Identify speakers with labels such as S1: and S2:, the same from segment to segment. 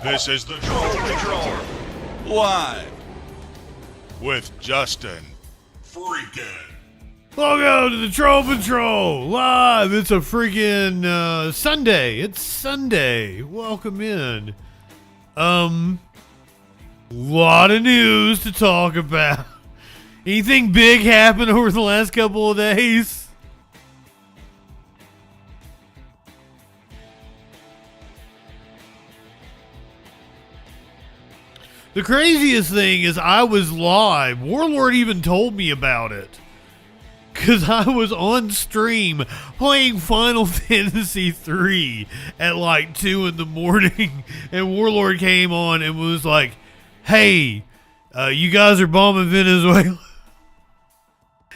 S1: This is the Troll Patrol, live with Justin Freakin.
S2: Welcome to the Troll Patrol, live. It's a freaking Sunday. It's Sunday. Welcome in. Lot of news to talk about. Anything big happened over the last couple of days? The craziest thing is I was live. Warlord even told me about it. Because I was on stream playing Final Fantasy 3 at like 2 in the morning. And Warlord came on and was like, hey, you guys are bombing Venezuela.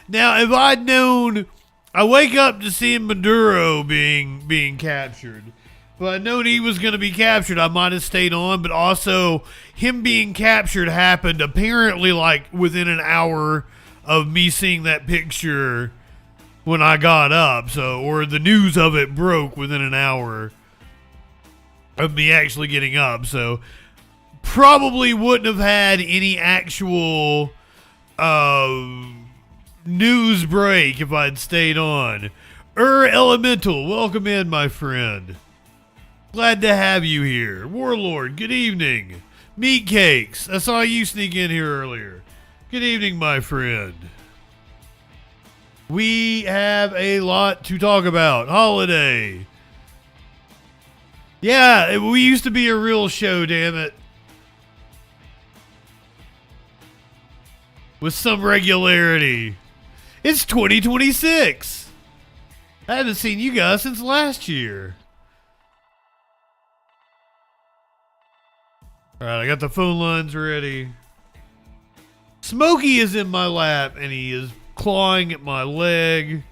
S2: Now, if I'd known, I wake up to seeing Maduro being captured. If I'd known he was going to be captured, I might have stayed on. But also, him being captured happened apparently like within an hour of me seeing that picture when I got up. So, or the news of it broke within an hour of me actually getting up. So, probably wouldn't have had any actual news break if I'd stayed on. Elemental, welcome in, my friend. Glad to have you here. Warlord, good evening. Meat Cakes, I saw you sneak in here earlier. Good evening, my friend. We have a lot to talk about. Holiday. Yeah, we used to be a real show, damn it. With some regularity. It's 2026. I haven't seen you guys since last year. Alright, I got the phone lines ready. Smokey is in my lap and he is clawing at my leg.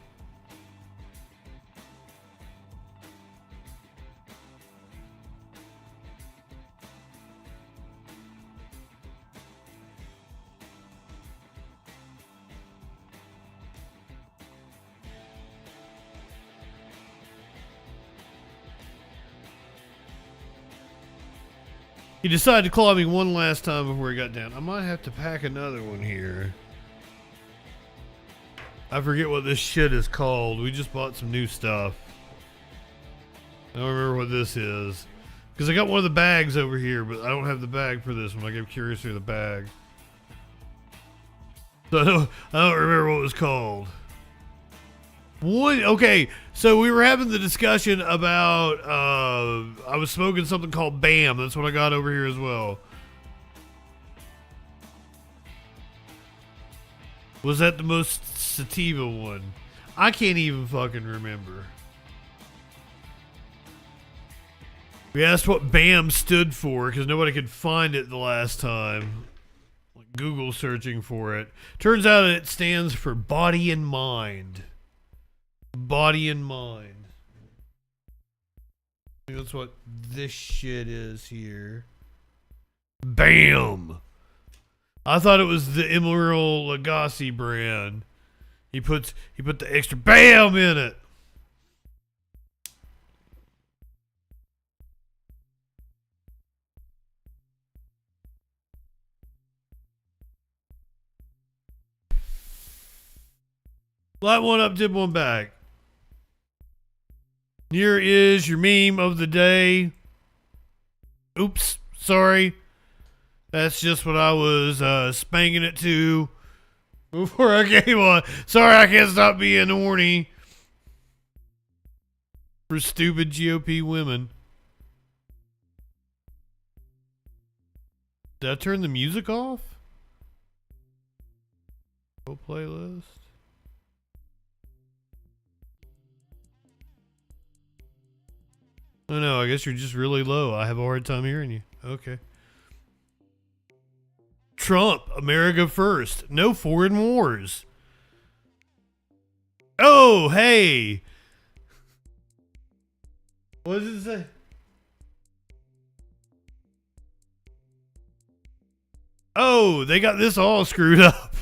S2: He decided to claw me one last time before he got down. I might have to pack another one here. I forget what this shit is called. We just bought some new stuff. I don't remember what this is. Because I got one of the bags over here, but I don't have the bag for this one. I get curious through the bag. So I don't remember what it was called. Okay, so we were having the discussion about, I was smoking something called BAM. That's what I got over here as well. Was that the most sativa one? I can't even fucking remember. We asked what BAM stood for because nobody could find it the last time. Like Google searching for it. Turns out it stands for body and mind. Body and mind. I think that's what this shit is here. BAM! I thought it was the Emerald Lagasse brand. He put the extra BAM in it. Light one up, dip one back. Here is your meme of the day. Oops, sorry. That's just what I was spanking it to before I came on. Sorry, I can't stop being horny for stupid GOP women. Did I turn the music off? Go playlist. Oh no, I guess you're just really low. I have a hard time hearing you. Okay. Trump, America first. No foreign wars. Oh, hey. What does it say? Oh, they got this all screwed up.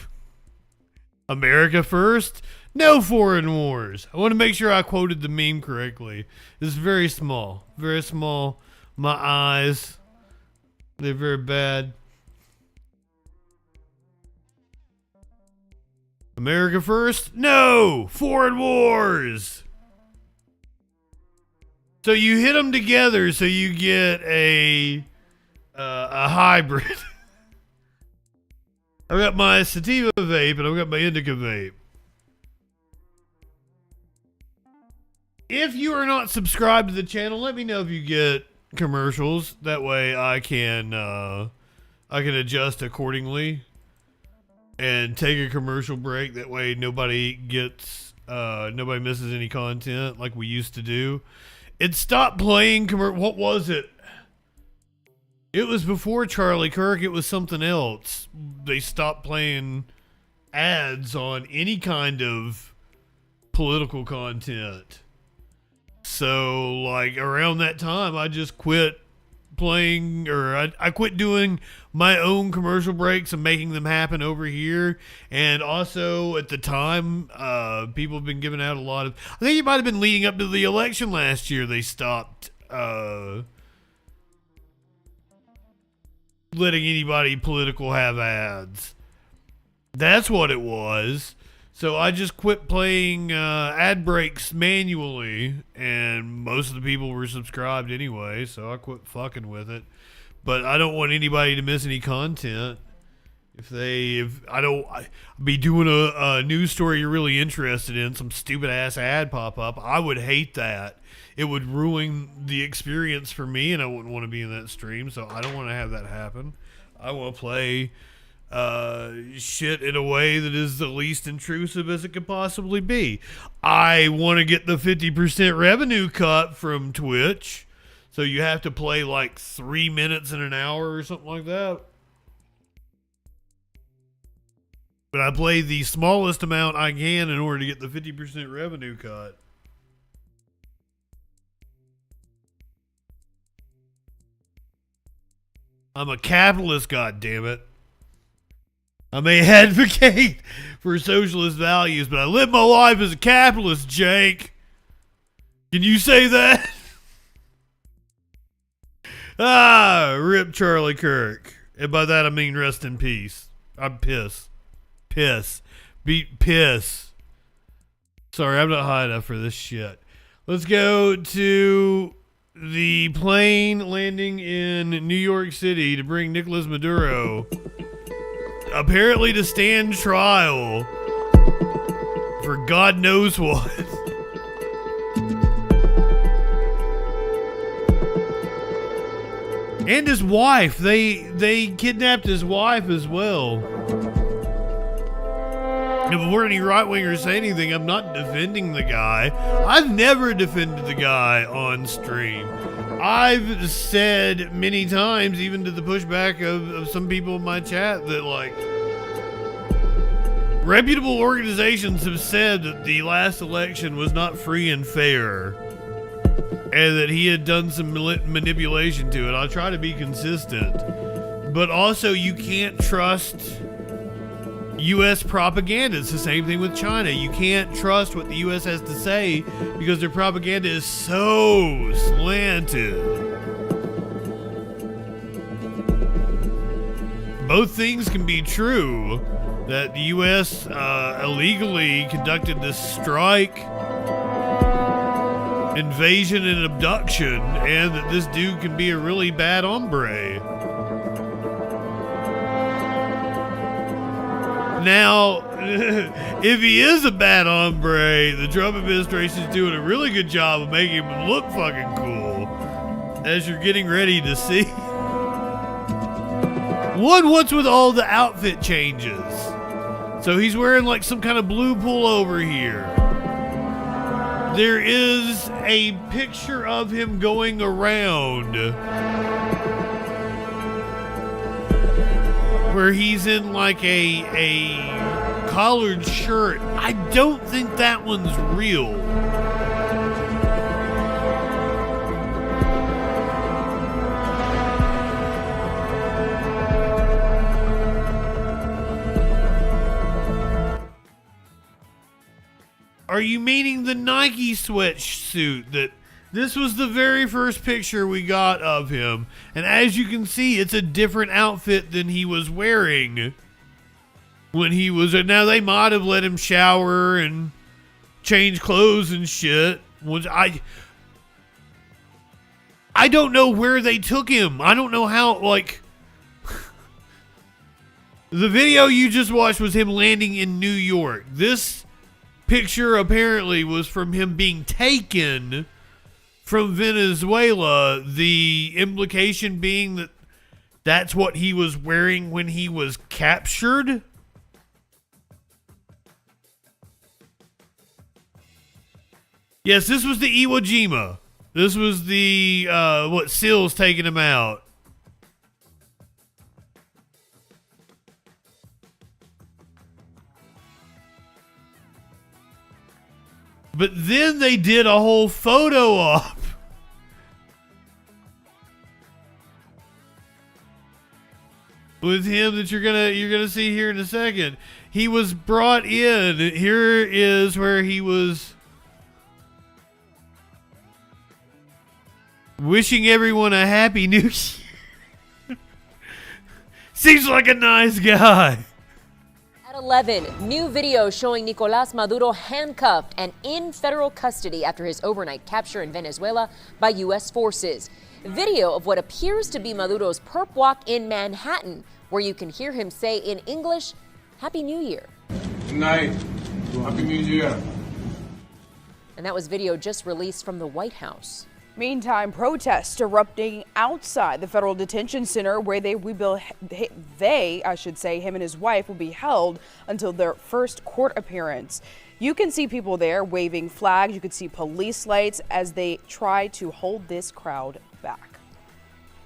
S2: America first. No foreign wars. I want to make sure I quoted the meme correctly. It's very small. Very small. My eyes. They're very bad. America first? No! Foreign wars! So you hit them together so you get a hybrid. I've got my sativa vape and I've got my indica vape. If you are not subscribed to the channel, let me know if you get commercials. That way I can adjust accordingly and take a commercial break. That way nobody misses any content like we used to do. It stopped playing what was it? It was before Charlie Kirk. It was something else. They stopped playing ads on any kind of political content. So, like, around that time, I just quit playing, or I quit doing my own commercial breaks and making them happen over here. And also, at the time, people have been giving out a lot of... I think it might have been leading up to the election last year. They stopped letting anybody political have ads. That's what it was. So I just quit playing ad breaks manually, and most of the people were subscribed anyway, so I quit fucking with it. But I don't want anybody to miss any content. If I'll be doing a news story you're really interested in, some stupid ass ad pop up, I would hate that. It would ruin the experience for me, and I wouldn't want to be in that stream, so I don't want to have that happen. I want to play shit in a way that is the least intrusive as it could possibly be. I want to get the 50% revenue cut from Twitch, so you have to play like 3 minutes in an hour or something like that. But I play the smallest amount I can in order to get the 50% revenue cut. I'm a capitalist, goddammit. I may advocate for socialist values, but I live my life as a capitalist, Jake. Can you say that? Rip Charlie Kirk. And by that I mean rest in peace. I'm pissed. Beat piss. Sorry, I'm not high enough for this shit. Let's go to the plane landing in New York City to bring Nicolas Maduro apparently to stand trial for God knows what. And his wife. They kidnapped his wife as well. And before any right-wingers say anything, I'm not defending the guy. I've never defended the guy on stream. I've said many times, even to the pushback of some people in my chat, that like reputable organizations have said that the last election was not free and fair, and that he had done some manipulation to it. I'll try to be consistent, but also you can't trust U.S. propaganda. It's the same thing with China. You can't trust what the U.S. has to say because their propaganda is so slanted. Both things can be true, that the U.S. illegally conducted this strike, invasion, and abduction, and that this dude can be a really bad hombre. Now, if he is a bad hombre, the Trump administration is doing a really good job of making him look fucking cool, as you're getting ready to see. What's with all the outfit changes? So he's wearing like some kind of blue pullover here. There is a picture of him going around where he's in like a collared shirt. I don't think that one's real. Are you meaning the Nike sweatsuit that This was the very first picture we got of him. And as you can see, it's a different outfit than he was wearing when he was... Now, they might have let him shower and change clothes and shit. I don't know where they took him. I don't know how, like... The video you just watched was him landing in New York. This picture apparently was from him being taken from Venezuela. The implication being that that's what he was wearing when he was captured. Yes, this was the Iwo Jima. This was the, SEALs taking him out. But then they did a whole photo op. With him that you're gonna see here in a second. He was brought in. Here is where he was wishing everyone a happy new year. Seems like a nice guy.
S3: At 11, new video showing Nicolás Maduro handcuffed and in federal custody after his overnight capture in Venezuela by U.S. forces. Video of what appears to be Maduro's perp walk in Manhattan, where you can hear him say in English, Happy New Year.
S4: Good night. Happy New Year.
S3: And that was video just released from the White House.
S5: Meantime, protests erupting outside the federal detention center where him and his wife, will be held until their first court appearance. You can see people there waving flags. You could see police lights as they try to hold this crowd back.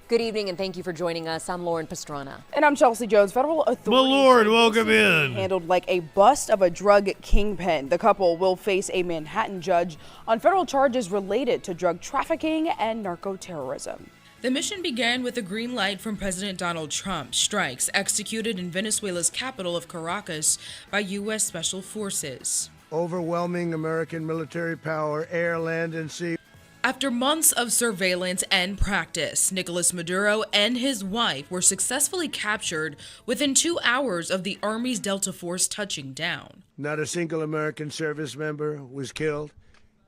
S3: Good evening and thank you for joining us. I'm Lauren Pastrana.
S5: And I'm Chelsea Jones. Federal authorities
S2: Well, Lord, welcome in.
S5: Handled like a bust of a drug kingpin. The couple will face a Manhattan judge on federal charges related to drug trafficking and narco-terrorism.
S6: The mission began with a green light from President Donald Trump. Strikes executed in Venezuela's capital of Caracas by U.S. Special Forces.
S7: Overwhelming American military power, air, land, and sea.
S6: After months of surveillance and practice, Nicolás Maduro and his wife were successfully captured within 2 hours of the Army's Delta Force touching down.
S7: Not a single American service member was killed,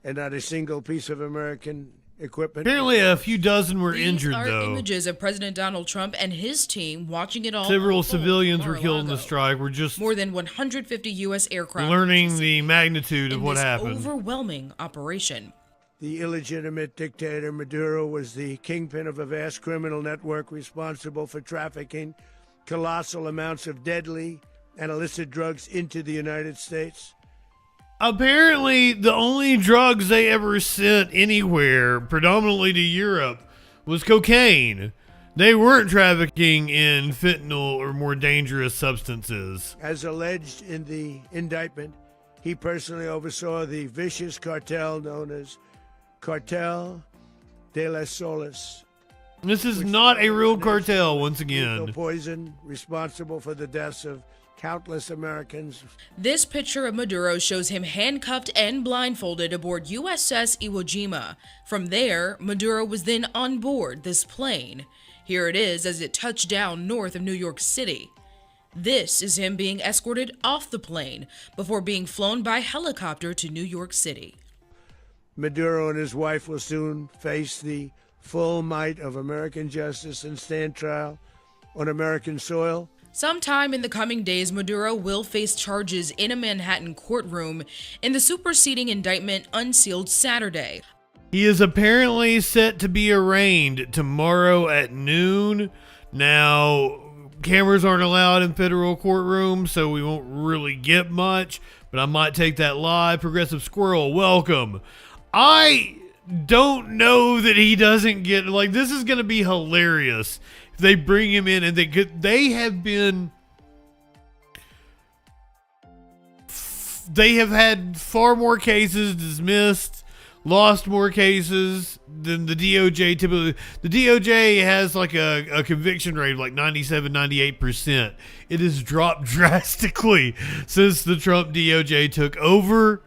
S7: and not a single piece of American equipment.
S2: Apparently a few dozen were
S6: These
S2: injured,
S6: are
S2: though.
S6: Images of President Donald Trump and his team watching it all.
S2: Several
S6: unfold
S2: civilians were
S6: in
S2: killed in the
S6: Mar-a-Lago.
S2: strike. We're just
S6: More than 150 U.S. aircraft
S2: learning the magnitude of
S6: in
S2: what
S6: this
S2: happened.
S6: overwhelming operation.
S7: The illegitimate dictator Maduro was the kingpin of a vast criminal network responsible for trafficking colossal amounts of deadly and illicit drugs into the United States.
S2: Apparently, the only drugs they ever sent anywhere, predominantly to Europe, was cocaine. They weren't trafficking in fentanyl or more dangerous substances.
S7: As alleged in the indictment, he personally oversaw the vicious cartel known as Cartel de las Solas.
S2: This is not a real cartel, once
S7: Lethal
S2: again.
S7: poison responsible for the deaths of countless Americans.
S6: This picture of Maduro shows him handcuffed and blindfolded aboard USS Iwo Jima. From there, Maduro was then on board this plane. Here it is as it touched down north of New York City. This is him being escorted off the plane before being flown by helicopter to New York City.
S7: Maduro and his wife will soon face the full might of American justice and stand trial on American soil.
S6: Sometime in the coming days, Maduro will face charges in a Manhattan courtroom in the superseding indictment unsealed Saturday.
S2: He is apparently set to be arraigned tomorrow at noon. Now, cameras aren't allowed in federal courtrooms, so we won't really get much, but I might take that live. Progressive Squirrel, welcome. I don't know that he doesn't get, like, this is going to be hilarious if they bring him in, and they have had far more cases dismissed, lost more cases than the DOJ typically. The DOJ has like a conviction rate of like 97, 98%. It has dropped drastically since the Trump DOJ took over.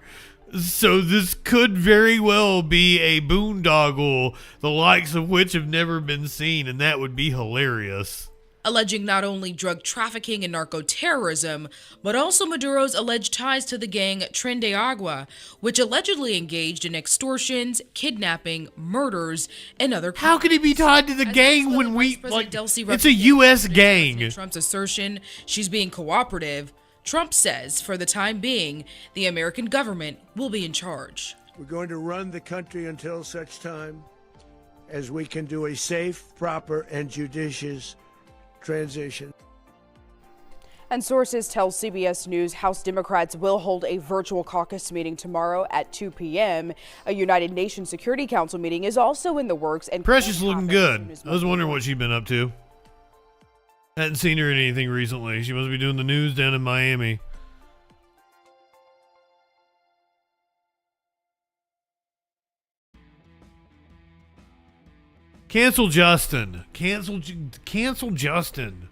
S2: So this could very well be a boondoggle, the likes of which have never been seen, and that would be hilarious.
S6: Alleging not only drug trafficking and narco-terrorism, but also Maduro's alleged ties to the gang Tren de Agua, which allegedly engaged in extortions, kidnapping, murders, and other crimes.
S2: How could he be tied to the gang when it's a U.S. gang?
S6: Trump's assertion she's being cooperative, Trump says for the time being, the American government will be in charge.
S7: We're going to run the country until such time as we can do a safe, proper, and judicious transition.
S5: And sources tell CBS News House Democrats will hold a virtual caucus meeting tomorrow at 2 p.m. A United Nations Security Council meeting is also in the works. And
S2: Precious looking good. I was wondering what she'd been up to. Hadn't seen her in anything recently. She must be doing the news down in Miami. Cancel Justin. Cancel Justin.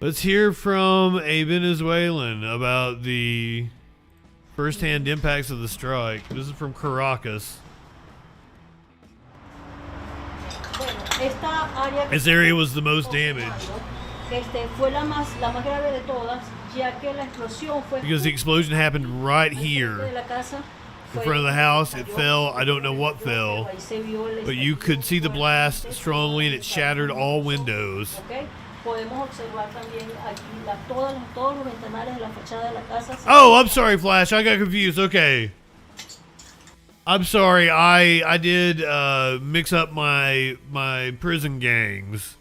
S2: Let's hear from a Venezuelan about the first-hand impacts of the strike. This is from Caracas. This area was the most damaged because the explosion happened right here in front of the house. It fell. I don't know what fell, but you could see the blast strongly, and it shattered all windows. Oh, I'm sorry, Flash. I got confused. Okay. I'm sorry. I did mix up my prison gangs.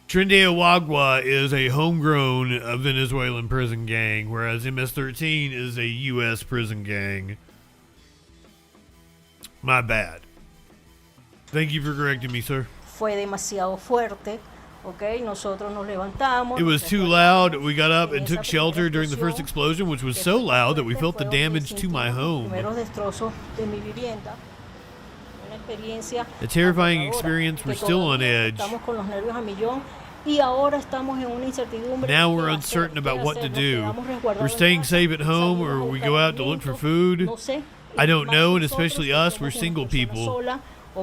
S2: Tren de Agua is a homegrown Venezuelan prison gang, whereas MS-13 is a U.S. prison gang. My bad. Thank you for correcting me, sir.
S8: Fue demasiado fuerte. Okay, nosotros nos levantamos.
S2: It was too loud. We got up and took shelter during the first explosion, which was so loud that we felt the damage to my home. A terrifying experience. We're still on edge. Now we're uncertain about what to do. We're staying safe at home, or we go out to look for food. I don't know, and especially us, we're single people. So I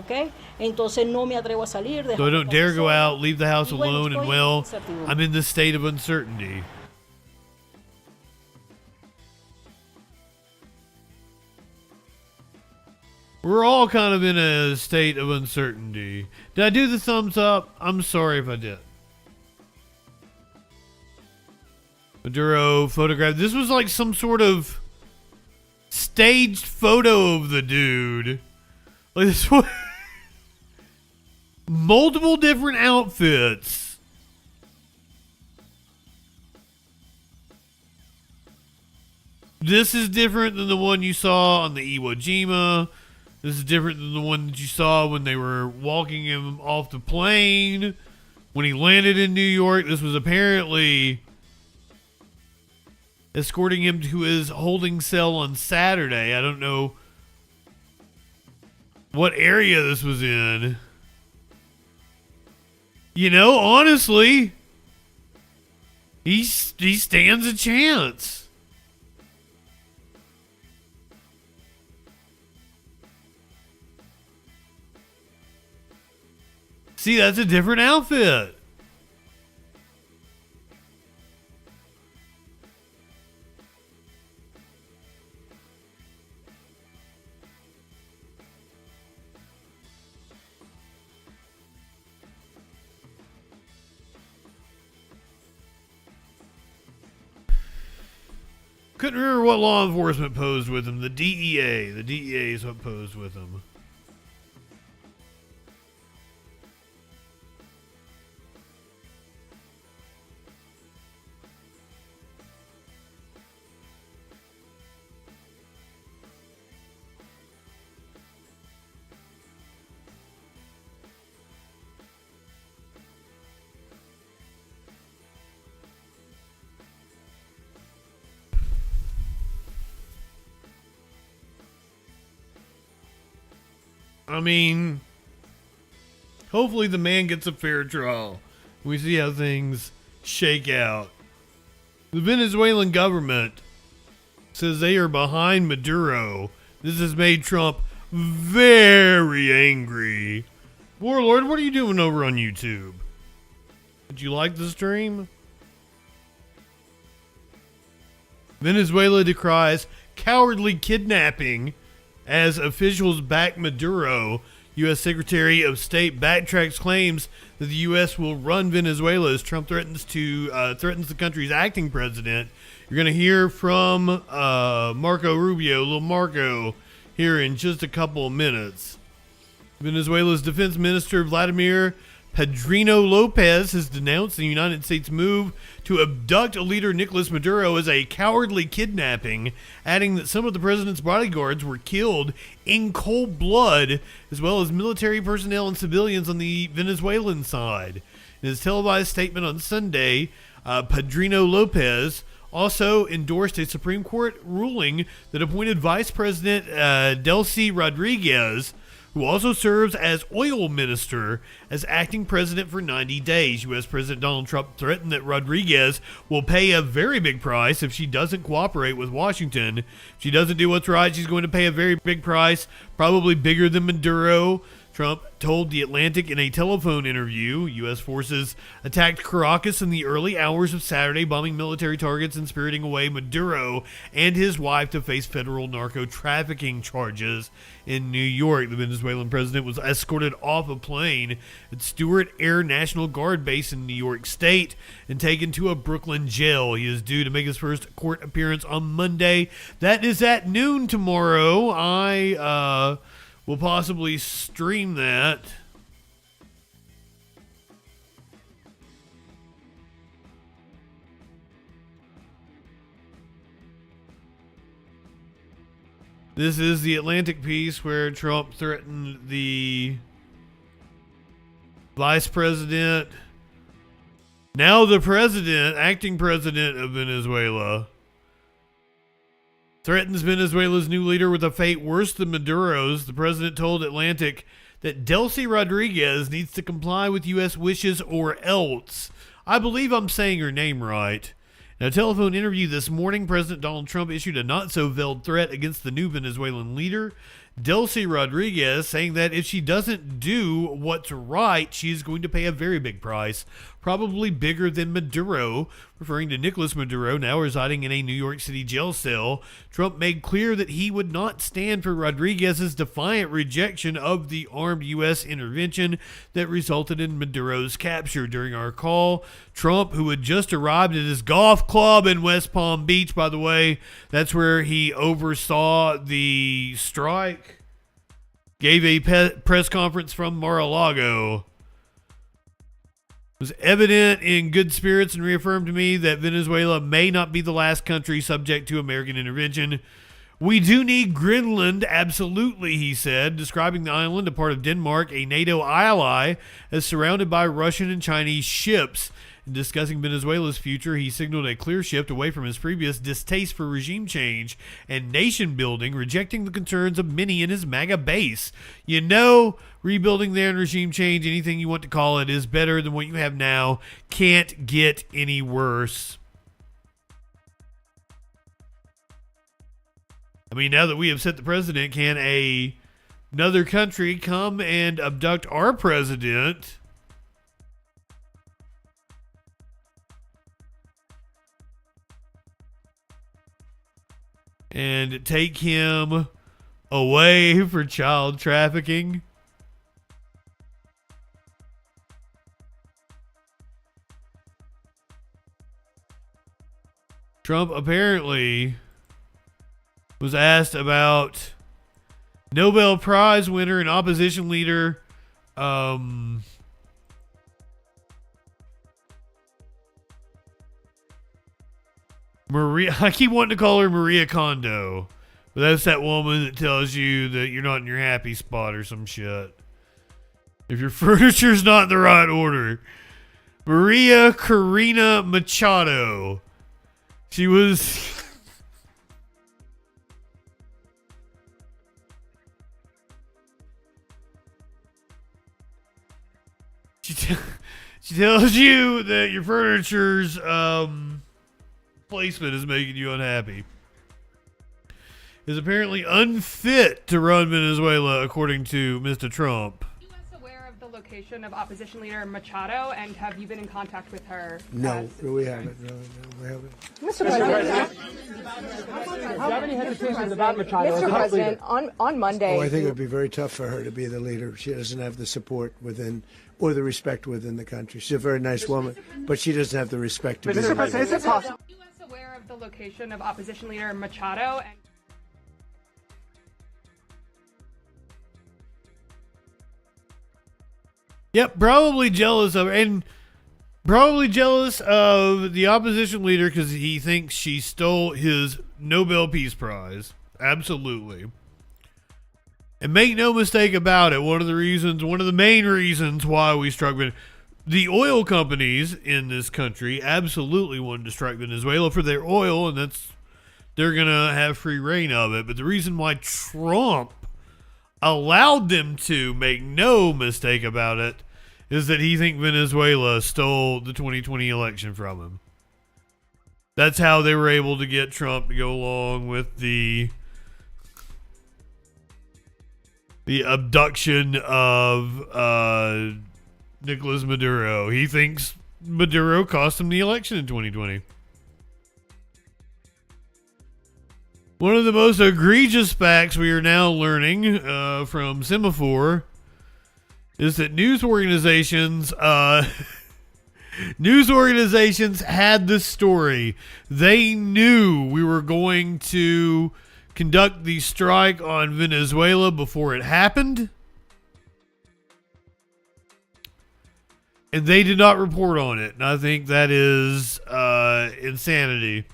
S2: don't dare go out, leave the house alone, and well, I'm in this state of uncertainty. We're all kind of in a state of uncertainty. Did I do the thumbs up? I'm sorry if I did. Maduro photographed. This was like some sort of staged photo of the dude. Like this one. Multiple different outfits. This is different than the one you saw on the Iwo Jima. This is different than the one that you saw when they were walking him off the plane. When he landed in New York, this was apparently escorting him to his holding cell on Saturday. I don't know what area this was in. You know, honestly, he stands a chance. See, that's a different outfit. Couldn't remember what law enforcement posed with him. The DEA. The DEA is what posed with him. I mean, hopefully the man gets a fair trial. We see how things shake out. The Venezuelan government says they are behind Maduro. This has made Trump very angry. Warlord, what are you doing over on YouTube? Did you like the stream? Venezuela decries cowardly kidnapping as officials back Maduro. U.S. Secretary of State backtracks claims that the U.S. will run Venezuela as Trump threatens the country's acting president. You're going to hear from Marco Rubio, little Marco, here in just a couple of minutes. Venezuela's Defense Minister Vladimir Padrino Lopez has denounced the United States' move to abduct a leader Nicolas Maduro as a cowardly kidnapping, adding that some of the president's bodyguards were killed in cold blood, as well as military personnel and civilians on the Venezuelan side. In his televised statement on Sunday, Padrino Lopez also endorsed a Supreme Court ruling that appointed Vice President Delcy Rodriguez, who also serves as oil minister, as acting president for 90 days. U.S. President Donald Trump threatened that Rodriguez will pay a very big price if she doesn't cooperate with Washington. If she doesn't do what's right, she's going to pay a very big price, probably bigger than Maduro. Trump told The Atlantic in a telephone interview. U.S. forces attacked Caracas in the early hours of Saturday, bombing military targets and spiriting away Maduro and his wife to face federal narco-trafficking charges in New York. The Venezuelan president was escorted off a plane at Stewart Air National Guard Base in New York State and taken to a Brooklyn jail. He is due to make his first court appearance on Monday. That is at noon tomorrow. We'll possibly stream that. This is the Atlantic piece where Trump threatened the vice president, now the president, acting president of Venezuela, threatens Venezuela's new leader with a fate worse than Maduro's. The president told Atlantic that Delcy Rodriguez needs to comply with U.S. wishes or else. I believe I'm saying her name right. In a telephone interview this morning, President Donald Trump issued a not-so-veiled threat against the new Venezuelan leader, Delcy Rodriguez, saying that if she doesn't do what's right, she is going to pay a very big price, probably bigger than Maduro, referring to Nicolas Maduro, now residing in a New York City jail cell. Trump made clear that he would not stand for Rodriguez's defiant rejection of the armed U.S. intervention that resulted in Maduro's capture. During our call, Trump, who had just arrived at his golf club in West Palm Beach, by the way, that's where he oversaw the strike, gave a press conference from Mar-a-Lago, was evident in good spirits and reaffirmed to me that Venezuela may not be the last country subject to American intervention. We do need Greenland, absolutely, he said, describing the island, a part of Denmark, a NATO ally, as surrounded by Russian and Chinese ships. In discussing Venezuela's future, he signaled a clear shift away from his previous distaste for regime change and nation building, rejecting the concerns of many in his MAGA base. You know, rebuilding there and regime change, anything you want to call it, is better than what you have now. Can't get any worse. I mean, now that we have set the president, can another country come and abduct our president and take him away for child trafficking? Trump apparently was asked about Nobel Prize winner and opposition leader Maria, I keep wanting to call her Maria Kondo, but that's that woman that tells you that you're not in your happy spot or some shit. If your furniture's not in the right order. Maria Corina Machado. She was... She tells you that your furniture's, placement is making you unhappy. Is apparently unfit to run Venezuela, according to Mr. Trump.
S9: Are you guys aware of the location of opposition leader Machado, and have you been in contact with her?
S7: No, we haven't. No, we haven't.
S10: Mr. President,
S11: do you have any hesitations about Machado?
S10: Mr. President, on Monday.
S7: Oh, I think it would be very tough for her to be the leader. She doesn't have the support within or the respect within the country. She's a very nice woman, but she doesn't have the respect to be the
S11: Mr.
S7: leader.
S11: President, is it possible?
S9: Are you guys aware of the location of opposition leader Machado? And
S2: Yep, probably jealous of the opposition leader because he thinks she stole his Nobel Peace Prize. Absolutely. And make no mistake about it, one of the main reasons why we struck the oil companies in this country absolutely wanted to strike Venezuela for their oil, and they're going to have free reign of it. But the reason why Trump allowed them to, make no mistake about it, is that he thinks Venezuela stole the 2020 election from him. That's how they were able to get Trump to go along with the abduction of Nicolas Maduro. He thinks Maduro cost him the election in 2020. One of the most egregious facts we are now learning from Semaphore is that news organizations had the story. They knew we were going to conduct the strike on Venezuela before it happened, and they did not report on it. And I think that is insanity.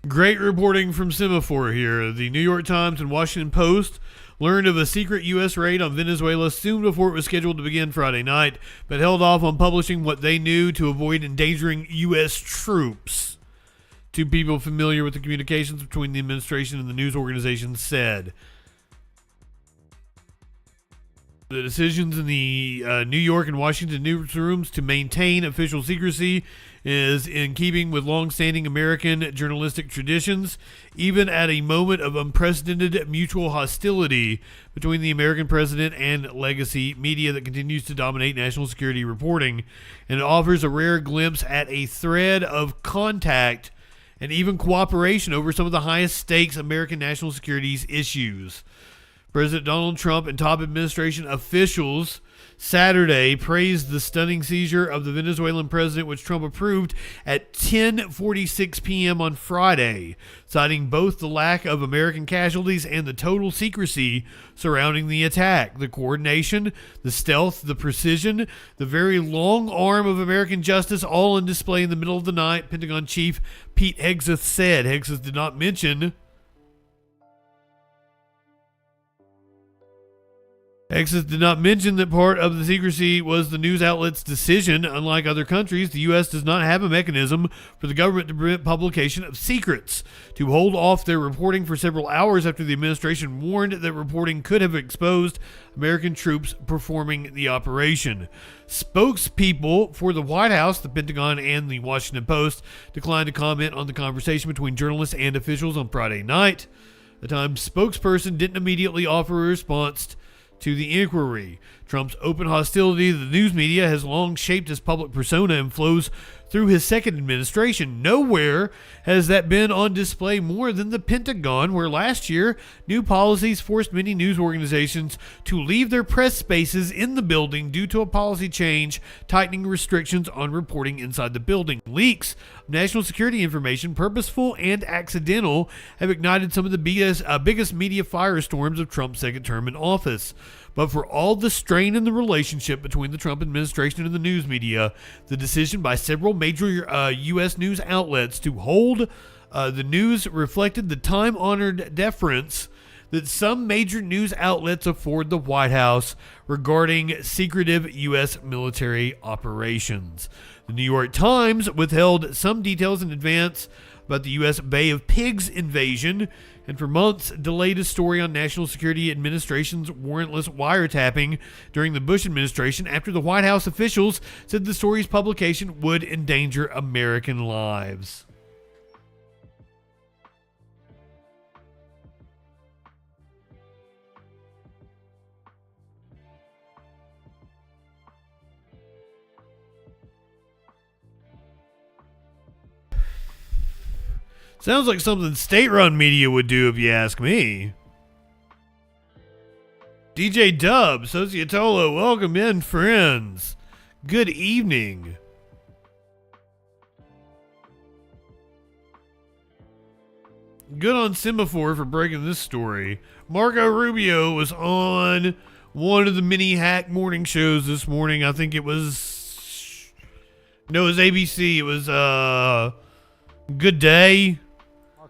S2: Great reporting from Semaphore here. The New York Times and Washington Post learned of a secret U.S. raid on Venezuela soon before it was scheduled to begin Friday night, but held off on publishing what they knew to avoid endangering U.S. troops. Two people familiar with the communications between the administration and the news organization said. The decisions in the New York and Washington newsrooms to maintain official secrecy is in keeping with long-standing American journalistic traditions, even at a moment of unprecedented mutual hostility between the American president and legacy media that continues to dominate national security reporting, and it offers a rare glimpse at a thread of contact and even cooperation over some of the highest stakes American national security issues. President Donald Trump and top administration officials Saturday praised the stunning seizure of the Venezuelan president, which Trump approved at 10:46 p.m. on Friday, citing both the lack of American casualties and the total secrecy surrounding the attack. The coordination, the stealth, the precision, the very long arm of American justice, all on display in the middle of the night, Pentagon Chief Pete Hegseth said. Hegseth did not mention that part of the secrecy was the news outlet's decision. Unlike other countries, the U.S. does not have a mechanism for the government to prevent publication of secrets. To hold off their reporting for several hours after the administration warned that reporting could have exposed American troops performing the operation. Spokespeople for the White House, the Pentagon, and the Washington Post declined to comment on the conversation between journalists and officials on Friday night. The Times spokesperson didn't immediately offer a response to the inquiry. Trump's open hostility to the news media has long shaped his public persona and flows through his second administration. Nowhere has that been on display more than the Pentagon, where last year new policies forced many news organizations to leave their press spaces in the building due to a policy change tightening restrictions on reporting inside the building. Leaks of national security information, purposeful and accidental, have ignited some of the biggest media firestorms of Trump's second term in office. But for all the strain in the relationship between the Trump administration and the news media, the decision by several major U.S. news outlets to hold the news reflected the time-honored deference that some major news outlets afford the White House regarding secretive U.S. military operations. The New York Times withheld some details in advance about the U.S. Bay of Pigs invasion, and for months delayed a story on National Security Administration's warrantless wiretapping during the Bush administration after the White House officials said the story's publication would endanger American lives. Sounds like something state-run media would do if you ask me. DJ Dub, Societolo, welcome in, friends. Good evening. Good on Semaphore for breaking this story. Marco Rubio was on one of the mini hack morning shows this morning. I think it was... No, it was ABC. It was, Good Day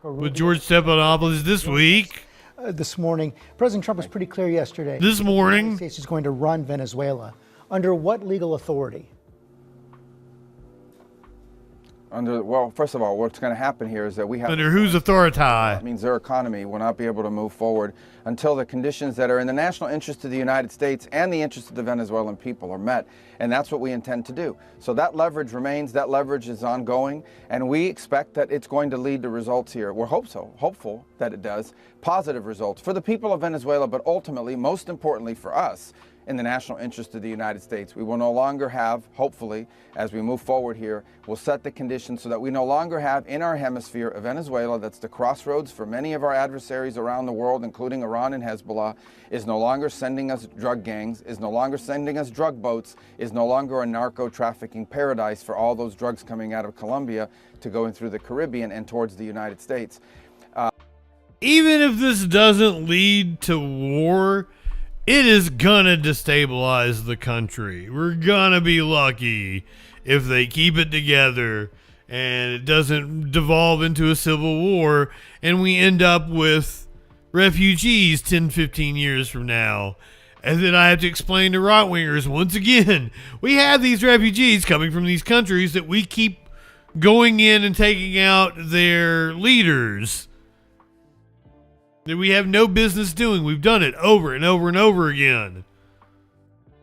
S2: with George Stephanopoulos this week.
S12: This morning, President Trump was pretty clear yesterday.
S2: This morning,
S12: the United States is going to run Venezuela. Under what legal authority?
S13: Well, first of all, what's going to happen here is that we have...
S2: Under whose authority?
S13: That means their economy will not be able to move forward until the conditions that are in the national interest of the United States and the interest of the Venezuelan people are met. And that's what we intend to do. So that leverage remains, that leverage is ongoing, and we expect that it's going to lead to results here. We're hopeful that it does, positive results for the people of Venezuela, but ultimately, most importantly for us, in the national interest of the United States. We will no longer have, hopefully, as we move forward here, we'll set the conditions so that we no longer have in our hemisphere a Venezuela that's the crossroads for many of our adversaries around the world, including Iran and Hezbollah, is no longer sending us drug gangs, is no longer sending us drug boats, is no longer a narco-trafficking paradise for all those drugs coming out of Colombia to going through the Caribbean and towards the United States.
S2: Even if this doesn't lead to war, it is gonna destabilize the country. We're gonna be lucky if they keep it together and it doesn't devolve into a civil war and we end up with refugees 10, 15 years from now. And then I have to explain to right-wingers once again, we have these refugees coming from these countries that we keep going in and taking out their leaders that we have no business doing. We've done it over and over and over again.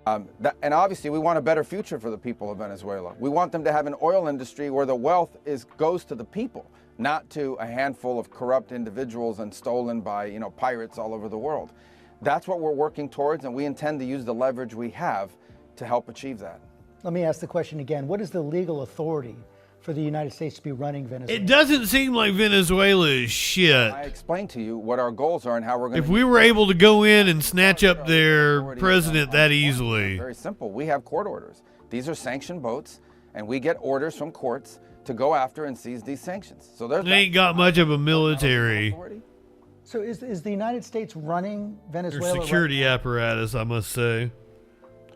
S13: And obviously, we want a better future for the people of Venezuela. We want them to have an oil industry where the wealth goes to the people, not to a handful of corrupt individuals and stolen by, pirates all over the world. That's what we're working towards, and we intend to use the leverage we have to help achieve that.
S12: Let me ask the question again. What is the legal authority for the United States to be running Venezuela?
S2: It doesn't seem like Venezuela is shit.
S13: I explained to you what our goals are and how we're going to...
S2: If we were able to go in and snatch up their president that easily.
S13: Very simple. We have court orders. These are sanctioned boats, and we get orders from courts to go after and seize these sanctions. So
S2: they ain't got much of a military.
S12: So is the United States running Venezuela?
S2: Their security apparatus, I must say.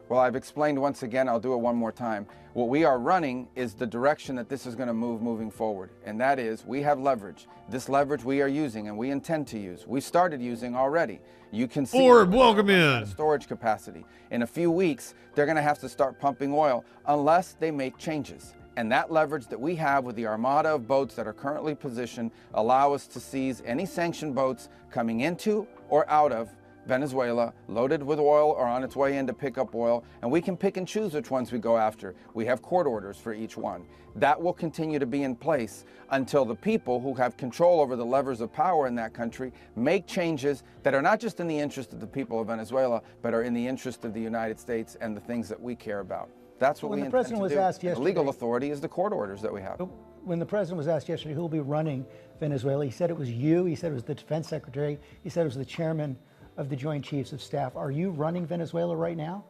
S13: Well, I've explained once again, I'll do it one more time. What we are running is the direction that this is going to moving forward. And that is, we have leverage. This leverage we are using and we intend to use. We started using already. You can see
S2: Orb, welcome in.
S13: Storage capacity. In a few weeks, they're going to have to start pumping oil unless they make changes. And that leverage that we have with the armada of boats that are currently positioned allow us to seize any sanctioned boats coming into or out of Venezuela, loaded with oil or on its way in to pick up oil, and we can pick and choose which ones we go after. We have court orders for each one. That will continue to be in place until the people who have control over the levers of power in that country make changes that are not just in the interest of the people of Venezuela, but are in the interest of the United States and the things that we care about. That's what we intend to do.
S12: Was asked yesterday,
S13: the legal authority is the court orders that we have.
S12: When the president was asked yesterday who will be running Venezuela, he said it was you, he said it was the defense secretary, he said it was the chairman of the Joint Chiefs of Staff. Are you running Venezuela right now?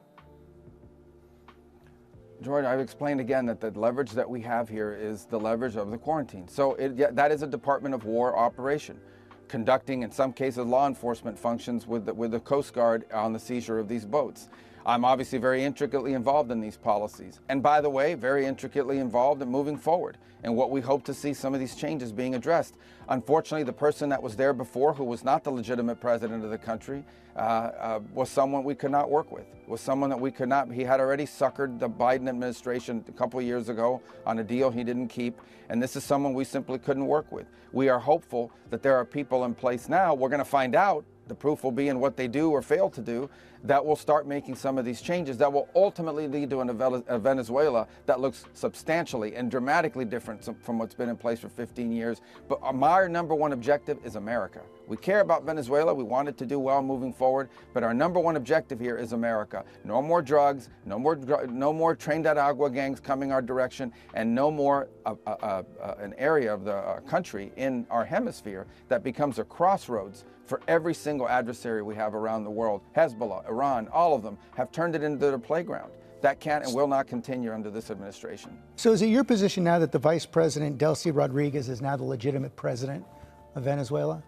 S13: George, I've explained again that the leverage that we have here is the leverage of the quarantine. So that is a Department of War operation, conducting, in some cases, law enforcement functions with the Coast Guard on the seizure of these boats. I'm obviously very intricately involved in these policies. And by the way, very intricately involved in moving forward and what we hope to see some of these changes being addressed. Unfortunately, the person that was there before, who was not the legitimate president of the country, was someone we could not work with, was someone that we could not. He had already suckered the Biden administration a couple of years ago on a deal he didn't keep, and this is someone we simply couldn't work with. We are hopeful that there are people in place now. We're going to find out. The proof will be in what they do or fail to do, that will start making some of these changes that will ultimately lead to a Venezuela that looks substantially and dramatically different from what's been in place for 15 years. But our number one objective is America. We care about Venezuela. We want it to do well moving forward. But our number one objective here is America. No more drugs, no more trained at agua gangs coming our direction, and no more an area of the country in our hemisphere that becomes a crossroads for every single adversary we have around the world. Hezbollah, Iran, all of them have turned it into their playground. That can and will not continue under this administration.
S12: So is it your position now that the Vice President, Delcy Rodriguez, is now the legitimate president of Venezuela?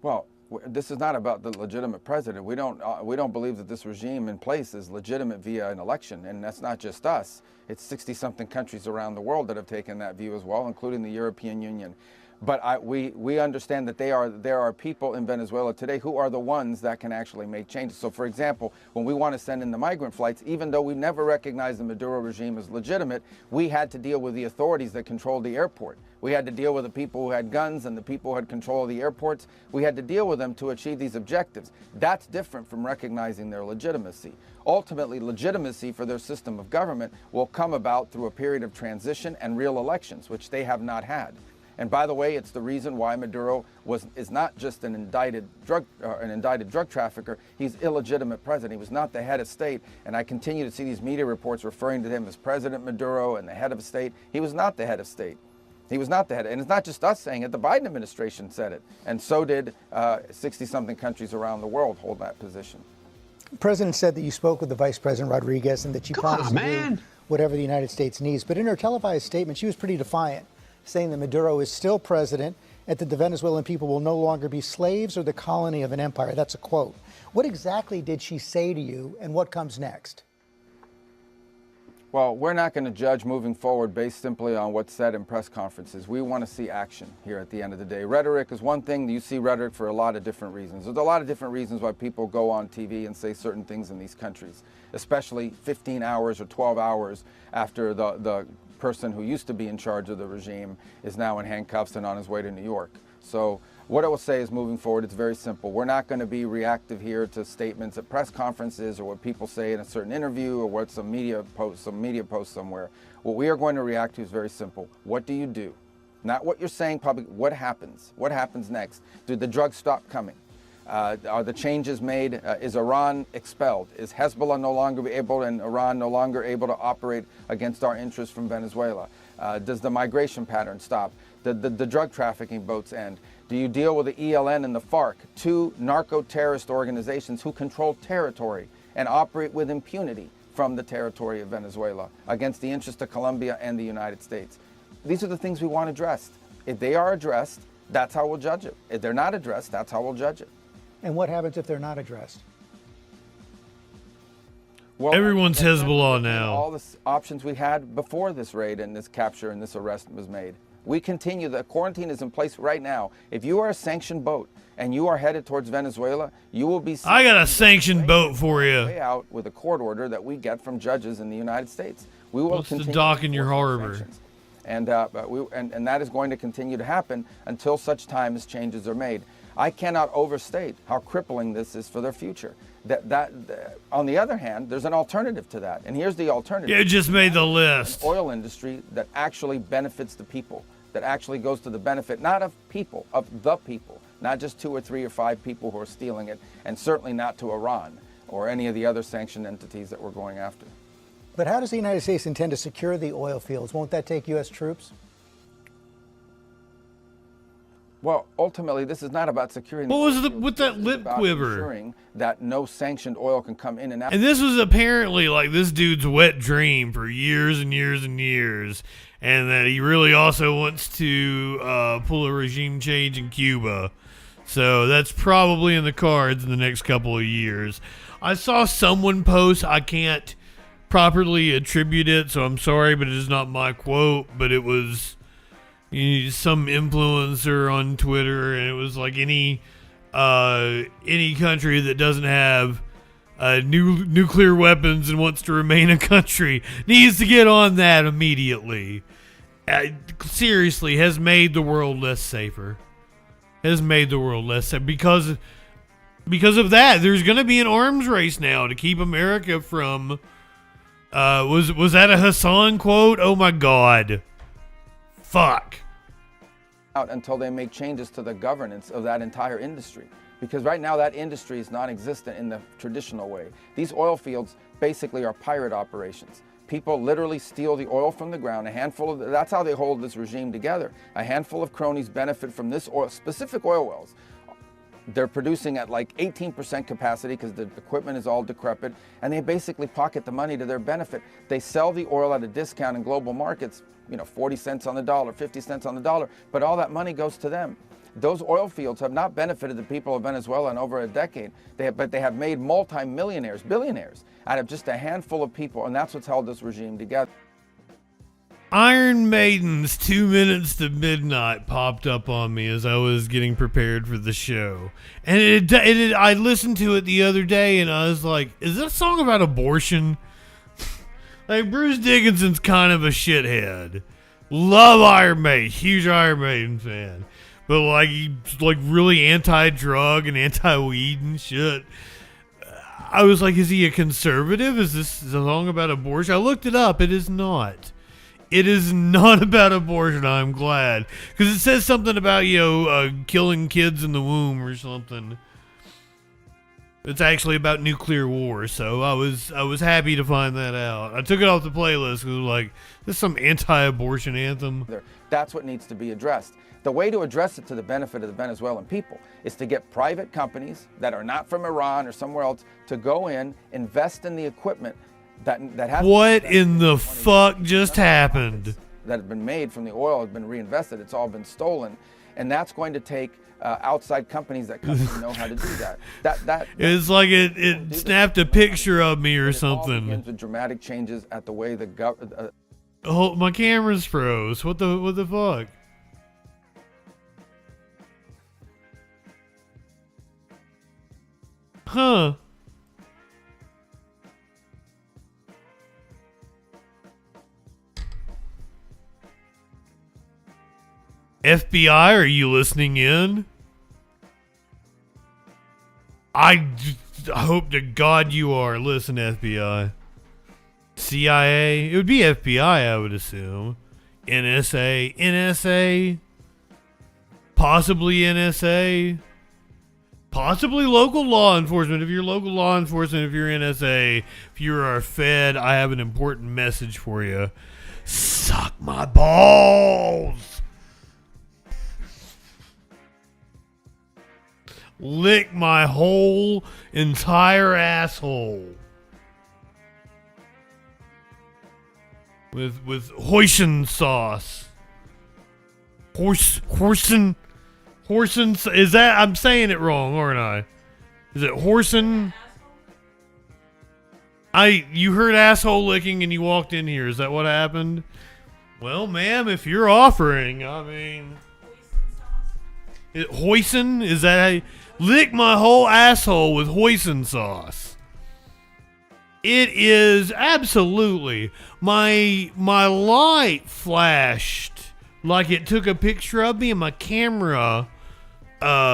S13: Well, this is not about the legitimate president. We don't believe that this regime in place is legitimate via an election, and that's not just us. It's 60-something countries around the world that have taken that view as well, including the European Union. But we understand that there are people in Venezuela today who are the ones that can actually make changes. So, for example, when we want to send in the migrant flights, even though we never recognized the Maduro regime as legitimate, we had to deal with the authorities that controlled the airport. We had to deal with the people who had guns and the people who had control of the airports. We had to deal with them to achieve these objectives. That's different from recognizing their legitimacy. Ultimately, legitimacy for their system of government will come about through a period of transition and real elections, which they have not had. And by the way, it's the reason why Maduro is not just an indicted drug trafficker. He's illegitimate president. He was not the head of state. And I continue to see these media reports referring to him as President Maduro and the head of state. He was not the head of state. He was not the head. And it's not just us saying it. The Biden administration said it. And so did 60-something countries around the world hold that position.
S12: The president said that you spoke with the Vice President Rodriguez and that she promised to do whatever the United States needs. But in her televised statement, she was pretty defiant, saying that Maduro is still president and that the Venezuelan people will no longer be slaves or the colony of an empire. That's a quote. What exactly did she say to you, and what comes next?
S13: Well, we're not going to judge moving forward based simply on what's said in press conferences. We want to see action here at the end of the day. Rhetoric is one thing. You see rhetoric for a lot of different reasons. There's a lot of different reasons why people go on TV and say certain things in these countries, especially 15 hours or 12 hours after the person who used to be in charge of the regime is now in handcuffs and on his way to New York. So what I will say is, moving forward, it's very simple. We're not going to be reactive here to statements at press conferences or what people say in a certain interview or what some media post somewhere. What we are going to react to is very simple. What do you do? Not what you're saying publicly. What happens? What happens next? Do the drugs stop coming? Are the changes made? Is Iran expelled? Is Hezbollah no longer able and Iran no longer able to operate against our interests from Venezuela? Does the migration pattern stop? The drug trafficking boats end? Do you deal with the ELN and the FARC, two narco-terrorist organizations who control territory and operate with impunity from the territory of Venezuela against the interests of Colombia and the United States? These are the things we want addressed. If they are addressed, that's how we'll judge it. If they're not addressed, that's how we'll judge it.
S12: And what happens if they're not addressed?
S13: Well,
S2: everyone's Hezbollah now.
S13: All the options we had before this raid and this capture and this arrest was made. We continue. The quarantine is in place right now. If you are a sanctioned boat and you are headed towards Venezuela, you will be.
S2: I got a sanctioned boat for you.
S13: Way out with a court order that we get from judges in the United States. We will continue
S2: to dock in your harbor.
S13: And that is going to continue to happen until such time as changes are made. I cannot overstate how crippling this is for their future. On the other hand, there's an alternative to that. And here's the alternative.
S2: Yeah, it just made the list.
S13: An oil industry that actually benefits the people, that actually goes to the benefit, not of people, of the people, not just 2 or 3 or 5 people who are stealing it, and certainly not to Iran or any of the other sanctioned entities that we're going after.
S12: But how does the United States intend to secure the oil fields? Won't that take U.S. troops?
S13: Well, ultimately, this is not about securing.
S2: What was with that lip quiver?
S13: Ensuring that no sanctioned oil can come in and out.
S2: And this was apparently like this dude's wet dream for years and years and years, and that he really also wants to pull a regime change in Cuba. So that's probably in the cards in the next couple of years. I saw someone post, I can't properly attribute it, so I'm sorry, but it is not my quote, but it was some influencer on Twitter, and it was like any country that doesn't have nuclear weapons and wants to remain a country needs to get on that immediately. Seriously, has made the world less safer. Has made the world less safe because of that. There's going to be an arms race now to keep America from. Was that a Hassan quote? Oh my God! Fuck.
S13: Out until they make changes to the governance of that entire industry. Because right now that industry is non-existent in the traditional way. These oil fields basically are pirate operations. People literally steal the oil from the ground. That's how they hold this regime together. A handful of cronies benefit from this oil, specific oil wells. They're producing at like 18% capacity because the equipment is all decrepit, and they basically pocket the money to their benefit. They sell the oil at a discount in global markets, 40 cents on the dollar, 50 cents on the dollar, but all that money goes to them. Those oil fields have not benefited the people of Venezuela in over a decade, but they have made multi-millionaires, billionaires, out of just a handful of people, and that's what's held this regime together.
S2: Iron Maiden's 2 Minutes to Midnight popped up on me as I was getting prepared for the show. And I listened to it the other day, and I was like, is this a song about abortion? Like, Bruce Dickinson's kind of a shithead. Love Iron Maiden, huge Iron Maiden fan. But like, he's like really anti-drug and anti-weed and shit. I was like, is he a conservative? Is this a song about abortion? I looked it up. It is not. It is not about abortion. I'm glad, because it says something about killing kids in the womb or something. It's actually about nuclear war. So I was happy to find that out. I took it off the playlist because like, this is some anti-abortion anthem.
S13: That's what needs to be addressed. The way to address it to the benefit of the Venezuelan people is to get private companies that are not from Iran or somewhere else to go in, invest in the equipment that has.
S2: What in the fuck just happened?
S13: That have been made from the oil has been reinvested. It's all been stolen, and that's going to take outside companies that know how to do that.
S2: It's like it snapped a picture of me or something.
S13: With dramatic changes at the way the
S2: oh, my camera's froze. What the fuck? Huh. FBI, are you listening in? I hope to God you are. Listen, FBI. CIA? It would be FBI, I would assume. NSA? Possibly NSA? Possibly local law enforcement. If you're local law enforcement, if you're NSA, if you're our Fed, I have an important message for you. Suck my balls! Lick my whole entire asshole. With hoisin sauce. Horsin, is that, I'm saying it wrong, aren't I? Is it horsin? You heard asshole licking and you walked in here. Is that what happened? Well, ma'am, if you're offering, I mean, hoisin, is that how you, lick my whole asshole with hoisin sauce? It is absolutely, my light flashed like it took a picture of me and my camera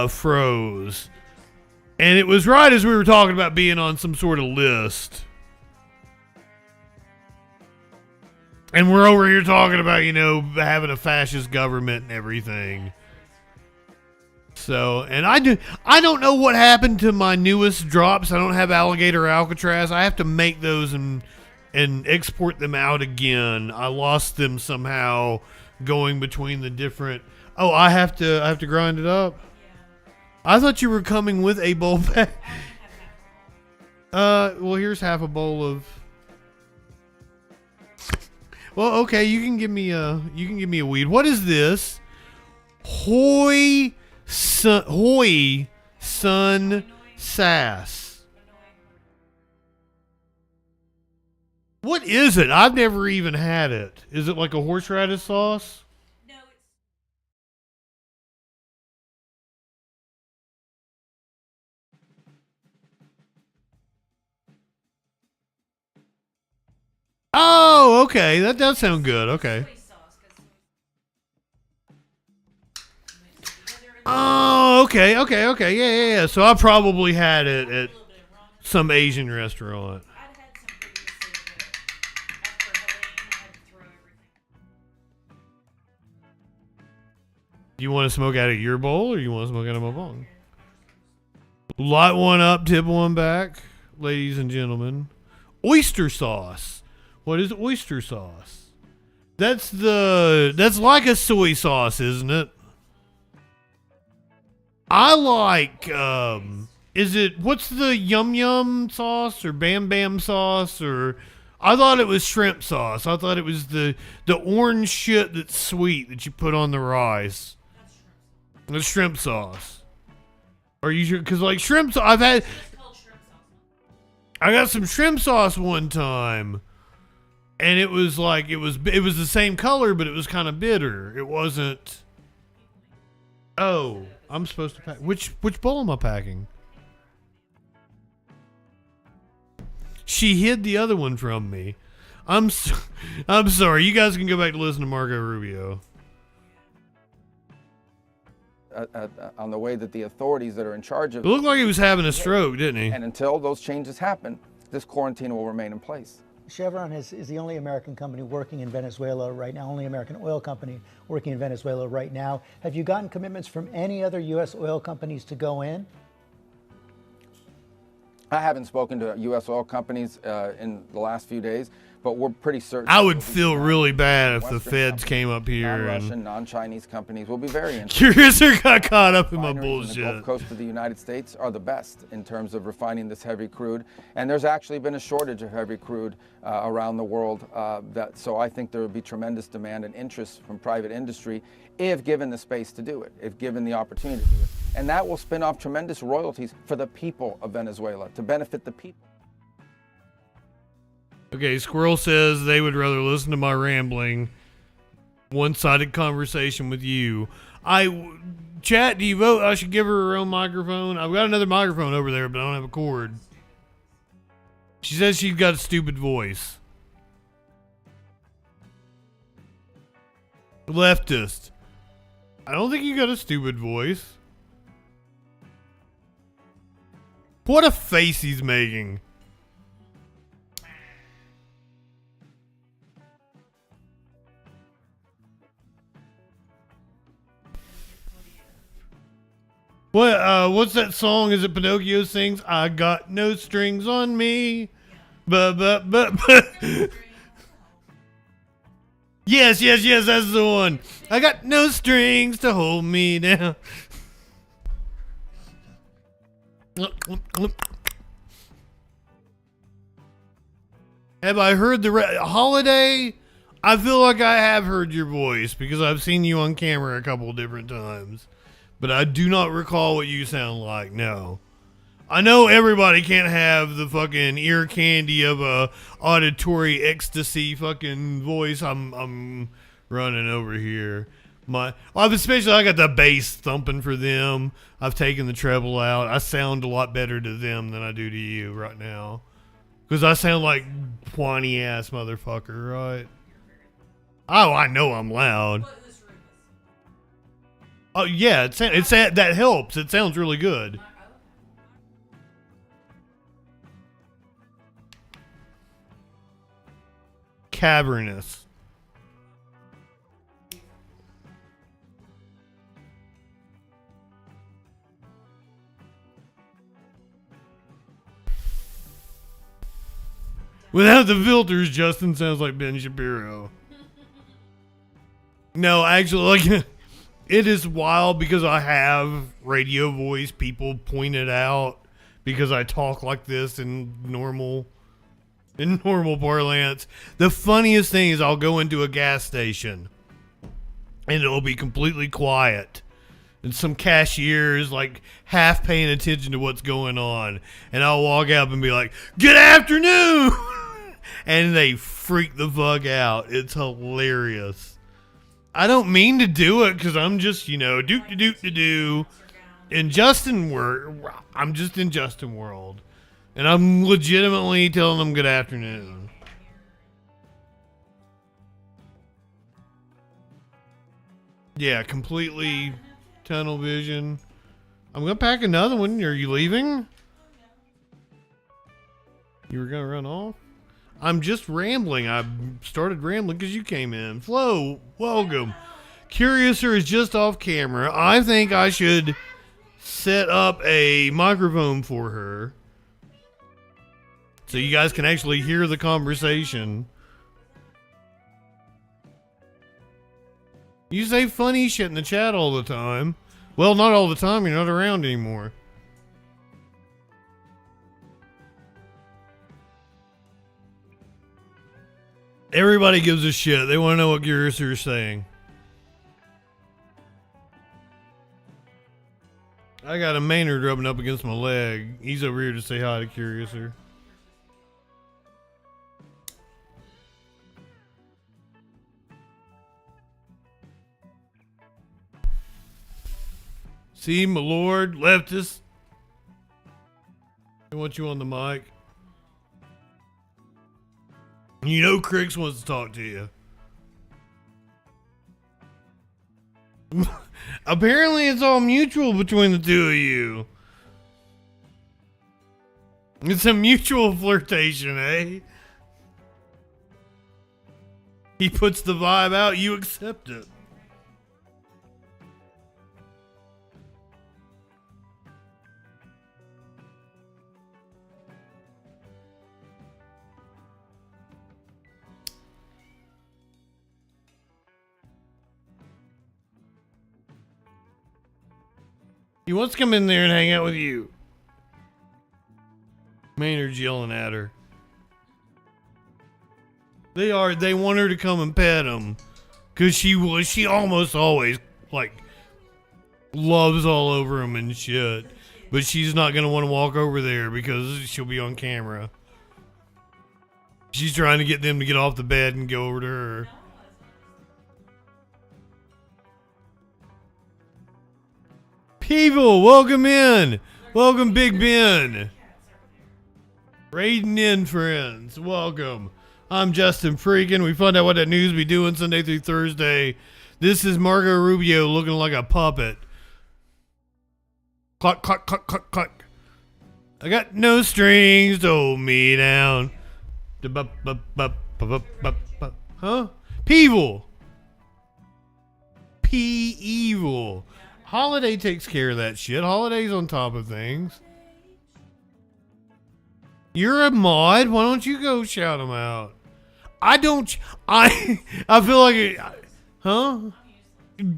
S2: froze. And it was right as we were talking about being on some sort of list. And we're over here talking about, having a fascist government and everything. So, and I don't know what happened to my newest drops. I don't have Alligator Alcatraz. I have to make those and export them out again. I lost them somehow going between the different. Oh, I have to grind it up. I thought you were coming with a bowl pack. Well, here's half a bowl of. Well, okay, you can give me a weed. What is this? Hoisin Hoi Sun Sass. What is it? I've never even had it. Is it like a horseradish sauce? Oh, okay. That does sound good. Okay. Oh, okay. Yeah. So I probably had it at some Asian restaurant. You want to smoke out of your bowl or you want to smoke out of my bong? Light one up, tip one back, ladies and gentlemen. Oyster sauce. What is oyster sauce? That's like a soy sauce, isn't it? I like, what's the yum yum sauce or bam bam sauce or, I thought it was shrimp sauce. I thought it was the orange shit that's sweet that you put on the rice. The shrimp sauce. Are you sure? Because like shrimp sauce, I got some shrimp sauce one time. And it was like, it was the same color, but it was kind of bitter. It wasn't. Oh, I'm supposed to pack. Which bowl am I packing? She hid the other one from me. I'm sorry. You guys can go back to listen to Marco Rubio.
S13: On the way that the authorities that are in charge of
S2: it looked like he was having a stroke, didn't he?
S13: And until those changes happen, this quarantine will remain in place.
S12: Chevron is the only American company working in Venezuela right now, only American oil company working in Venezuela right now. Have you gotten commitments from any other U.S. oil companies to go in?
S13: I haven't spoken to U.S. oil companies in the last few days, but we're pretty certain.
S2: I would feel really bad if the feds came up here
S13: non-Russian,
S2: and
S13: non-Chinese companies will be very interested.
S2: Curiouser got caught up in my bullshit.
S13: The Gulf Coast of the United States are the best in terms of refining this heavy crude, and there's actually been a shortage of heavy crude around the world. So I think there would be tremendous demand and interest from private industry if given the space to do it, if given the opportunity to do it. And that will spin off tremendous royalties for the people of Venezuela, to benefit the people.
S2: Okay, Squirrel says they would rather listen to my rambling, one-sided conversation with you. Chat, do you vote I should give her her own microphone? I've got another microphone over there, but I don't have a cord. She says she's got a stupid voice. Leftist. I don't think you got a stupid voice. What a face he's making. What's that song? Is it Pinocchio sings? I got no strings on me. But. Yes, that's the one. I got no strings to hold me down. Have I heard the Holiday? I feel like I have heard your voice because I've seen you on camera a couple different times. But I do not recall what you sound like, no. I know everybody can't have the fucking ear candy of a auditory ecstasy fucking voice. I'm running over here. Especially I got the bass thumping for them. I've taken the treble out. I sound a lot better to them than I do to you right now. Because I sound like whiny ass motherfucker, right? Oh, I know I'm loud. Oh yeah, that helps. It sounds really good. Cavernous. Without the filters, Justin sounds like Ben Shapiro. No, actually, like, it is wild because I have radio voice. People point it out because I talk like this in normal parlance. The funniest thing is I'll go into a gas station and it'll be completely quiet. and some cashier is like half paying attention to what's going on, and I'll walk up and be like, "Good afternoon," and they freak the fuck out. It's hilarious. I don't mean to do it because I'm just, do. I'm just in Justin world, and I'm legitimately telling them good afternoon. Yeah, completely tunnel vision. I'm gonna pack another one. Are you leaving? You were gonna run off? I'm just rambling. I started rambling because you came in. Flo, welcome. Curiouser is just off camera. I think I should set up a microphone for her so you guys can actually hear the conversation. You say funny shit in the chat all the time. Well, not all the time. You're not around anymore. Everybody gives a shit. They want to know what Curiouser is saying. I got a Maynard rubbing up against my leg. He's over here to say hi to Curiouser. See, my lord, leftist. I want you on the mic. You know Crix wants to talk to you. Apparently it's all mutual between the two of you. It's a mutual flirtation, eh? He puts the vibe out, you accept it. He wants to come in there and hang out with you. Maynard's yelling at her. They want her to come and pet him. Cause she almost always like loves all over him and shit. But she's not gonna want to walk over there because she'll be on camera. She's trying to get them to get off the bed and go over to her. People, welcome in. Welcome, Big Ben. Raiding in, friends. Welcome. I'm JustinFREAKIN. We find out what that news be doing Sunday through Thursday. This is Marco Rubio looking like a puppet. Cluck, cluck, cluck, cluck, cluck. I got no strings to hold me down. Huh? Peevil. P-evil. Holiday takes care of that shit. Holiday's on top of things. You're a mod. Why don't you go shout them out? I feel like huh?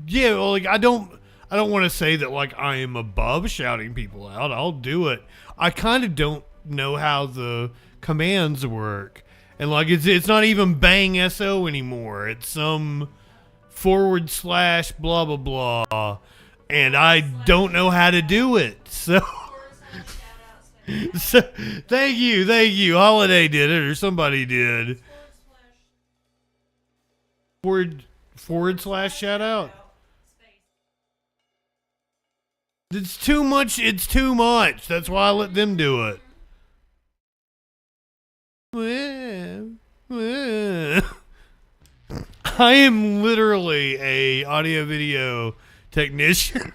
S2: Yeah, well, like I don't want to say that like I am above shouting people out. I'll do it. I kind of don't know how the commands work. And like it's not even bang SO anymore. It's some / blah blah blah. And I don't know how to do it. So thank you. Holiday did it, or somebody did. / shout out. It's too much. That's why I let them do it. I am literally a audio video technician.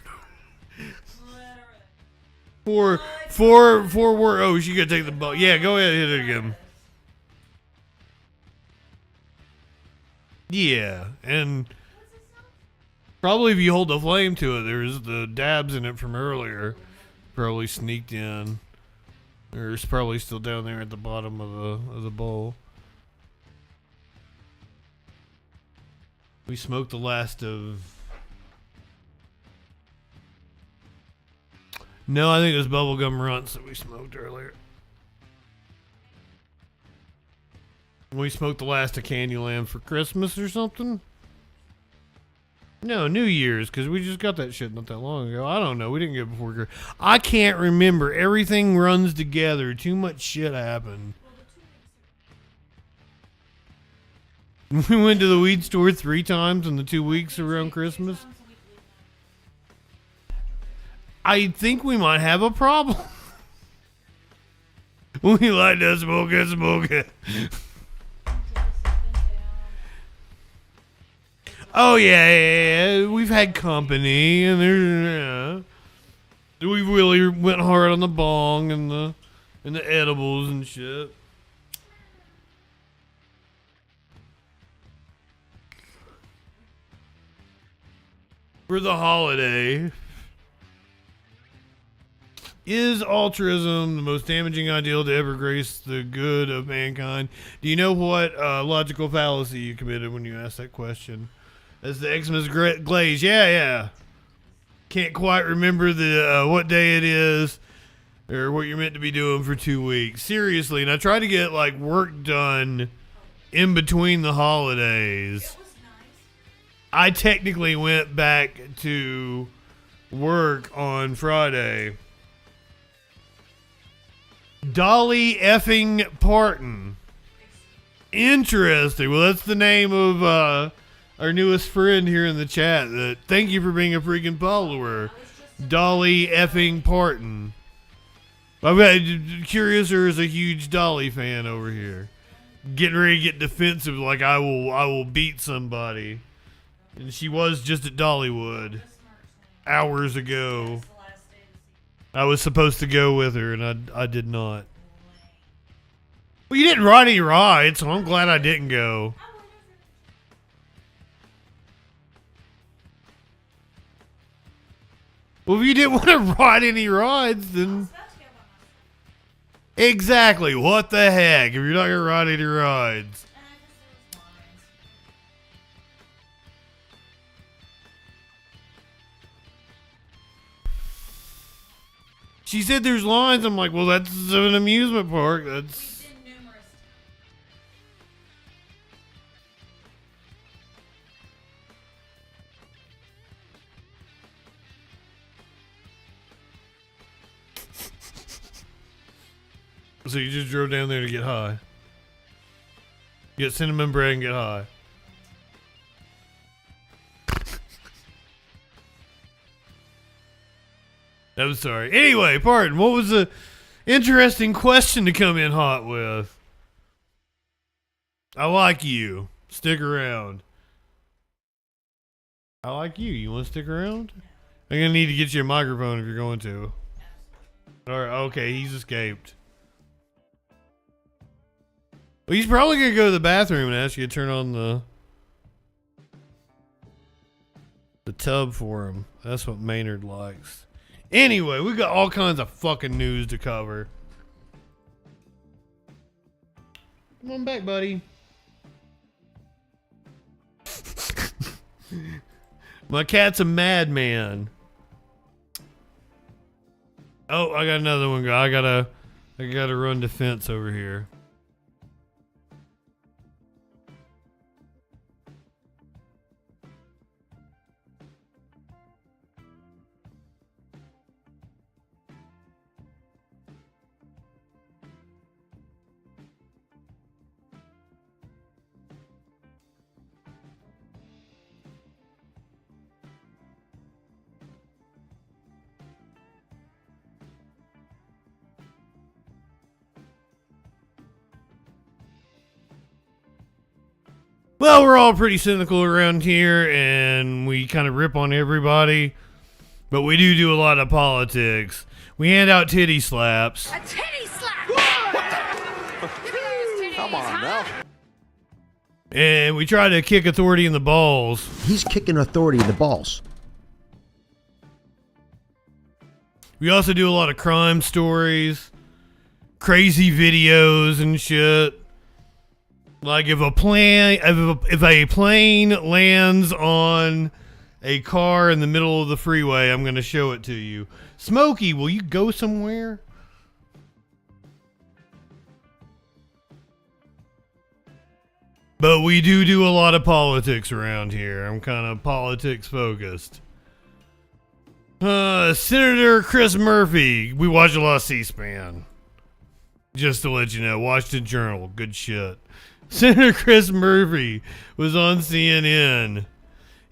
S2: for work. Oh, she gotta take the ball. Yeah, go ahead, hit it again. Yeah, and probably if you hold the flame to it, there's the dabs in it from earlier. Probably sneaked in. Or it's probably still down there at the bottom of the bowl. We smoked the last of... No, I think it was bubblegum runts that we smoked earlier. We smoked the last of Candyland for Christmas or something. No, New Year's, because we just got that shit not that long ago. I don't know. We didn't get it before. I can't remember. Everything runs together. Too much shit happened. We went to the weed store 3 times in the 2 weeks around Christmas. I think we might have a problem. We like to smoke it. Oh yeah, we've had company, and there's we really went hard on the bong and the edibles and shit. For the holiday. Is altruism the most damaging ideal to ever grace the good of mankind? Do you know what logical fallacy you committed when you asked that question? That's the Xmas glaze. Yeah. Can't quite remember the what day it is or what you're meant to be doing for 2 weeks. Seriously, and I tried to get like work done in between the holidays. I technically went back to work on Friday. Dolly effing Parton. Interesting. Well, that's the name of our newest friend here in the chat. Thank you for being a freaking follower. Dolly effing Parton. Curiouser is a huge Dolly fan over here. Getting ready to get defensive like I will beat somebody. And she was just at Dollywood hours ago. I was supposed to go with her, and I did not. Well, you didn't ride any rides, so I'm glad I didn't go. Well, if you didn't want to ride any rides, then... Exactly, what the heck, if you're not going to ride any rides. She said there's lines. I'm like, well, that's an amusement park. That's... So you just drove down there to get high. Get cinnamon bread and get high. I'm sorry. Anyway, pardon. What was the interesting question to come in hot with? I like you. Stick around. I like you. You want to stick around? I'm going to need to get you a microphone if you're going to. Alright, okay, he's escaped. Well, he's probably going to go to the bathroom and ask you to turn on the tub for him. That's what Maynard likes. Anyway, we got all kinds of fucking news to cover. Come on back, buddy. My cat's a madman. Oh, I got another one. I gotta run defense over here. Well, we're all pretty cynical around here, and we kind of rip on everybody, but we do a lot of politics. We hand out titty slaps.
S14: A titty slap!
S15: Come on now.
S2: And we try to kick authority in the balls.
S15: He's kicking authority in the balls.
S2: We also do a lot of crime stories, crazy videos and shit. Like if a plane lands on a car in the middle of the freeway, I'm going to show it to you. Smokey, will you go somewhere? But we do a lot of politics around here. I'm kind of politics focused. Senator Chris Murphy. We watch a lot of C-SPAN. Just to let you know, Washington Journal, good shit. Senator Chris Murphy was on CNN.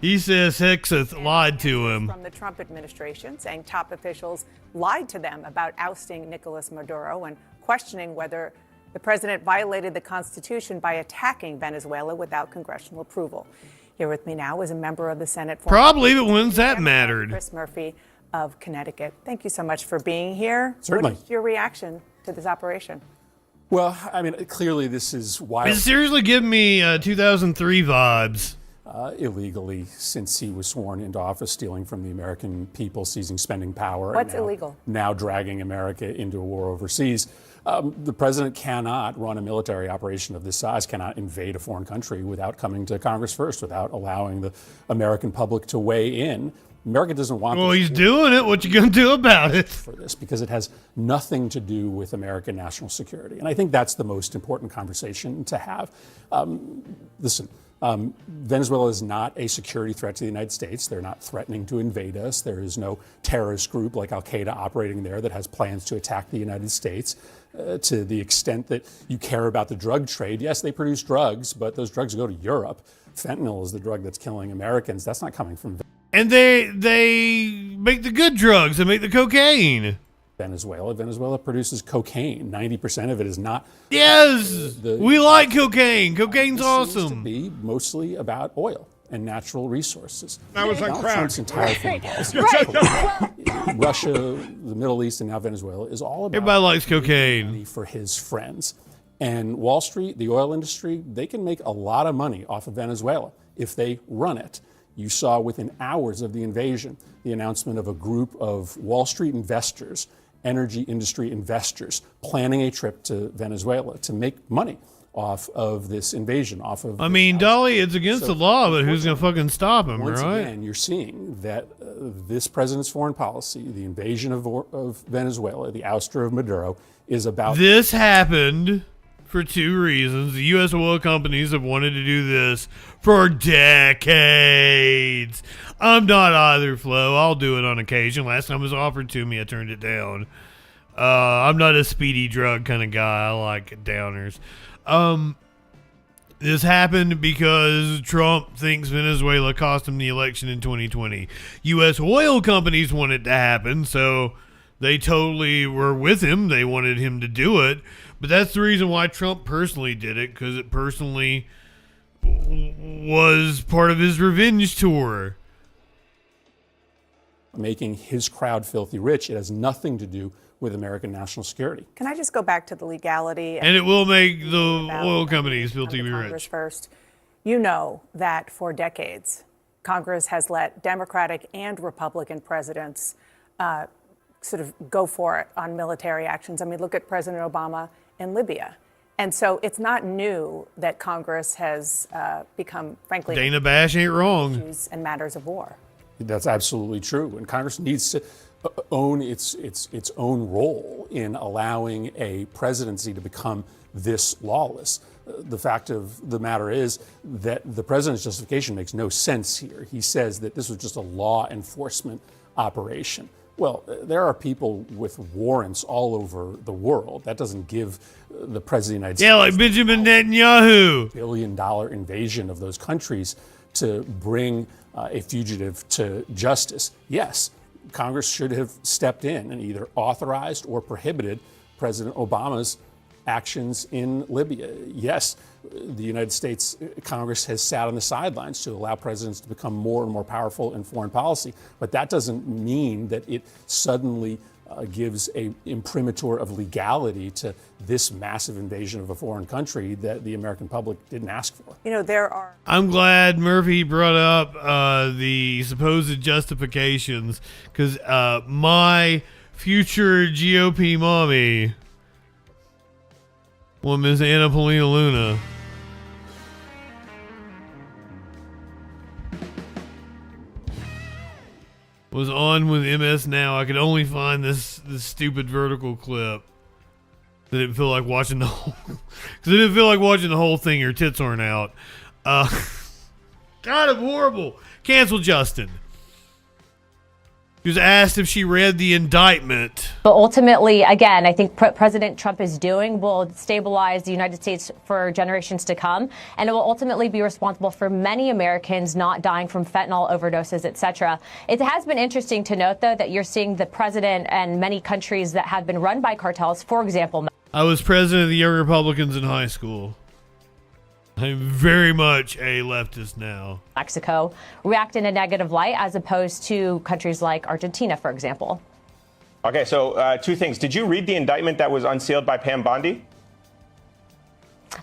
S2: He says Hexeth lied to him.
S10: From the Trump administration, saying top officials lied to them about ousting Nicolas Maduro and questioning whether the president violated the Constitution by attacking Venezuela without congressional approval. Here with me now is a member of the Senate.
S2: Probably, but when's that mattered?
S10: Chris Murphy of Connecticut. Thank you so much for being here.
S14: Certainly.
S10: What is your reaction to this operation?
S14: Well, I mean, clearly this is wild.
S2: It's seriously giving me 2003 vibes.
S14: Illegally, since he was sworn into office, stealing from the American people, seizing spending power.
S10: What's
S14: and
S10: illegal?
S14: Now dragging America into a war overseas. The president cannot run a military operation of this size, cannot invade a foreign country without coming to Congress first, without allowing the American public to weigh in. America doesn't want.
S2: Well, he's doing it. What you gonna do about it?
S14: For this, because it has nothing to do with American national security, and I think that's the most important conversation to have. Listen. Venezuela is not a security threat to the United States. They're not threatening to invade us. There is no terrorist group like Al-Qaeda operating there that has plans to attack the United States. To the extent that you care about the drug trade, yes, they produce drugs, but those drugs go to Europe. Fentanyl is the drug that's killing Americans. That's not coming from
S2: And they make the good drugs. They make the cocaine.
S14: Venezuela. Venezuela produces cocaine. 90% of it is not.
S2: Yes, we like cocaine. Cocaine's awesome.
S14: Seems to be mostly about oil and natural resources.
S7: I was on
S14: Donald
S7: crowd.
S14: Trump's entire foreign policy. Russia, the Middle East, and now Venezuela is all about
S2: everybody likes cocaine
S14: money for his friends. And Wall Street, the oil industry, they can make a lot of money off of Venezuela if they run it. You saw within hours of the invasion the announcement of a group of Wall Street investors, energy industry investors, planning a trip to Venezuela to make money off of this invasion, off of.
S2: I mean, Dolly, it's against the law, but who's gonna fucking stop him,
S14: once
S2: right?
S14: Again, you're seeing that this president's foreign policy, the invasion of Venezuela, the ouster of Maduro, is about.
S2: This happened for two reasons. The U.S. oil companies have wanted to do this for decades. I'm not either, Flo. I'll do it on occasion. Last time it was offered to me, I turned it down. I'm not a speedy drug kind of guy. I like downers. This happened because Trump thinks Venezuela cost him the election in 2020. U.S. oil companies want it to happen, so they totally were with him. They wanted him to do it. But that's the reason why Trump personally did it, because it personally was part of his revenge tour.
S14: Making his crowd filthy rich. It has nothing to do with American national security.
S10: Can I just go back to the legality?
S2: And it will make the oil companies filthy rich.
S10: First, you know that for decades, Congress has let Democratic and Republican presidents sort of go for it on military actions. I mean, look at President Obama in Libya. And so it's not new that Congress has become, frankly,
S2: Dana Bash ain't wrong.
S10: Issues and matters of war.
S14: That's absolutely true. And Congress needs to own its own role in allowing a presidency to become this lawless. The fact of the matter is that the president's justification makes no sense here. He says that this was just a law enforcement operation. Well, there are people with warrants all over the world. That doesn't give the president of the United States.
S2: Yeah, like Benjamin Netanyahu.
S14: $1 billion invasion of those countries to bring a fugitive to justice. Yes, Congress should have stepped in and either authorized or prohibited President Obama's actions in Libya. Yes, the United States Congress has sat on the sidelines to allow presidents to become more and more powerful in foreign policy, but that doesn't mean that it suddenly gives a imprimatur of legality to this massive invasion of a foreign country that the American public didn't ask for.
S10: You know, there are.
S2: I'm glad Murphy brought up the supposed justifications, because my future GOP mommy, well, Ms. Anna Polina Luna, was on with MS Now. I could only find this stupid vertical clip. I didn't feel like watching the whole. Because I didn't feel like watching the whole thing. Her tits aren't out. God, I'm horrible. Cancel Justin. She was asked if she read the indictment.
S16: But ultimately, again, I think President Trump is doing will stabilize the United States for generations to come, and it will ultimately be responsible for many Americans not dying from fentanyl overdoses, etc. It has been interesting to note, though, that you're seeing the president and many countries that have been run by cartels, for example.
S2: I was president of the Young Republicans in high school. I'm very much a leftist now.
S16: Mexico react in a negative light as opposed to countries like Argentina, for example.
S17: Okay, so two things. Did you read the indictment that was unsealed by Pam Bondi?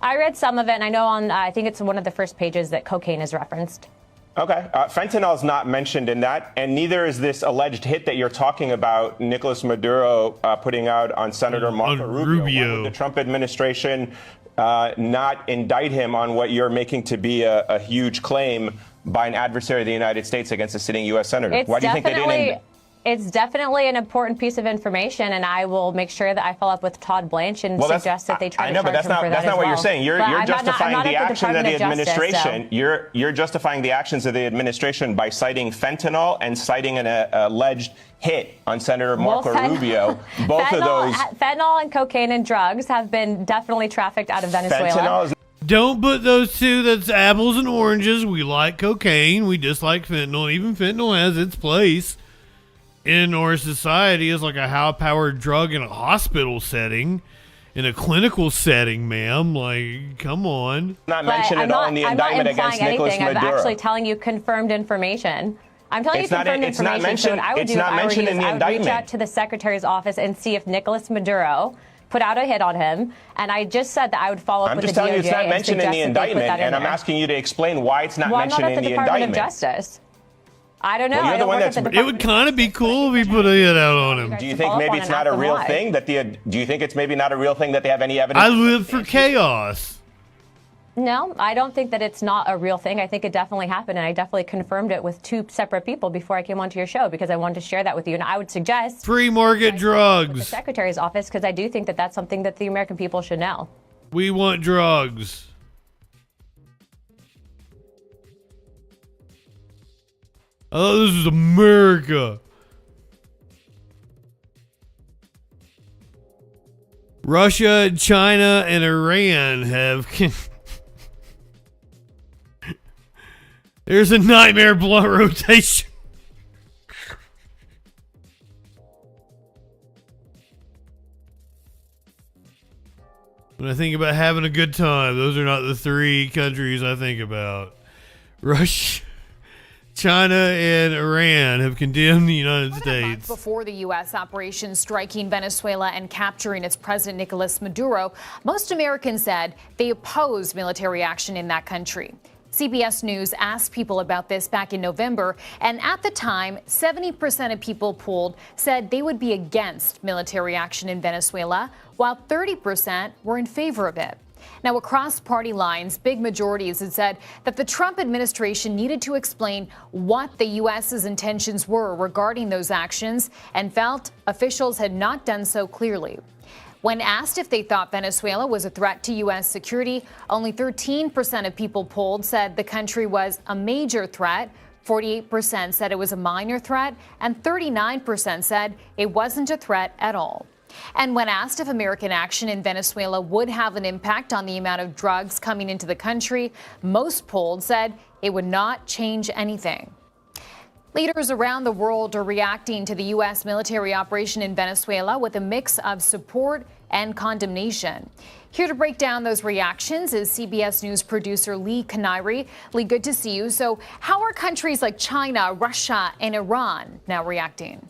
S16: I read some of it, and I know I think it's one of the first pages that cocaine is referenced.
S17: Okay. Fentanyl is not mentioned in that, and neither is this alleged hit that you're talking about Nicolas Maduro putting out on Senator Marco Rubio. Why would the Trump administration not indict him on what you're making to be a huge claim by an adversary of the United States against a sitting U.S. senator? Why do you think they didn't?
S16: It's definitely an important piece of information, and I will make sure that I follow up with Todd Blanche and suggest that they try to charge him for that as well.
S17: That's not what you're saying. You're justifying the action of the administration. You're justifying the actions of the administration by citing fentanyl and citing an alleged hit on Senator Marco Rubio. Both of those.
S16: Fentanyl and cocaine and drugs have been definitely trafficked out of Venezuela.
S2: Don't put those two. That's apples and oranges. We like cocaine. We dislike fentanyl. Even fentanyl has its place in our society as like a high-powered drug in a hospital setting, in a clinical setting, ma'am. Like, come on.
S17: Not mentioned at all in the indictment against Nicolas Maduro.
S16: I'm actually telling you confirmed information. I'm telling you confirmed information.
S17: It's not mentioned. It's not mentioned in the indictment.
S16: I would reach out to the secretary's office and see if Nicolas Maduro put out a hit on him, and I just said that I would follow up with the DOJ.
S17: I'm just telling you it's not mentioned in the indictment, and I'm asking you to explain why it's not mentioned in the indictment.
S16: Department of Justice. I don't know.
S17: Well, you're the one that's.
S2: It would kind of be cool if he put a hit out on him.
S17: Do you think maybe it's not a real thing that the? Do you think it's maybe not a real thing that they have any evidence?
S2: I live for chaos.
S16: No, I don't think that it's not a real thing. I think it definitely happened, and I definitely confirmed it with two separate people before I came onto your show because I wanted to share that with you. And I would suggest
S2: free market drugs.
S16: The secretary's office, because I do think that that's something that the American people should know.
S2: We want drugs. Oh, this is America. Russia, China, and Iran have. There's a nightmare blunt rotation. When I think about having a good time, those are not the three countries I think about. Russia, China, and Iran have condemned the United States.
S18: Before the U.S. operation striking Venezuela and capturing its president, Nicolas Maduro, most Americans said they opposed military action in that country. CBS News asked people about this back in November, and at the time, 70% of people polled said they would be against military action in Venezuela, while 30% were in favor of it. Now, across party lines, big majorities had said that the Trump administration needed to explain what the U.S.'s intentions were regarding those actions and felt officials had not done so clearly. When asked if they thought Venezuela was a threat to U.S. security, only 13% of people polled said the country was a major threat. 48% said it was a minor threat, and 39% said it wasn't a threat at all. And when asked if American action in Venezuela would have an impact on the amount of drugs coming into the country, most polled said it would not change anything. Leaders around the world are reacting to the U.S. military operation in Venezuela with a mix of support and condemnation. Here to break down those reactions is CBS News producer Lee Canary. Lee, good to see you. So how are countries like China, Russia, and Iran now reacting?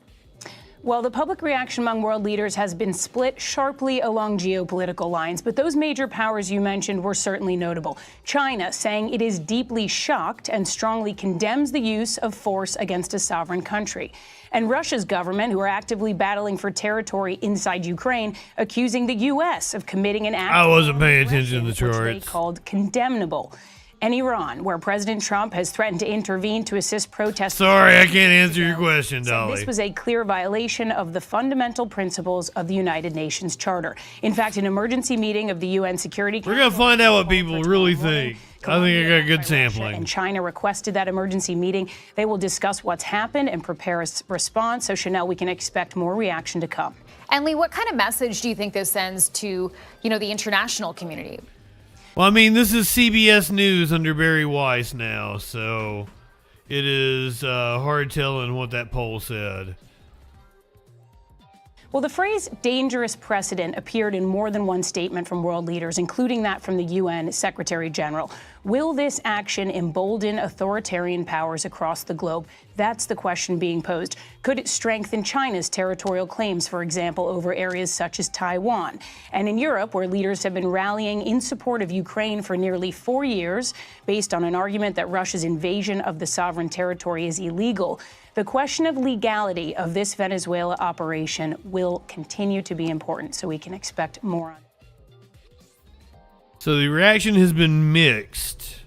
S19: Well, the public reaction among world leaders has been split sharply along geopolitical lines, but those major powers you mentioned were certainly notable. China saying it is deeply shocked and strongly condemns the use of force against a sovereign country. And Russia's government, who are actively battling for territory inside Ukraine, accusing the U.S. of committing an act
S2: I wasn't paying attention to the charts.
S19: Which they called condemnable. and Iran, where President Trump has threatened to intervene to assist protesters.
S2: Sorry, I can't answer your question,
S19: Said
S2: Dolly.
S19: this was a clear violation of the fundamental principles of the United Nations Charter. In fact, an emergency meeting of the UN Security Council.
S2: We're going to find out what people really think. I think I got good sampling.
S19: And China requested that emergency meeting. They will discuss what's happened and prepare a response. So, Chanel, we can expect more reaction to come.
S18: And Lee, what kind of message do you think this sends to, the international community?
S2: Well, I mean, this is CBS News under Barry Weiss now, so it is hard telling what that poll said.
S19: Well, the phrase dangerous precedent appeared in more than one statement from world leaders, including that from the UN Secretary General. Will this action embolden authoritarian powers across the globe? That's the question being posed. Could it strengthen China's territorial claims, for example, over areas such as Taiwan? And in Europe, where leaders have been rallying in support of Ukraine for nearly 4 years, based on an argument that Russia's invasion of the sovereign territory is illegal, the question of legality of this Venezuela operation will continue to be important, so we can expect more on it.
S2: So the reaction has been mixed.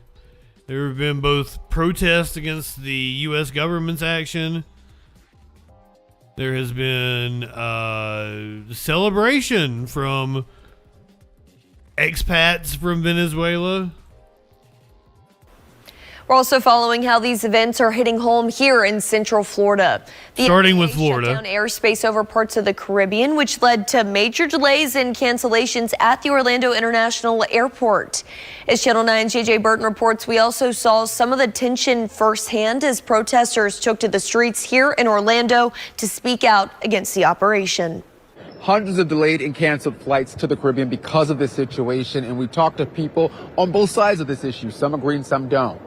S2: There have been both protests against the U.S. government's action. There has been celebration from expats from Venezuela.
S20: We're also following how these events are hitting home here in Central Florida.
S2: Starting with Florida.
S20: Shut down airspace over parts of the Caribbean, which led to major delays and cancellations at the Orlando International Airport. As Channel 9's JJ Burton reports, we also saw some of the tension firsthand as protesters took to the streets here in Orlando to speak out against the operation.
S21: Hundreds of delayed and canceled flights to the Caribbean because of this situation, and we talked to people on both sides of this issue. Some agree and some don't.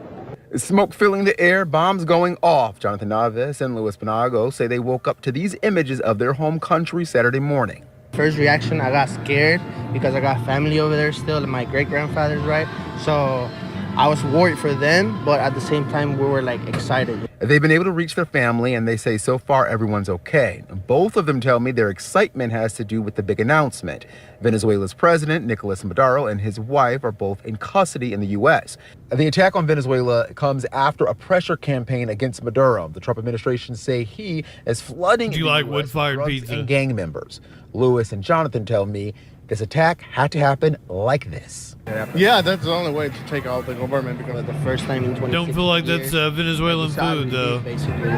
S21: Smoke filling the air, bombs going off. Jonathan Naves and Luis Benago say they woke up to these images of their home country Saturday morning.
S22: First reaction, I got scared because I got family over there still, and my great-grandfather's right. So I was worried for them, but at the same time, we were excited.
S21: They've been able to reach their family, and they say so far everyone's okay. Both of them tell me their excitement has to do with the big announcement. Venezuela's president, Nicolas Maduro, and his wife are both in custody in the U.S. The attack on Venezuela comes after a pressure campaign against Maduro. The Trump administration say he is flooding
S2: the U.S. wood-fired pizza
S21: and gang members. Lewis and Jonathan tell me this attack had to happen like this.
S22: Yeah, that's the only way to take out the government, because the first time in 20
S2: Don't feel like that's Venezuelan food, though.
S22: Basically,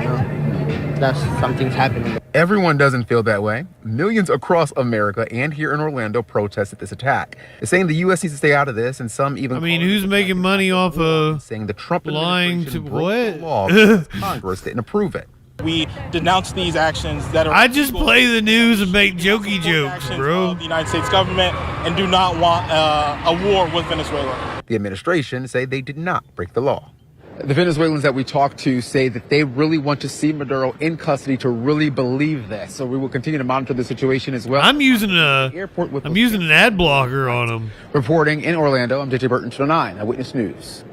S22: that's something's happening.
S21: Everyone doesn't feel that way. Millions across America and here in Orlando protested this attack. They're saying the U.S. needs to stay out of this, and some even.
S2: I mean, who's making money off of
S21: saying the Trump
S2: lying to
S21: broke
S2: what?
S21: the law because Congress didn't approve it.
S23: We denounce these actions that are.
S2: I just play the news and make jokey jokes, bro.
S23: Of the United States government and do not want a war with Venezuela.
S21: The administration say they did not break the law. The Venezuelans that we talked to say that they really want to see Maduro in custody to really believe this. So we will continue to monitor the situation as well.
S2: I'm using an ad blocker on them.
S21: Reporting in Orlando, I'm JJ Burton, Channel 9, Eyewitness News.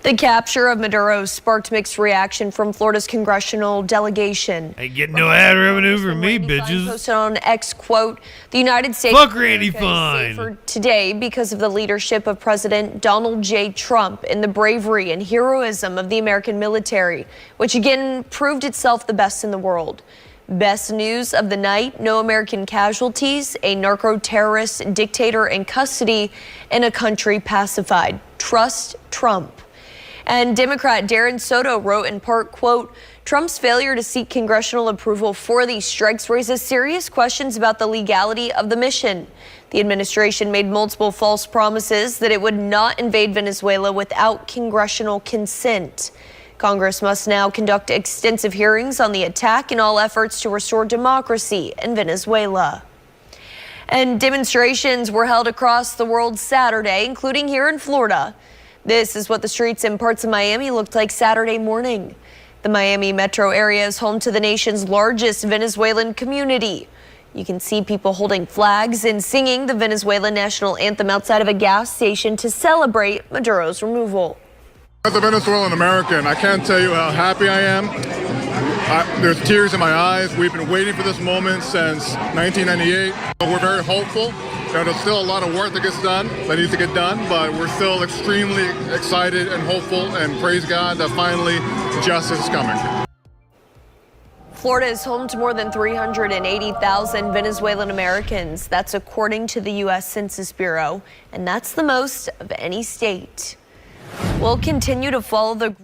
S20: The capture of Maduro sparked mixed reaction from Florida's congressional delegation.
S2: Ain't getting no ad revenue from me, bitches.
S20: Posted on X, quote, the United States
S2: Fuck Randy Fine.
S20: for today because of the leadership of President Donald J. Trump and the bravery and heroism of the American military, which again proved itself the best in the world. Best news of the night, no American casualties, a narco-terrorist dictator in custody, and a country pacified. Trust Trump. And Democrat Darren Soto wrote in part, quote, Trump's failure to seek congressional approval for these strikes raises serious questions about the legality of the mission. The administration made multiple false promises that it would not invade Venezuela without congressional consent. Congress must now conduct extensive hearings on the attack and all efforts to restore democracy in Venezuela. And demonstrations were held across the world Saturday, including here in Florida. This is what the streets in parts of Miami looked like Saturday morning. The Miami metro area is home to the nation's largest Venezuelan community. You can see people holding flags and singing the Venezuelan national anthem outside of a gas station to celebrate Maduro's removal.
S24: As a Venezuelan American, I can't tell you how happy I am
S1: There's tears in my eyes. We've been waiting for this moment since 1998. We're very hopeful. There's still a lot of work that needs to get done, but we're still extremely excited and hopeful, and praise God that finally justice is coming.
S20: Florida is home to more than 380,000 Venezuelan Americans. That's according to the U.S. Census Bureau, and that's the most of any state. We'll continue to follow the...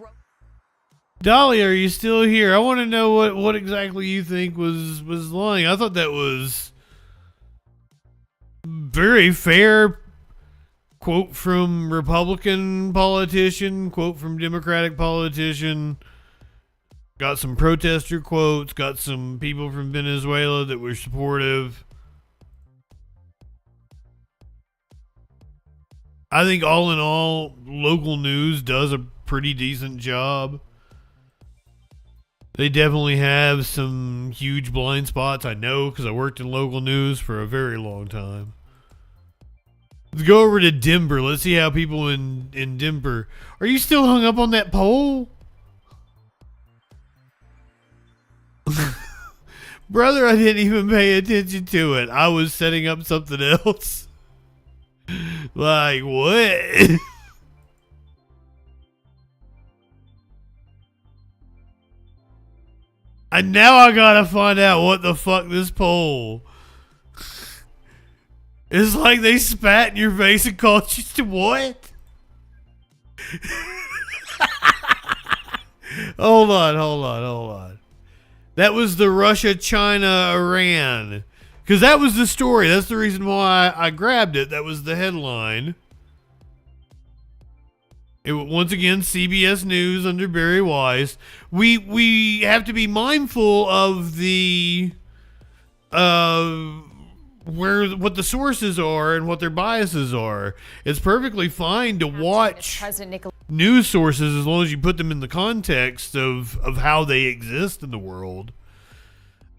S2: Dolly, are you still here? I want to know what exactly you think was lying. I thought that was very fair. Quote from Republican politician, quote from Democratic politician. Got some protester quotes, got some people from Venezuela that were supportive. I think all in all, local news does a pretty decent job. They definitely have some huge blind spots, I know, because I worked in local news for a very long time. Let's go over to Denver. Let's see how people in Denver... Are you still hung up on that poll? Brother, I didn't even pay attention to it. I was setting up something else. Like, what? And now I gotta find out what the fuck this poll. It's like they spat in your face and called you to what? Hold on. That was the Russia, China, Iran. Because that was the story. That's the reason why I grabbed it. That was the headline. Once again, CBS News under Barry Weiss. We have to be mindful of the what the sources are and what their biases are. It's perfectly fine to watch news sources as long as you put them in the context of how they exist in the world.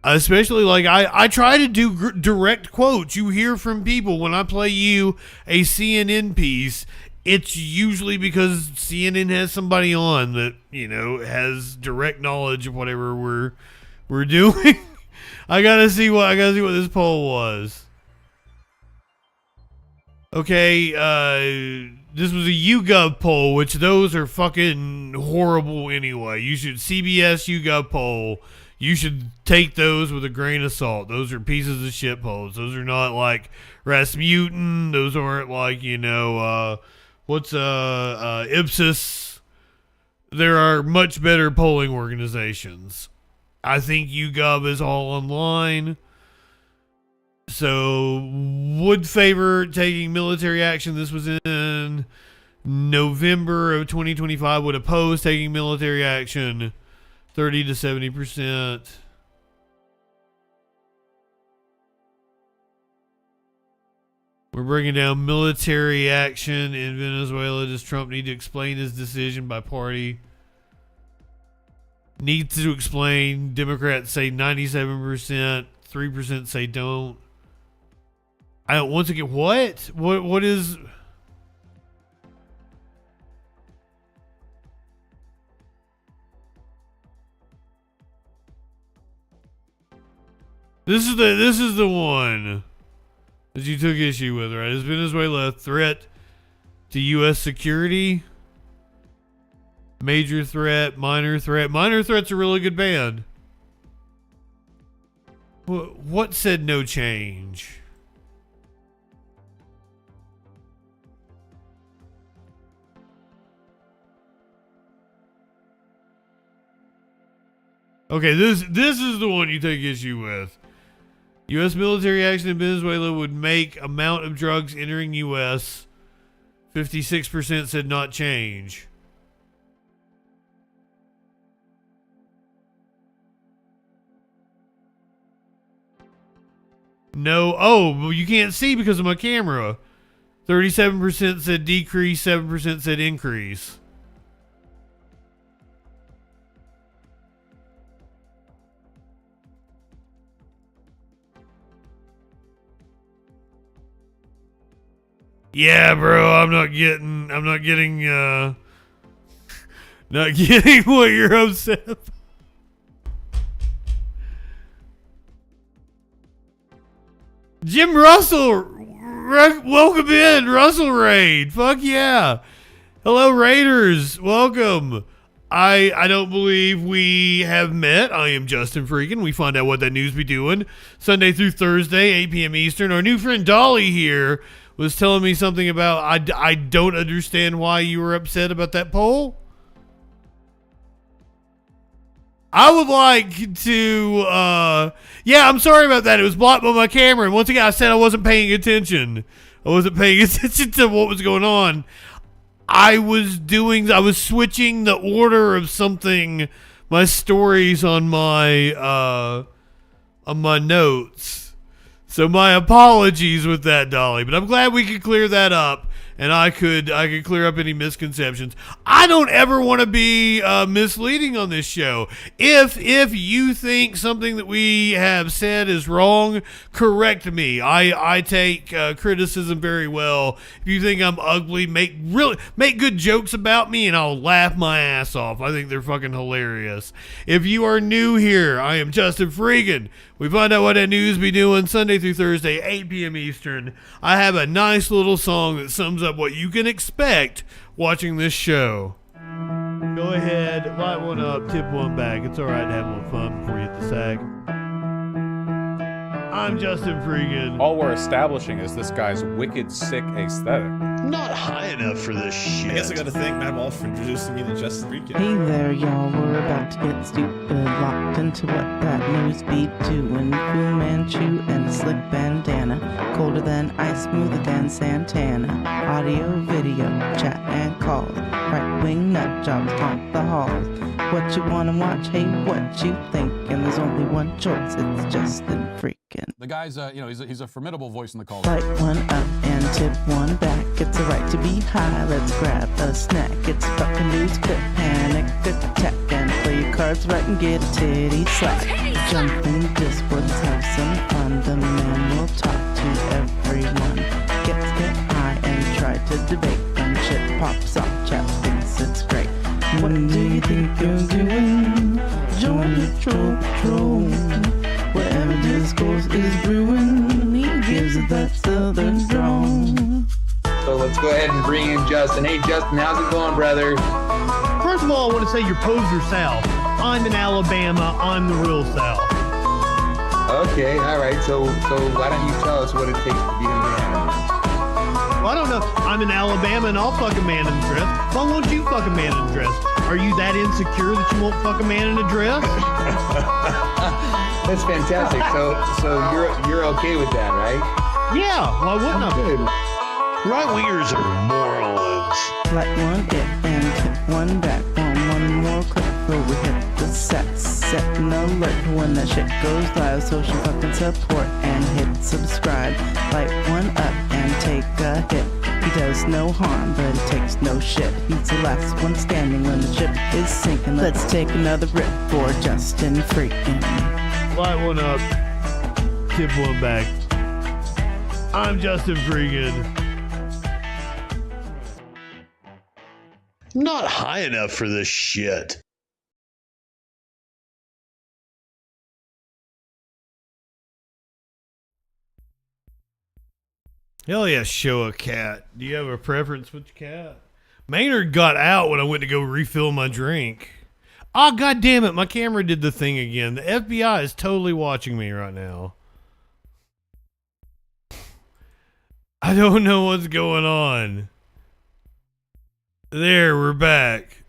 S2: Especially like I try to do direct quotes. You hear from people when I play you a CNN piece. It's usually because CNN has somebody on that, you know, has direct knowledge of whatever we're doing. I gotta see what this poll was. Okay, this was a YouGov poll, which those are fucking horrible anyway. CBS YouGov poll, you should take those with a grain of salt. Those are pieces of shit polls. Those are not like Rasmussen. Those aren't like, you know, Ipsos. There are much better polling organizations. I think YouGov is all online. So, would favor taking military action. This was in November of 2025. Would oppose taking military action. 30 to 70%. We're bringing down military action in Venezuela. Does Trump need to explain his decision by party? Needs to explain. Democrats say 97%. 3% say don't. I don't once again. What? What is? This is the one that you took issue with, right? Is Venezuela a threat to U.S. security? Major threat, minor threat. Minor threat's a really good band. What said no change? Okay, this is the one you take issue with. U.S. military action in Venezuela would make amount of drugs entering U.S. 56% said not change. No. Oh, well, you can't see because of my camera. 37% said decrease, 7% said increase. Yeah, bro, I'm not getting not getting what you're upset about. Jim Russell, welcome in, Russell Raid. Fuck yeah. Hello, Raiders. Welcome. I don't believe we have met. I am Justin Freakin. We find out what that news be doing Sunday through Thursday, 8 p.m. Eastern. Our new friend Dolly here was telling me something about I don't understand why you were upset about that poll. I would like to, yeah, I'm sorry about that. It was blocked by my camera. And once again, I said I wasn't paying attention. I wasn't paying attention to what was going on. I was switching the order of something, my stories on my notes. So my apologies with that, Dolly. But I'm glad we could clear that up. And I could clear up any misconceptions. I don't ever want to be misleading on this show. If you think something that we have said is wrong, correct me. I take criticism very well. If you think I'm ugly, make good jokes about me, and I'll laugh my ass off. I think they're fucking hilarious. If you are new here, I am Justin Freakin. We find out what that news be doing Sunday through Thursday, 8 p.m. Eastern. I have a nice little song that sums up what you can expect watching this show. Go ahead, light one up, tip one back. It's all right to have a little fun before you hit the sack. I'm Justin Freakin.
S3: All we're establishing is this guy's wicked sick aesthetic.
S4: Not high enough for this shit.
S6: I guess I gotta thank Matt Wall for introducing me to Justin Freakin.
S24: Hey there, y'all. We're about to get stupid, locked into what that news be doing. Fu Manchu and a slick bandana, colder than ice, smoother than Santana. Audio, video, chat and calls. Right-wing nut jobs haunt the halls. What you wanna watch? Hey, what you think? And there's only one choice. It's Justin Freakin.
S25: The guy's, he's a formidable voice in the call.
S24: Light one up and tip one back. It's a right to be high. Let's grab a snack. It's fucking news, quit panic, attack, and play your cards right and get a titty slap. Jump in Discords, have some fun. The man will talk to everyone. Get high and try to debate. When shit pops off, chat thinks it's great. What do you think you're doing? Join the troll patrol. Whatever discourse is brewing, he gives it that southern drawl.
S26: So let's go ahead and bring in Justin. Hey Justin, how's it going, brother?
S27: First of all, I want to say you're poser South. I'm in Alabama. I'm the real South.
S26: Okay, all right. So why don't you tell us what it takes to be a man?
S27: Well, I don't know. I'm in Alabama and I'll fuck a man in a dress. Why won't you fuck a man in a dress? Are you that insecure that you won't fuck a man in a dress?
S26: That's fantastic. So you're okay with that, right?
S27: Yeah. Why wouldn't I?
S4: Right-wingers are morons.
S24: Light one it and hit one back. One more click before we hit the set an alert when that shit goes live. Social fucking support and hit subscribe. Light one up and take a hit. He does no harm, but he takes no shit. He's the last one standing when the ship is sinking. Let's take another rip for Justin Freakin.
S2: Light one up, tip one back. I'm Justin Freakin.
S4: Not high enough for this shit.
S2: Hell yeah, show a cat. Do you have a preference with your cat? Maynard got out when I went to go refill my drink. Oh, God damn it. My camera did the thing again. The FBI is totally watching me right now. I don't know what's going on. There, we're back.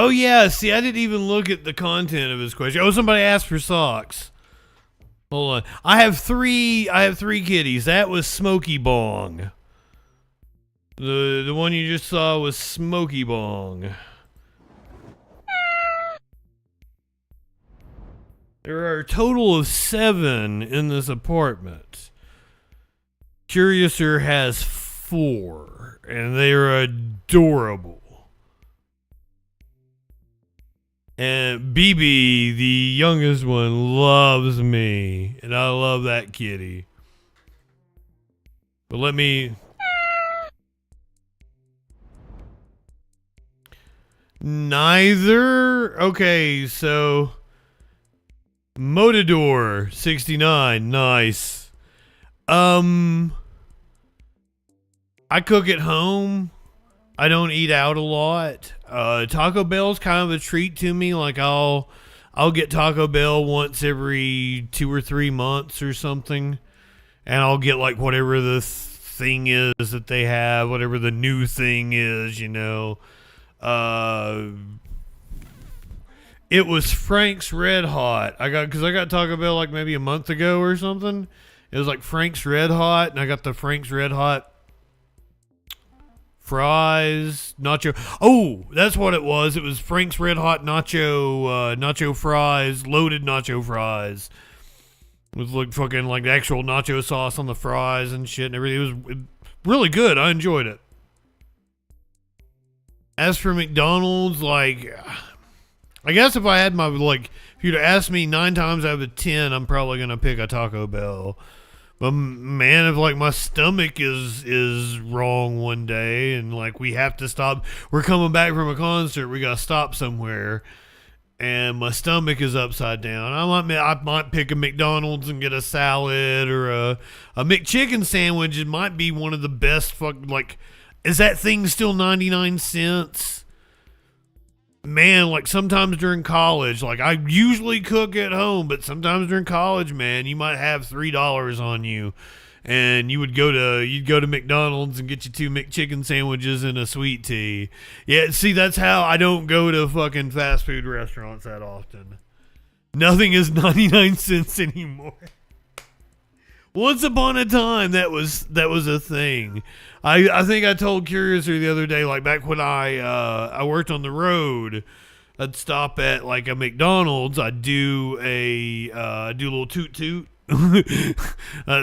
S2: Oh, yeah. See, I didn't even look at the content of his question. Oh, somebody asked for socks. Hold on. I have three kitties. That was Smokey Bong. The one you just saw was Smokey Bong. There are a total of 7 in this apartment. Curiouser has 4, and they are adorable. And BB, the youngest one, loves me, and I love that kitty. But let me... Neither? Okay, so... Motador 69, nice. I cook at home. I don't eat out a lot. Taco Bell's kind of a treat to me. Like I'll get Taco Bell once every 2 or 3 months or something, and I'll get like whatever the thing is that they have, whatever the new thing is, you know. It was Frank's Red Hot. Because I got Taco Bell like maybe a month ago or something. It was like Frank's Red Hot, and I got the Frank's Red Hot fries, nacho. Oh, that's what it was. It was Frank's Red Hot nacho fries, loaded nacho fries. With like fucking like the actual nacho sauce on the fries and shit and everything. It was really good. I enjoyed it. As for McDonald's, like... I guess if I had my, like, if you'd asked me 9 times out of 10, I'm probably going to pick a Taco Bell. But, man, if, like, my stomach is wrong one day and, like, we have to stop. We're coming back from a concert. We got to stop somewhere. And my stomach is upside down. I might pick a McDonald's and get a salad or a McChicken sandwich. It might be one of the best like, is that thing still 99 cents? Man, like sometimes during college, like I usually cook at home, but sometimes during college, man, you might have $3 on you, and you'd go to McDonald's and get you 2 McChicken sandwiches and a sweet tea. Yeah, see, that's how I don't go to fucking fast food restaurants that often. Nothing is 99 cents anymore. Once upon a time, that was a thing. I think I told Curiouser the other day, like back when I worked on the road, I'd stop at like a McDonald's. I'd do a little toot toot,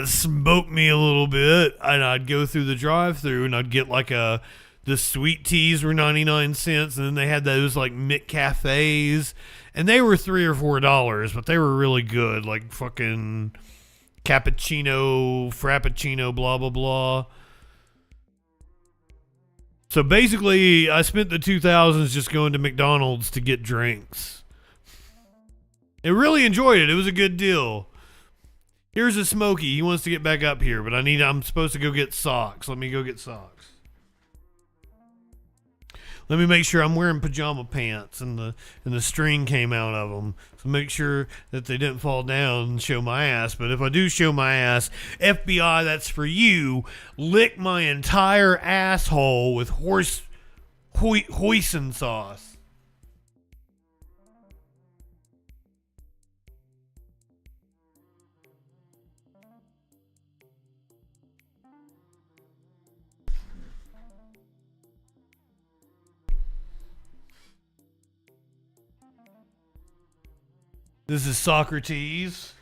S2: smoke me a little bit, and I'd go through the drive-through and I'd get like the sweet teas were 99 cents, and then they had those like McCafes, and they were $3 or $4, but they were really good, like fucking cappuccino, frappuccino, blah blah blah. So basically, I spent the 2000s just going to McDonald's to get drinks. I really enjoyed it. It was a good deal. Here's a Smokey. He wants to get back up here, but I'm supposed to go get socks. Let me go get socks. Let me make sure I'm wearing pajama pants and the string came out of them. So make sure that they didn't fall down and show my ass. But if I do show my ass, FBI, that's for you. Lick my entire asshole with hoisin sauce. This is Socrates.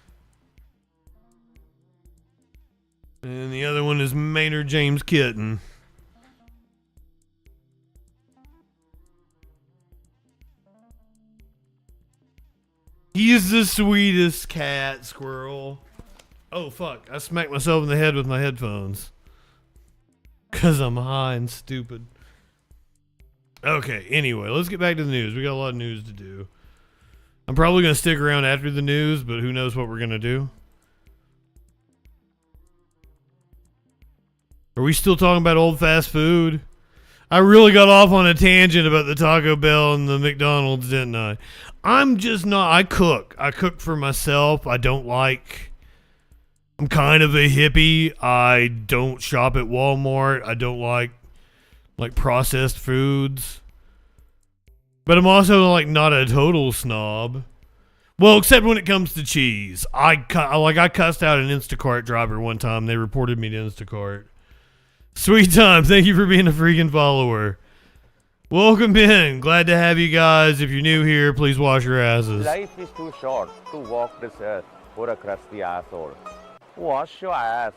S2: And the other one is Maynard James Kitten. He's the sweetest cat, squirrel. Oh, fuck. I smacked myself in the head with my headphones. 'Cause I'm high and stupid. Okay, anyway, let's get back to the news. We got a lot of news to do. I'm probably going to stick around after the news, but who knows what we're going to do. Are we still talking about old fast food? I really got off on a tangent about the Taco Bell and the McDonald's, didn't I? I'm just not... I cook for myself. I'm kind of a hippie. I don't shop at Walmart. I don't like processed foods. But I'm also like not a total snob. Well, except when it comes to cheese. I cussed out an Instacart driver one time. They reported me to Instacart. Sweet time. Thank you for being a freaking follower. Welcome in. Glad to have you guys. If you're new here, please wash your asses.
S5: Life is too short to walk this earth for a crusty asshole. Wash your ass.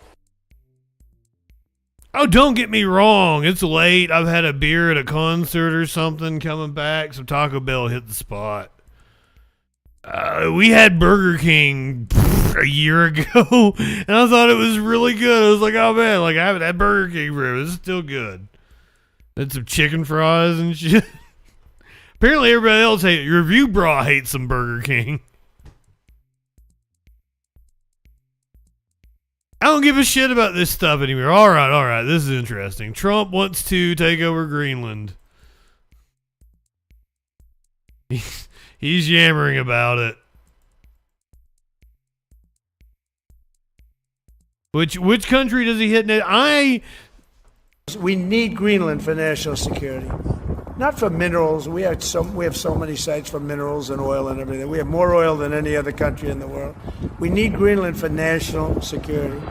S2: Oh, don't get me wrong. It's late. I've had a beer at a concert or something coming back. Some Taco Bell hit the spot. We had Burger King a year ago, and I thought it was really good. I was like, oh man, like I haven't had Burger King forever. It's still good. Had some chicken fries and shit. Apparently everybody else hates Review Bra hates some Burger King. I don't give a shit about this stuff anymore. All right. This is interesting. Trump wants to take over Greenland. He's yammering about it. Which country does he hit?
S7: We need Greenland for national security, not for minerals. We have so many sites for minerals and oil and everything. We have more oil than any other country in the world. We need Greenland for national security.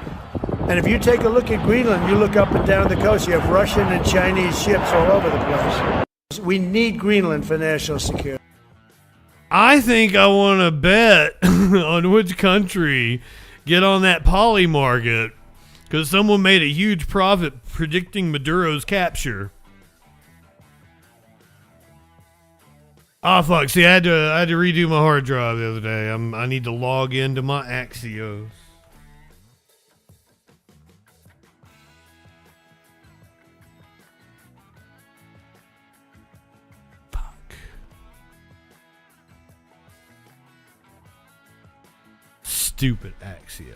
S7: And if you take a look at Greenland, you look up and down the coast, you have Russian and Chinese ships all over the place. We need Greenland for national security.
S2: I think I want to bet on which country get on that poly market, because someone made a huge profit predicting Maduro's capture. Oh fuck! See, I had to redo my hard drive the other day. I need to log into my Axios. Stupid Axios.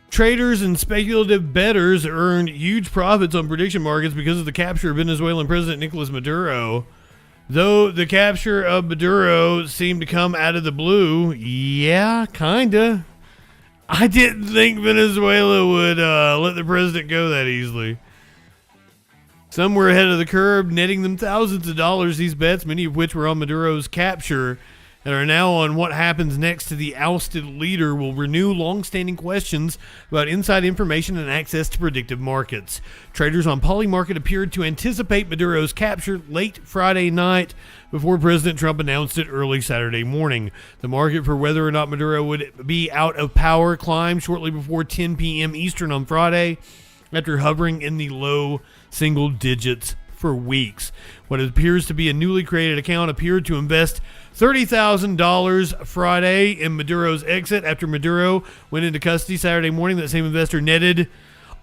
S2: Traders and speculative bettors earned huge profits on prediction markets because of the capture of Venezuelan President Nicolas Maduro. Though the capture of Maduro seemed to come out of the blue, yeah, kinda. I didn't think Venezuela would let the president go that easily. Some were ahead of the curve, netting them thousands of dollars. These bets, many of which were on Maduro's capture, and are now on what happens next to the ousted leader, will renew long-standing questions about inside information and access to predictive markets. Traders on Polymarket appeared to anticipate Maduro's capture late Friday night before President Trump announced it early Saturday morning. The market for whether or not Maduro would be out of power climbed shortly before 10 p.m. Eastern on Friday, after hovering in the low single digits for weeks. What appears to be a newly created account appeared to invest $30,000 Friday in Maduro's exit. After Maduro went into custody Saturday morning, that same investor netted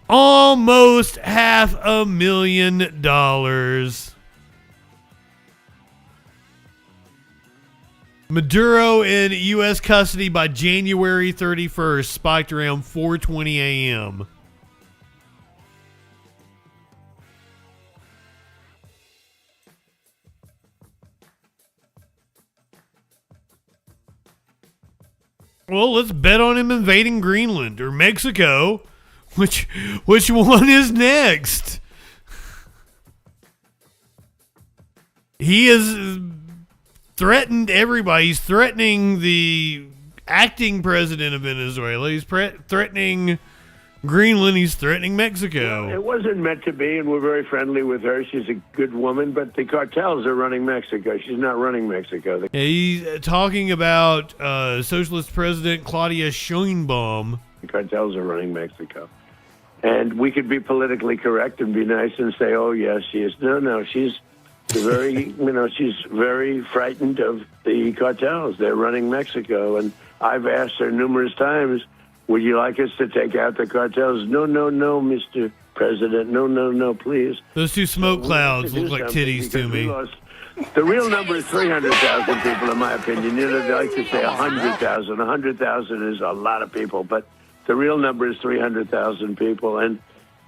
S2: almost $500,000. Maduro in U.S. custody by January 31st, spiked around 4:20 a.m. Well, let's bet on him invading Greenland or Mexico. Which one is next? He has threatened everybody. He's threatening the acting president of Venezuela. He's threatening Greenland. He's threatening Mexico.
S7: It wasn't meant to be, and we're very friendly with her. She's a good woman, but the cartels are running Mexico. She's not running Mexico.
S2: He's talking about socialist president Claudia Sheinbaum.
S7: The cartels are running Mexico. And we could be politically correct and be nice and say, oh, yes, she is. No, she's very, she's very frightened of the cartels. They're running Mexico. And I've asked her numerous times, would you like us to take out the cartels? No, Mr. President. No, please.
S2: Those two smoke clouds look like titties to me.
S7: The real number is 300,000 people, in my opinion. They like to say 100,000. 100,000 is a lot of people, but the real number is 300,000 people. And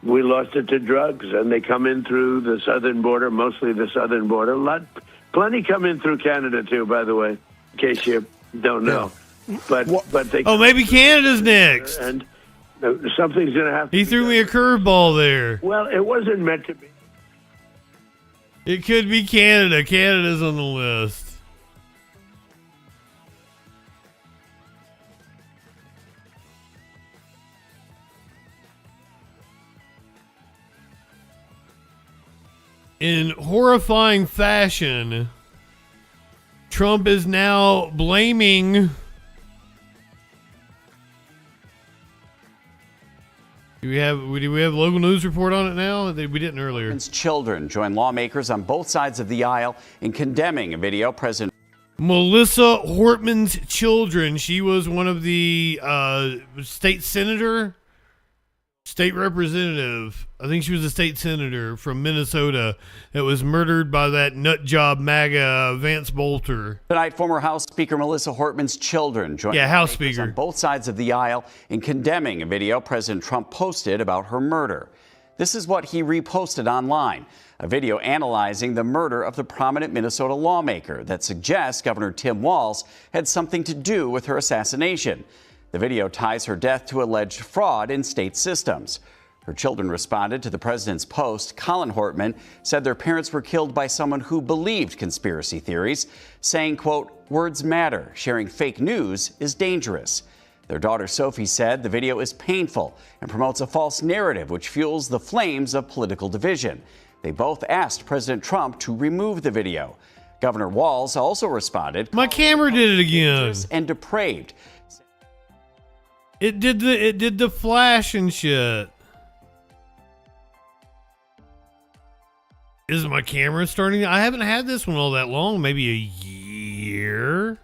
S7: we lost it to drugs, and they come in through the southern border, mostly the southern border. Plenty come in through Canada, too, by the way, in case you don't know. But they. Oh,
S2: maybe Canada's next.
S7: And something's going to happen.
S2: He threw me a curveball there.
S7: Well, it wasn't meant to be.
S2: It could be Canada. Canada's on the list. In horrifying fashion, Trump is now blaming... Do we have local news report on it now? We didn't earlier.
S8: Children join lawmakers on both sides of the aisle in condemning a video President
S2: Melissa Hortman's children. She was one of the state representative. I think she was a state senator from Minnesota that was murdered by that nut job MAGA Vance Bolter.
S8: Tonight, former House Speaker Melissa Hortman's children joined
S2: House
S8: lawmakers
S2: Speaker
S8: on both sides of the aisle in condemning a video President Trump posted about her murder. This is what he reposted online, a video analyzing the murder of the prominent Minnesota lawmaker that suggests Governor Tim Walz had something to do with her assassination. The video ties her death to alleged fraud in state systems. Her children responded to the president's post. Colin Hortman said their parents were killed by someone who believed conspiracy theories, saying, quote, "Words matter. Sharing fake news is dangerous." Their daughter Sophie said the video is painful and promotes a false narrative which fuels the flames of political division. They both asked President Trump to remove the video. Governor Walz also responded,
S2: "My camera did it again."
S8: And depraved.
S2: It did the flash and shit. Is my camera starting? I haven't had this one all that long, maybe a year.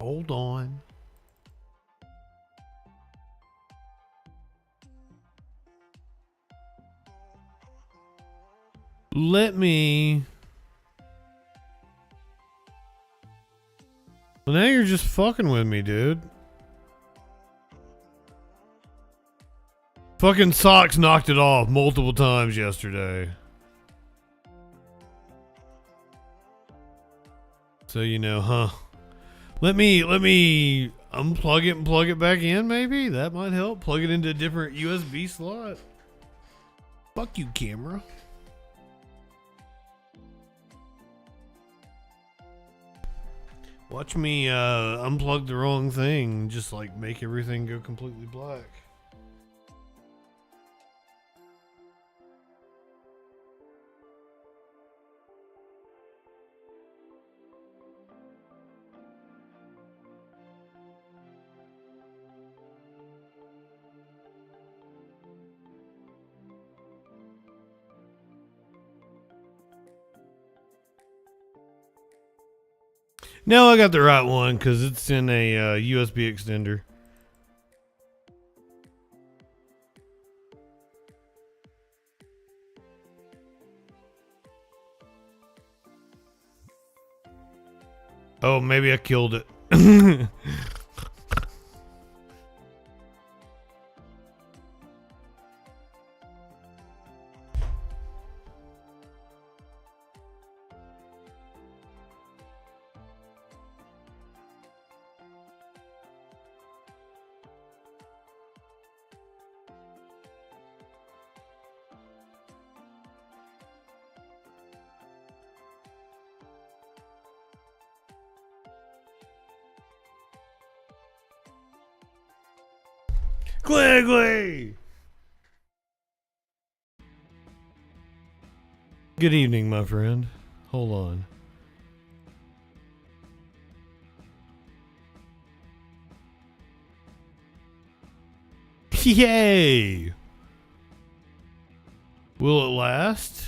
S2: Hold on. Let me... Well, now you're just fucking with me, dude. Fucking Socks knocked it off multiple times yesterday. So, you know, huh? Let me unplug it and plug it back in, maybe? That might help. Plug it into a different USB slot. Fuck you, camera. Watch me unplug the wrong thing, just like make everything go completely black. No, I got the right one because it's in a USB extender. Oh, maybe I killed it. Quigley! Good evening, my friend. Hold on. Yay! Will it last?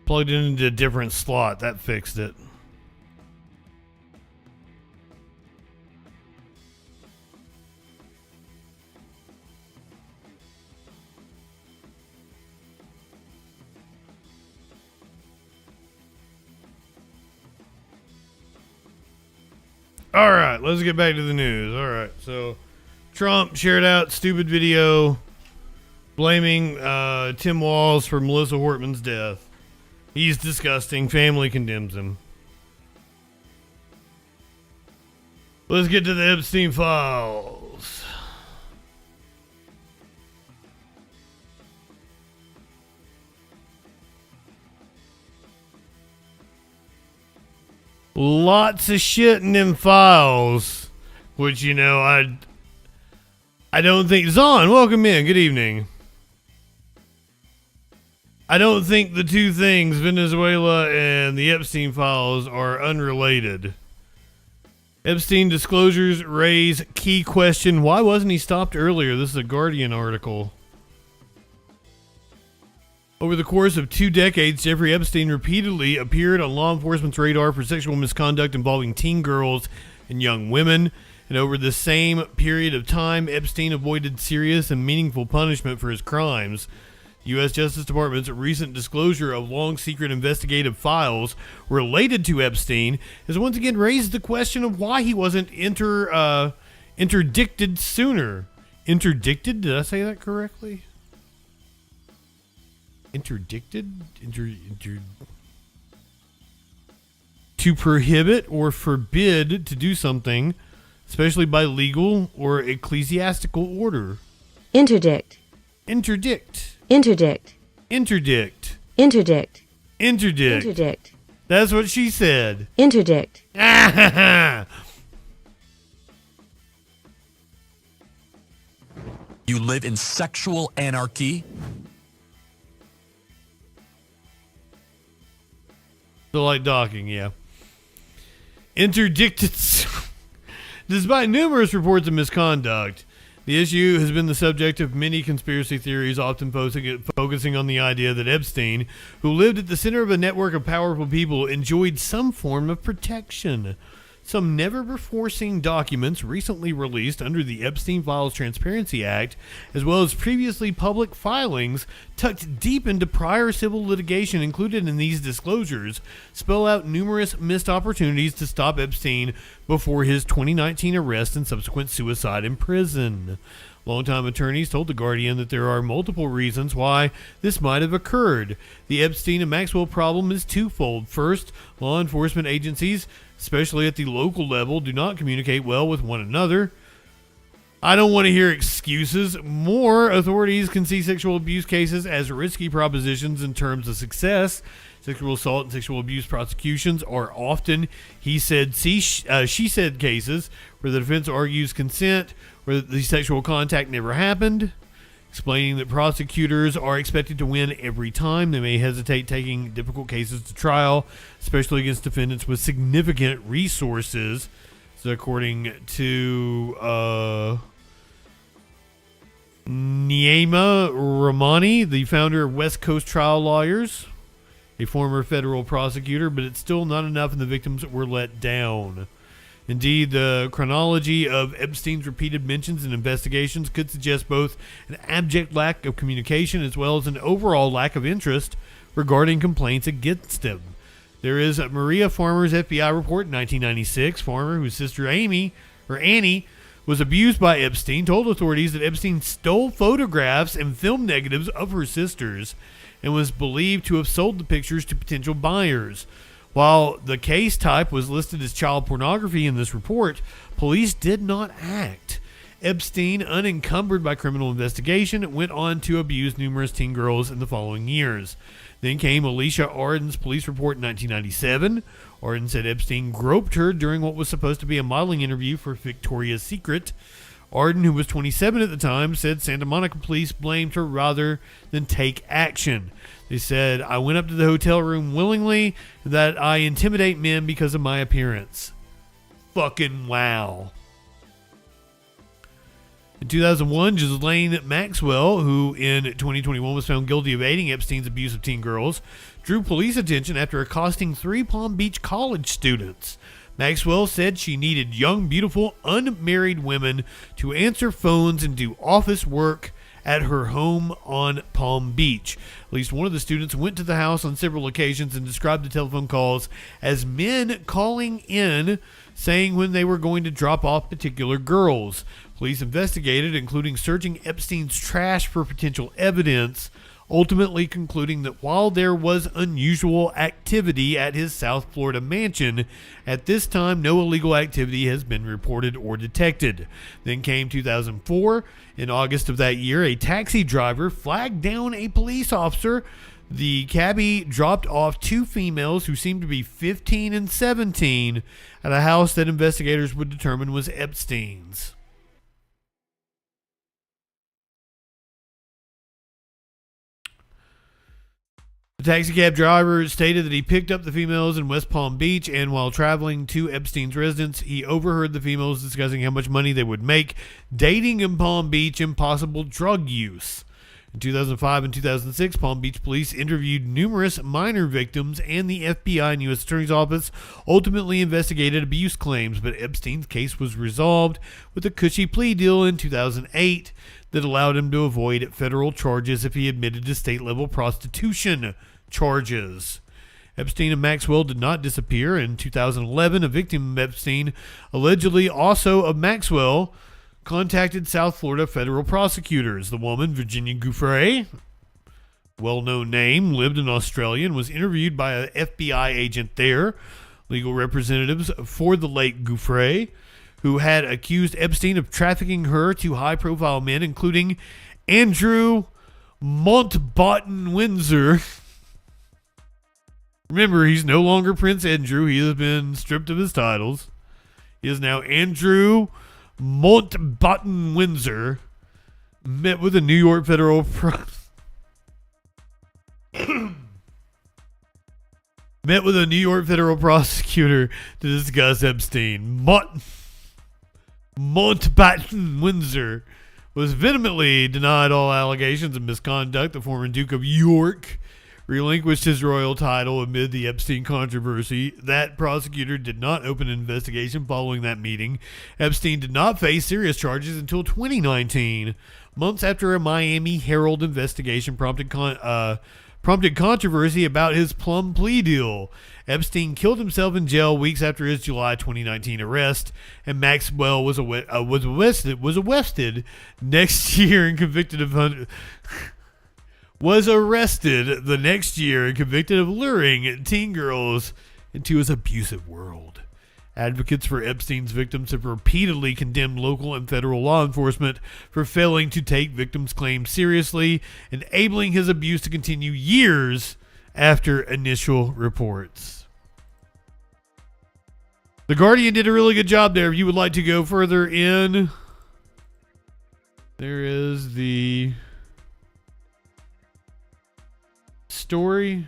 S2: Plugged it into a different slot. That fixed it. All right, let's get back to the news. All right, so Trump shared out stupid video blaming Tim Walz for Melissa Hortman's death. He's disgusting. Family condemns him. Let's get to the Epstein files. Lots of shit in them files, which, you know, I don't think... Zon, welcome in. Good evening. I don't think the two things, Venezuela and the Epstein files, are unrelated. Epstein disclosures raise key question. Why wasn't he stopped earlier? This is a Guardian article. Over the course of 2 decades, Jeffrey Epstein repeatedly appeared on law enforcement's radar for sexual misconduct involving teen girls and young women. And over the same period of time, Epstein avoided serious and meaningful punishment for his crimes. The U.S. Justice Department's recent disclosure of long-secret investigative files related to Epstein has once again raised the question of why he wasn't interdicted sooner. Interdicted? Did I say that correctly? Interdicted? To prohibit or forbid to do something, especially by legal or ecclesiastical order.
S9: Interdict.
S2: Interdict.
S9: Interdict.
S2: Interdict.
S9: Interdict.
S2: Interdict.
S9: Interdict.
S2: That's what she said.
S9: Interdict.
S10: You live in sexual anarchy?
S2: So like docking, yeah. Interdicted. Despite numerous reports of misconduct, the issue has been the subject of many conspiracy theories, often focusing on the idea that Epstein, who lived at the center of a network of powerful people, enjoyed some form of protection. Some never-before-seen documents recently released under the Epstein Files Transparency Act, as well as previously public filings tucked deep into prior civil litigation included in these disclosures, spell out numerous missed opportunities to stop Epstein before his 2019 arrest and subsequent suicide in prison. Longtime attorneys told The Guardian that there are multiple reasons why this might have occurred. The Epstein and Maxwell problem is twofold. First, law enforcement agencies, especially at the local level, do not communicate well with one another. I don't want to hear excuses. More authorities can see sexual abuse cases as risky propositions in terms of success. Sexual assault and sexual abuse prosecutions are often he said, she said cases where the defense argues consent, where the sexual contact never happened, explaining that prosecutors are expected to win every time. They may hesitate taking difficult cases to trial, especially against defendants with significant resources. So according to Niema Ramani, the founder of West Coast Trial Lawyers, a former federal prosecutor, but it's still not enough and the victims were let down. Indeed, the chronology of Epstein's repeated mentions and investigations could suggest both an abject lack of communication as well as an overall lack of interest regarding complaints against him. There is Maria Farmer's FBI report in 1996. Farmer, whose sister Annie, was abused by Epstein, told authorities that Epstein stole photographs and film negatives of her sisters and was believed to have sold the pictures to potential buyers. While the case type was listed as child pornography in this report, police did not act. Epstein, unencumbered by criminal investigation, went on to abuse numerous teen girls in the following years. Then came Alicia Arden's police report in 1997. Arden said Epstein groped her during what was supposed to be a modeling interview for Victoria's Secret. Arden, who was 27 at the time, said Santa Monica police blamed her rather than take action. They said, I went up to the hotel room willingly, that I intimidate men because of my appearance. Fucking wow. In 2001, Ghislaine Maxwell, who in 2021 was found guilty of aiding Epstein's abuse of teen girls, drew police attention after accosting 3 Palm Beach college students. Maxwell said she needed young, beautiful, unmarried women to answer phones and do office work at her home on Palm Beach. At least one of the students went to the house on several occasions and described the telephone calls as men calling in, saying when they were going to drop off particular girls. Police investigated, including searching Epstein's trash for potential evidence. ultimately concluding that while there was unusual activity at his South Florida mansion, at this time no illegal activity has been reported or detected. Then came 2004. In August of that year, a taxi driver flagged down a police officer. The cabbie dropped off two females who seemed to be 15 and 17 at a house that investigators would determine was Epstein's. The taxi cab driver stated that he picked up the females in West Palm Beach, and while traveling to Epstein's residence, he overheard the females discussing how much money they would make dating in Palm Beach and possible drug use. In 2005 and 2006, Palm Beach police interviewed numerous minor victims, and the FBI and U.S. Attorney's Office ultimately investigated abuse claims, but Epstein's case was resolved with a cushy plea deal in 2008 that allowed him to avoid federal charges if he admitted to state-level prostitution charges. Epstein and Maxwell did not disappear. In 2011, a victim of Epstein, allegedly also of Maxwell, contacted South Florida federal prosecutors. The woman, Virginia Giuffre, well-known name, lived in Australia and was interviewed by an FBI agent there. Legal representatives for the late Giuffre, who had accused Epstein of trafficking her to high-profile men, including Andrew Mountbatten Windsor. Remember, he's no longer Prince Andrew. He has been stripped of his titles. He is now Andrew Mountbatten Windsor. Met with a New York federal prosecutor to discuss Epstein. Mountbatten Windsor was vehemently denied all allegations of misconduct. The former Duke of York relinquished his royal title amid the Epstein controversy. That prosecutor did not open an investigation following that meeting. Epstein did not face serious charges until 2019, months after a Miami Herald investigation prompted controversy about his plum plea deal. Epstein killed himself in jail weeks after his July 2019 arrest, and Maxwell was arrested next year and convicted of was arrested the next year and convicted of luring teen girls into his abusive world. Advocates for Epstein's victims have repeatedly condemned local and federal law enforcement for failing to take victims' claims seriously, enabling his abuse to continue years after initial reports. The Guardian did a really good job there. If you would like to go further in, there is the story.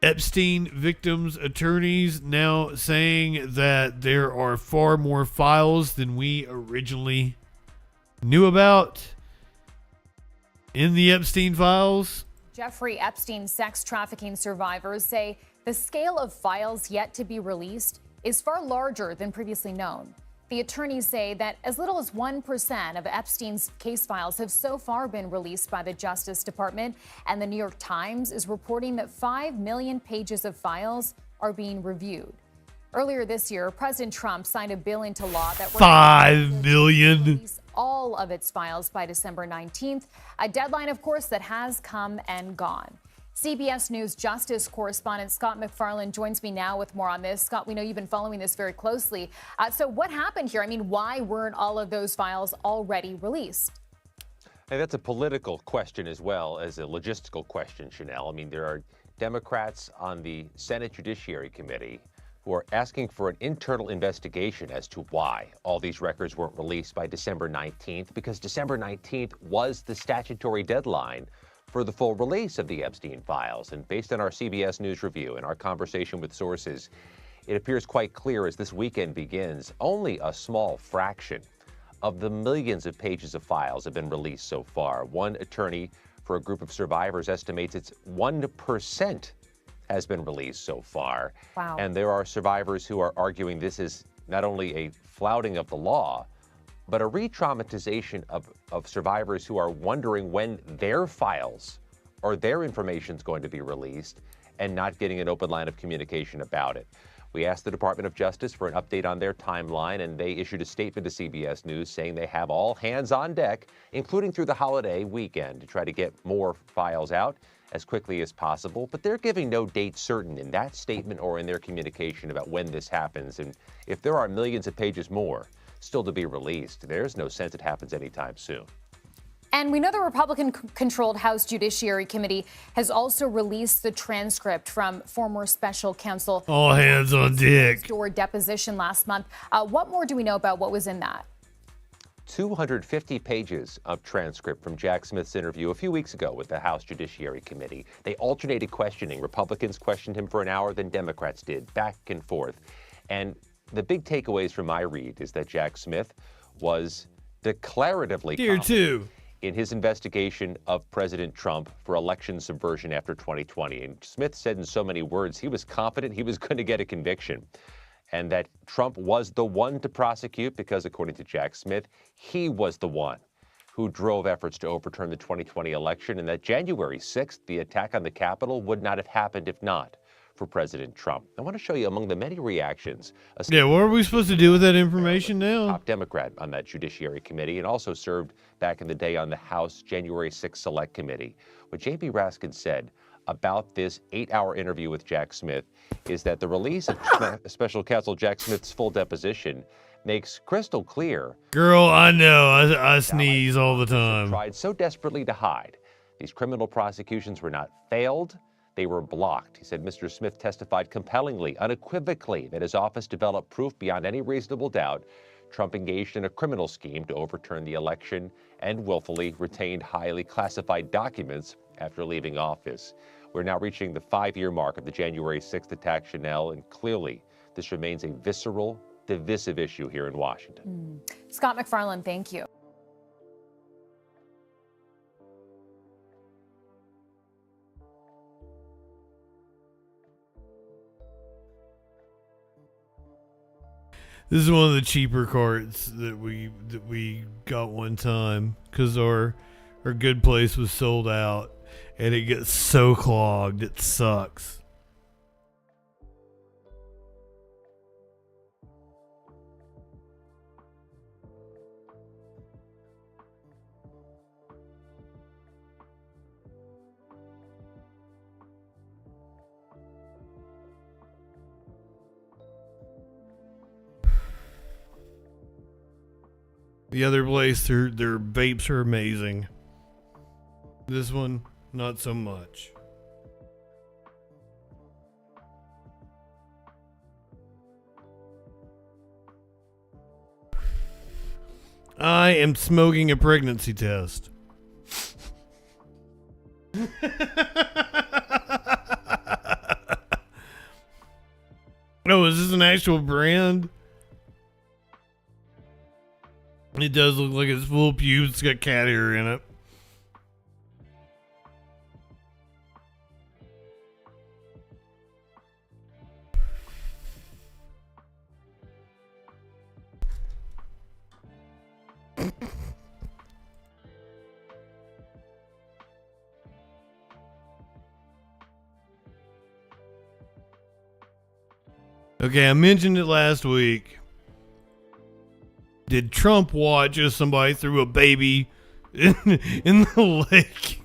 S2: Epstein victims' attorneys now saying that there are far more files than we originally knew about in the Epstein files.
S18: Jeffrey Epstein sex trafficking survivors say the scale of files yet to be released is far larger than previously known. The attorneys say that as little as 1% of Epstein's case files have so far been released by the Justice Department, and the New York Times is reporting that 5 million pages of files are being reviewed. Earlier this year, President Trump signed a bill into law that
S2: 5 million
S18: release all of its files by December 19th, a deadline, of course, that has come and gone. CBS News Justice correspondent Scott McFarland joins me now with more on this. Scott, we know you've been following this very closely. So what happened here? I mean, why weren't all of those files already released?
S11: Hey, that's a political question as well as a logistical question, Chanel. I mean, there are Democrats on the Senate Judiciary Committee who are asking for an internal investigation as to why all these records weren't released by December 19th, because December 19th was the statutory deadline for the full release of the Epstein files. And based on our CBS News review and our conversation with sources, it appears quite clear as this weekend begins, only a small fraction of the millions of pages of files have been released so far. One attorney for a group of survivors estimates it's 1% has been released so far.
S18: Wow.
S11: And there are survivors who are arguing this is not only a flouting of the law, but a re-traumatization of survivors who are wondering when their files or their information is going to be released and not getting an open line of communication about it. We asked the Department of Justice for an update on their timeline, and they issued a statement to CBS News saying they have all hands on deck, including through the holiday weekend, to try to get more files out as quickly as possible. But they're giving no date certain in that statement or in their communication about when this happens. And if there are millions of pages more still to be released, there's no sense it happens anytime soon.
S18: And we know the Republican-controlled House Judiciary Committee has also released the transcript from former special counsel.
S2: All hands on deck.
S18: Door deposition last month. What more do we know about what was in that?
S11: 250 pages of transcript from Jack Smith's interview a few weeks ago with the House Judiciary Committee. They alternated questioning. Republicans questioned him for an hour, then Democrats did, back and forth. And the big takeaways from my read is that Jack Smith was declaratively confident in his investigation of President Trump for election subversion after 2020. And Smith said in so many words, he was confident he was going to get a conviction, and that Trump was the one to prosecute because, according to Jack Smith, he was the one who drove efforts to overturn the 2020 election, and that January 6th, the attack on the Capitol, would not have happened if not for President Trump. I want to show you among the many reactions.
S2: Yeah, what are we supposed to do with that information now?
S11: Top Democrat on that Judiciary Committee, and also served back in the day on the House January 6th Select Committee. What J.B. Raskin said about this 8-hour interview with Jack Smith is that the release of Special Counsel Jack Smith's full deposition makes crystal clear.
S2: Girl, I know. I sneeze all the time.
S11: Tried so desperately to hide. These criminal prosecutions were not failed. They were blocked. He said Mr. Smith testified compellingly, unequivocally, that his office developed proof beyond any reasonable doubt Trump engaged in a criminal scheme to overturn the election and willfully retained highly classified documents after leaving office. We're now reaching the 5-year mark of the January 6th attack, Chanel, and clearly this remains a visceral, divisive issue here in Washington.
S18: Scott McFarland, thank you.
S2: This is one of the cheaper carts that we got one time because our good place was sold out, and it gets so clogged it sucks. The other place, their vapes are amazing. This one, not so much. I am smoking a pregnancy test. Oh, is this an actual brand? It does look like it's full of pubes. It's got cat hair in it. Okay, I mentioned it last week. Did Trump watch as somebody threw a baby in the lake?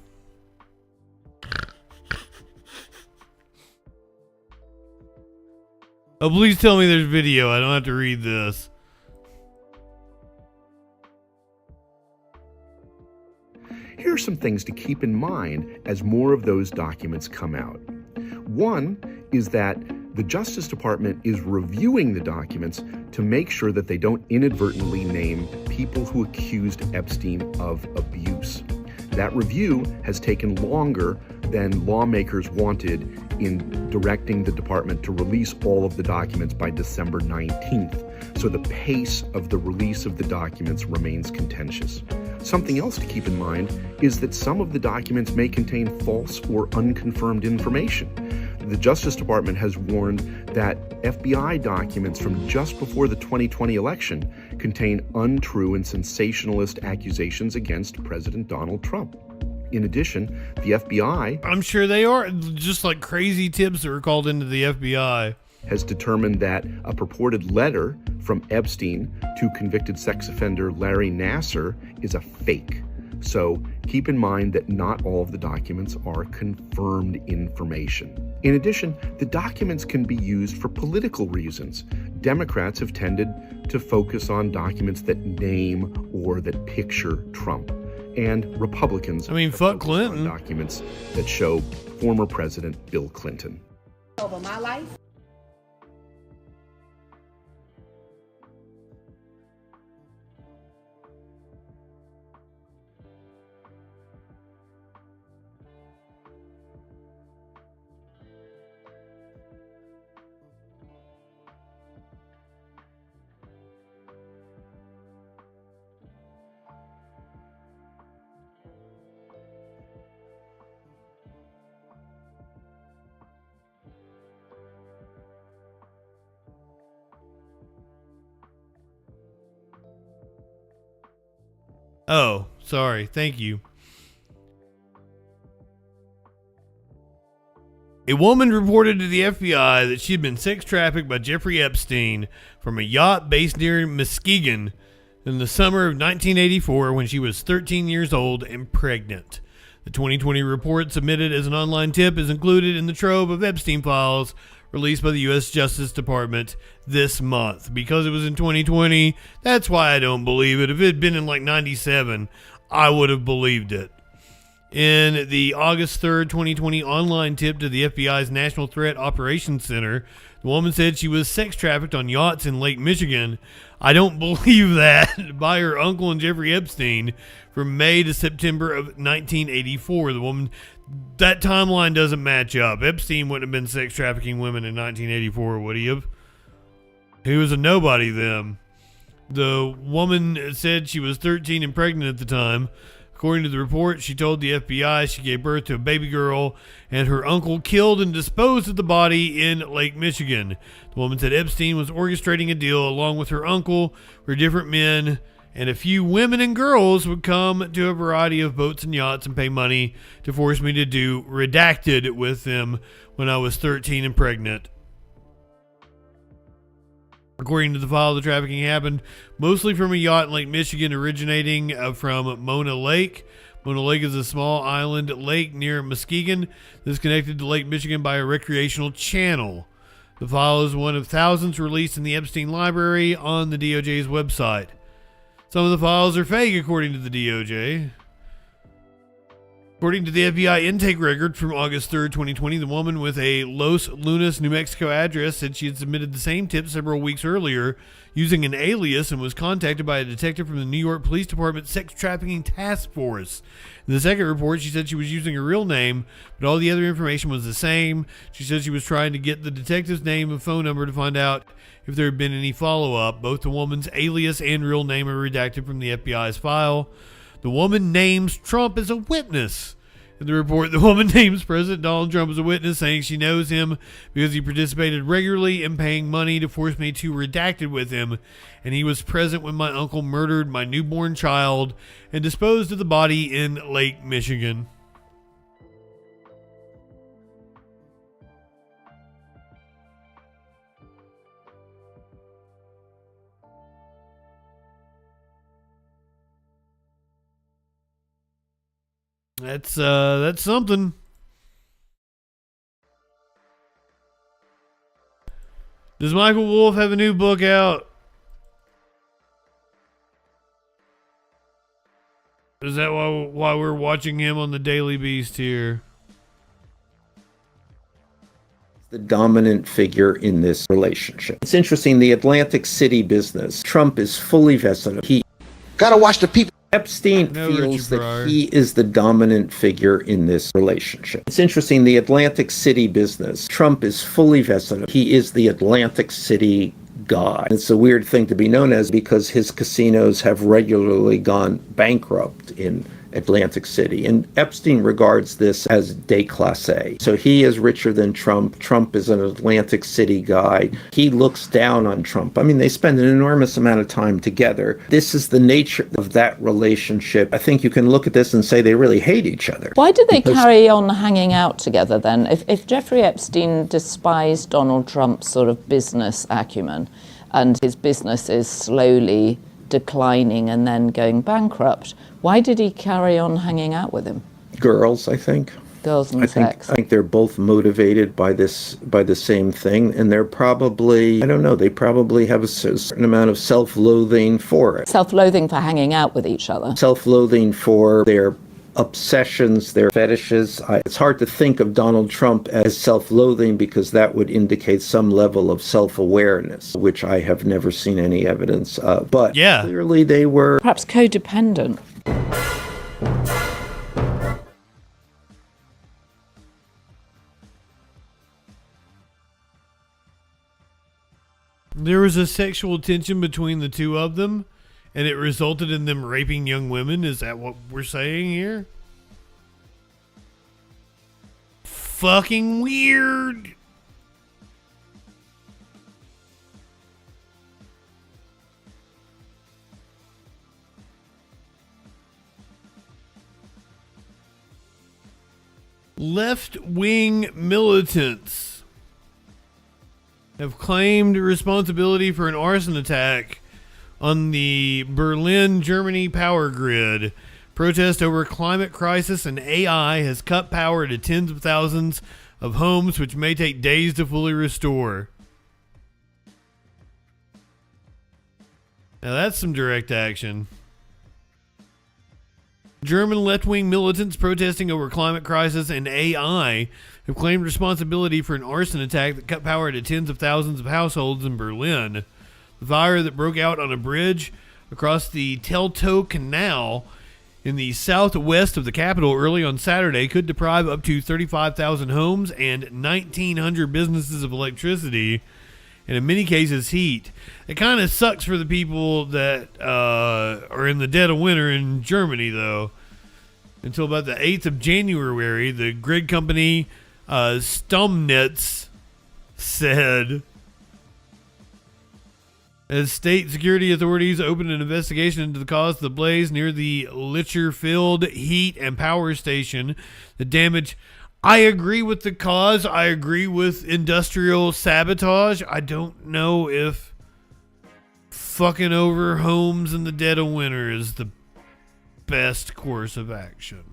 S2: Oh, please tell me there's video. I don't have to read this.
S12: Here are some things to keep in mind as more of those documents come out. One is that the Justice Department is reviewing the documents to make sure that they don't inadvertently name people who accused Epstein of abuse. That review has taken longer than lawmakers wanted in directing the department to release all of the documents by December 19th. So the pace of the release of the documents remains contentious. Something else to keep in mind is that some of the documents may contain false or unconfirmed information. The Justice Department has warned that FBI documents from just before the 2020 election contain untrue and sensationalist accusations against President Donald Trump. In addition, the FBI...
S2: I'm sure they are just like crazy tips that were called into the FBI.
S12: has determined that a purported letter from Epstein to convicted sex offender Larry Nassar is a fake. So keep in mind that not all of the documents are confirmed information. In addition, the documents can be used for political reasons. Democrats have tended to focus on documents that name or that picture Trump. And Republicans
S2: fuck Clinton.
S12: on documents that show former President Bill Clinton.
S13: Over my life.
S2: Oh, sorry. Thank you. A woman reported to the FBI that she had been sex trafficked by Jeffrey Epstein from a yacht based near Muskegon in the summer of 1984 when she was 13 years old and pregnant. The 2020 report submitted as an online tip is included in the trove of Epstein files released by the U.S. Justice Department this month. Because it was in 2020, that's why I don't believe it. If it had been in like 97, I would have believed it. In the August 3rd, 2020 online tip to the FBI's National Threat Operations Center, the woman said she was sex trafficked on yachts in Lake Michigan. I don't believe that. By her uncle and Jeffrey Epstein from May to September of 1984. The woman, that timeline doesn't match up. Epstein wouldn't have been sex trafficking women in 1984, would he have? He was a nobody then. The woman said she was 13 and pregnant at the time. According to the report, she told the FBI she gave birth to a baby girl and her uncle killed and disposed of the body in Lake Michigan. The woman said Epstein was orchestrating a deal along with her uncle where different men and a few women and girls would come to a variety of boats and yachts and pay money to force me to do redacted with them when I was 13 and pregnant. According to the file, the trafficking happened mostly from a yacht in Lake Michigan originating from Mona Lake. Mona Lake is a small island lake near Muskegon that's connected to Lake Michigan by a recreational channel. The file is one of thousands released in the Epstein Library on the DOJ's website. Some of the files are fake, according to the DOJ. According to the FBI intake record from August 3rd, 2020, the woman with a Los Lunas, New Mexico address said she had submitted the same tip several weeks earlier using an alias and was contacted by a detective from the New York Police Department Sex Trafficking Task Force. In the second report, she said she was using her real name, but all the other information was the same. She said she was trying to get the detective's name and phone number to find out if there had been any follow-up. Both the woman's alias and real name are redacted from the FBI's file. The woman names Trump as a witness. In the report, the woman names President Donald Trump as a witness, saying she knows him because he participated regularly in paying money to force me to redacted with him, and he was present when my uncle murdered my newborn child and disposed of the body in Lake Michigan. That's something. Does Michael Wolff have a new book out? Is that why we're watching him on the Daily Beast here?
S14: The dominant figure in this relationship. It's interesting, the Atlantic City business. Trump is fully vested. He gotta watch the people. Epstein feels that he is the dominant figure in this relationship. It's interesting, the Atlantic City business. Trump is fully vested. He is the Atlantic City god. It's a weird thing to be known as because his casinos have regularly gone bankrupt in Atlantic City. And Epstein regards this as déclassé. So he is richer than Trump. Trump is an Atlantic City guy. He looks down on Trump. I mean, they spend an enormous amount of time together. This is the nature of that relationship. I think you can look at this and say they really hate each other.
S13: Why do they carry on hanging out together then? If Jeffrey Epstein despised Donald Trump's sort of business acumen, and his business is slowly declining and then going bankrupt, why did he carry on hanging out with him?
S14: Girls, I think.
S13: Girls and sex.
S14: I think they're both motivated by the same thing, and they're probably, I don't know, they probably have a certain amount of self-loathing for it.
S13: Self-loathing for hanging out with each other.
S14: Self-loathing for their obsessions, their fetishes. It's hard to think of Donald Trump as self-loathing because that would indicate some level of self-awareness, which I have never seen any evidence of. But clearly they were
S13: perhaps codependent.
S2: There was a sexual tension between the two of them, and it resulted in them raping young women. Is that what we're saying here? Fucking weird. Left-wing militants have claimed responsibility for an arson attack on the Berlin, Germany power grid. Protest over climate crisis and AI has cut power to tens of thousands of homes, which may take days to fully restore. Now that's some direct action. German left-wing militants protesting over climate crisis and AI have claimed responsibility for an arson attack that cut power to tens of thousands of households in Berlin. The fire that broke out on a bridge across the Teltow Canal in the southwest of the capital early on Saturday could deprive up to 35,000 homes and 1,900 businesses of electricity, and in many cases heat. It kind of sucks for the people that are in the dead of winter in Germany, though. Until about the 8th of January, the grid company Stomnetz said, as state security authorities opened an investigation into the cause of the blaze near the Lichterfeld heat and power station, the damage. I agree with the cause. I agree with industrial sabotage. I don't know if fucking over homes in the dead of winter is the best course of action.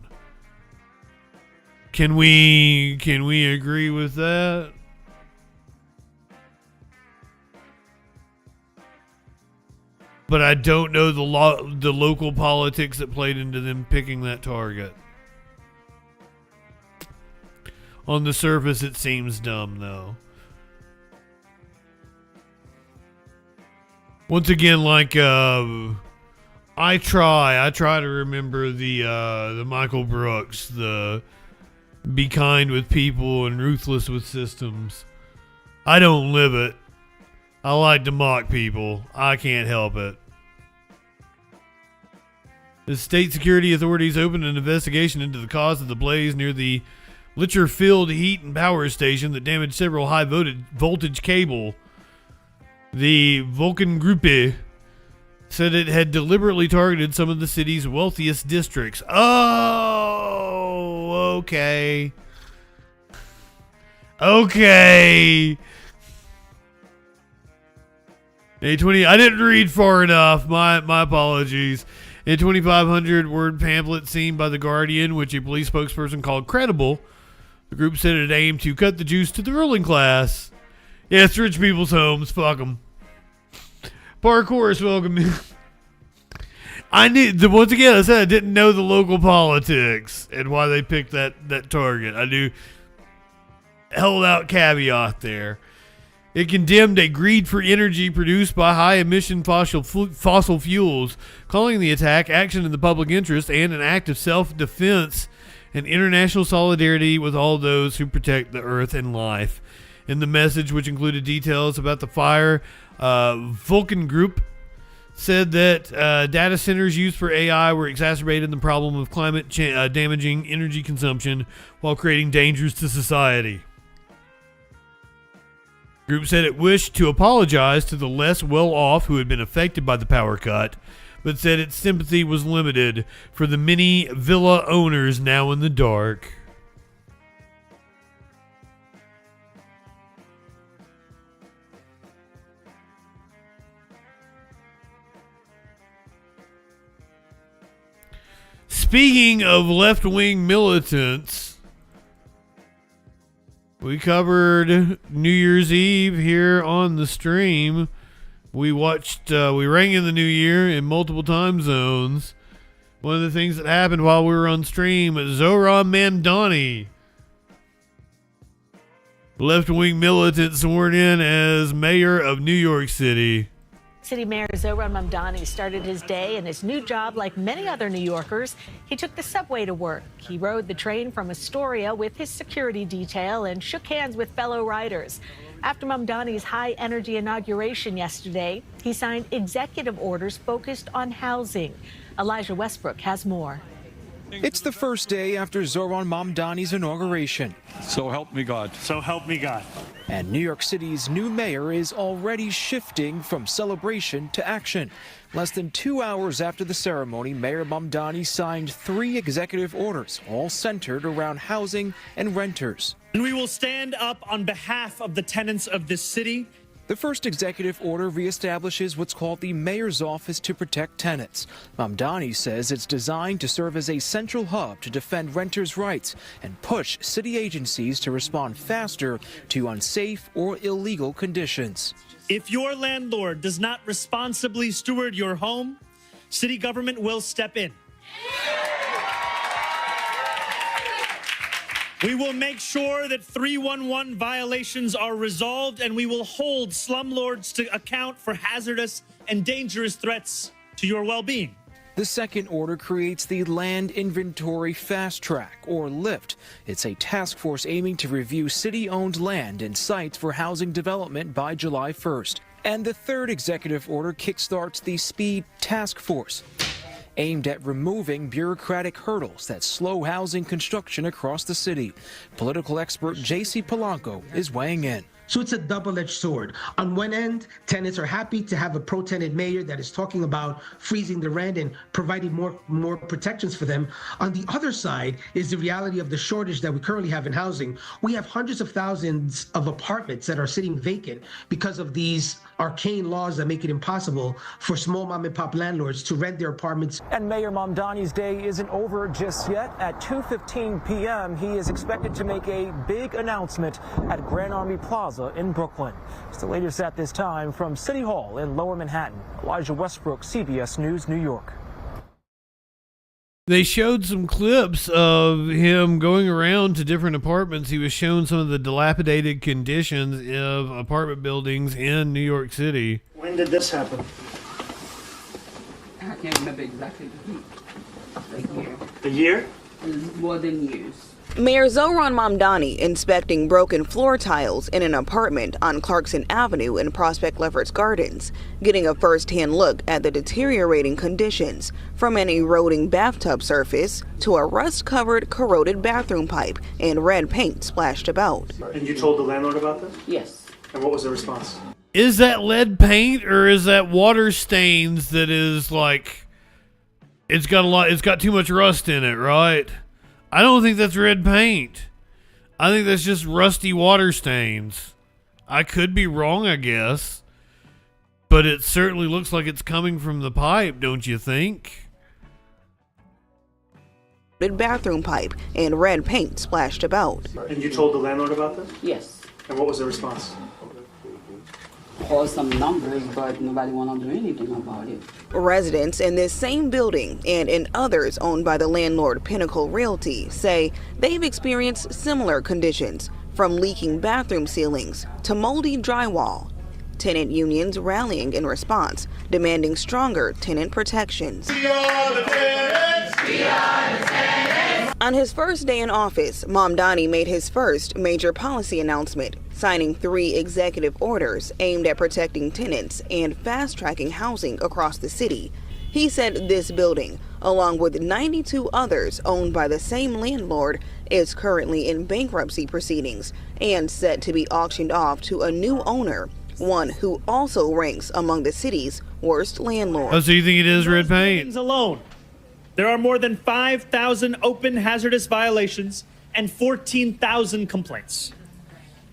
S2: Can we agree with that? But I don't know the local politics that played into them picking that target. On the surface, it seems dumb, though. Once again, like I try to remember the Michael Brooks, the be kind with people and ruthless with systems. I don't live it. I like to mock people. I can't help it. The state security authorities opened an investigation into the cause of the blaze near the Lichterfeld heat and power station that damaged several high voltage cable. The Volkengruppe said it had deliberately targeted some of the city's wealthiest districts. Oh, okay. Okay. I didn't read far enough. My apologies. A 2,500-word pamphlet seen by The Guardian, which a police spokesperson called credible, the group said it aimed to cut the juice to the ruling class. Yeah, it's rich people's homes. Fuck them. Parkour's welcome. Once again, I said I didn't know the local politics and why they picked that target. I do held out caveat there. It condemned a greed for energy produced by high-emission fossil fuels, calling the attack action in the public interest and an act of self-defense and international solidarity with all those who protect the earth and life. In the message, which included details about the fire, Volkengroup said that data centers used for AI were exacerbating the problem of climate damaging energy consumption while creating dangers to society. The group said it wished to apologize to the less well-off who had been affected by the power cut, but said its sympathy was limited for the many villa owners now in the dark. Speaking of left-wing militants, we covered New Year's Eve here on the stream. We watched, we rang in the new year in multiple time zones. One of the things that happened while we were on stream, Zohran Mamdani, left-wing militant, sworn in as mayor of New York City.
S15: City Mayor Zohran Mamdani started his day in his new job like many other New Yorkers. He took the subway to work. He rode the train from Astoria with his security detail and shook hands with fellow riders. After Mamdani's high-energy inauguration yesterday, he signed executive orders focused on housing. Elijah Westbrook has more.
S16: It's the first day after Zohran Mamdani's inauguration.
S17: So help me God. So help me God.
S16: And New York City's new mayor is already shifting from celebration to action. Less than 2 hours after the ceremony, Mayor Mamdani signed 3 executive orders, all centered around housing and renters.
S17: And we will stand up on behalf of the tenants of this city.
S16: The first executive order reestablishes what's called the Mayor's Office to Protect Tenants. Mamdani says it's designed to serve as a central hub to defend renters' rights and push city agencies to respond faster to unsafe or illegal conditions.
S17: If your landlord does not responsibly steward your home, city government will step in. We will make sure that 311 violations are resolved, and we will hold slumlords to account for hazardous and dangerous threats to your well-being.
S16: The second order creates the Land Inventory Fast Track, or LIFT. It's a task force aiming to review city-owned land and sites for housing development by July 1st. And the third executive order kickstarts the Speed Task Force, aimed at removing bureaucratic hurdles that slow housing construction across the city. Political expert J.C. Polanco is weighing in.
S19: So it's a double-edged sword. On one end, tenants are happy to have a pro-tenant mayor that is talking about freezing the rent and providing more protections for them. On the other side is the reality of the shortage that we currently have in housing. We have hundreds of thousands of apartments that are sitting vacant because of these arcane laws that make it impossible for small mom-and-pop landlords to rent their apartments.
S16: And Mayor Mamdani's day isn't over just yet. At 2:15 p.m., he is expected to make a big announcement at Grand Army Plaza in Brooklyn. It's the latest at this time from City Hall in Lower Manhattan. Elijah Westbrook, CBS News, New York.
S2: They showed some clips of him going around to different apartments. He was shown some of the dilapidated conditions of apartment buildings in New York City.
S17: When did this happen?
S21: I can't remember exactly the year.
S17: A year?
S21: More than years.
S22: Mayor Zohran Mamdani inspecting broken floor tiles in an apartment on Clarkson Avenue in Prospect Lefferts Gardens, getting a first-hand look at the deteriorating conditions, from an eroding bathtub surface to a rust-covered corroded bathroom pipe and red paint splashed about.
S17: And you told the landlord about this?
S21: Yes.
S17: And what was the response?
S2: Is that lead paint or is that water stains that is like, it's got too much rust in it, right? I don't think that's red paint. I think that's just rusty water stains. I could be wrong, I guess. But it certainly looks like it's coming from the pipe, don't you think?
S22: Bathroom pipe and red paint splashed about.
S17: And you told the landlord about this?
S21: Yes.
S17: And what was the response?
S21: Call some numbers, but nobody want to do anything about it.
S22: Residents in this same building and in others owned by the landlord Pinnacle Realty say they've experienced similar conditions, from leaking bathroom ceilings to moldy drywall. Tenant unions rallying in response, demanding stronger tenant protections.
S23: We are the tenants! We are the tenants!
S22: On his first day in office, Mamdani made his first major policy announcement, signing 3 executive orders aimed at protecting tenants and fast-tracking housing across the city. He said this building, along with 92 others owned by the same landlord, is currently in bankruptcy proceedings and set to be auctioned off to a new owner, one who also ranks among the city's worst landlords.
S2: Oh, so you think it is red paint?
S17: Alone, there are more than 5,000 open hazardous violations and 14,000 complaints.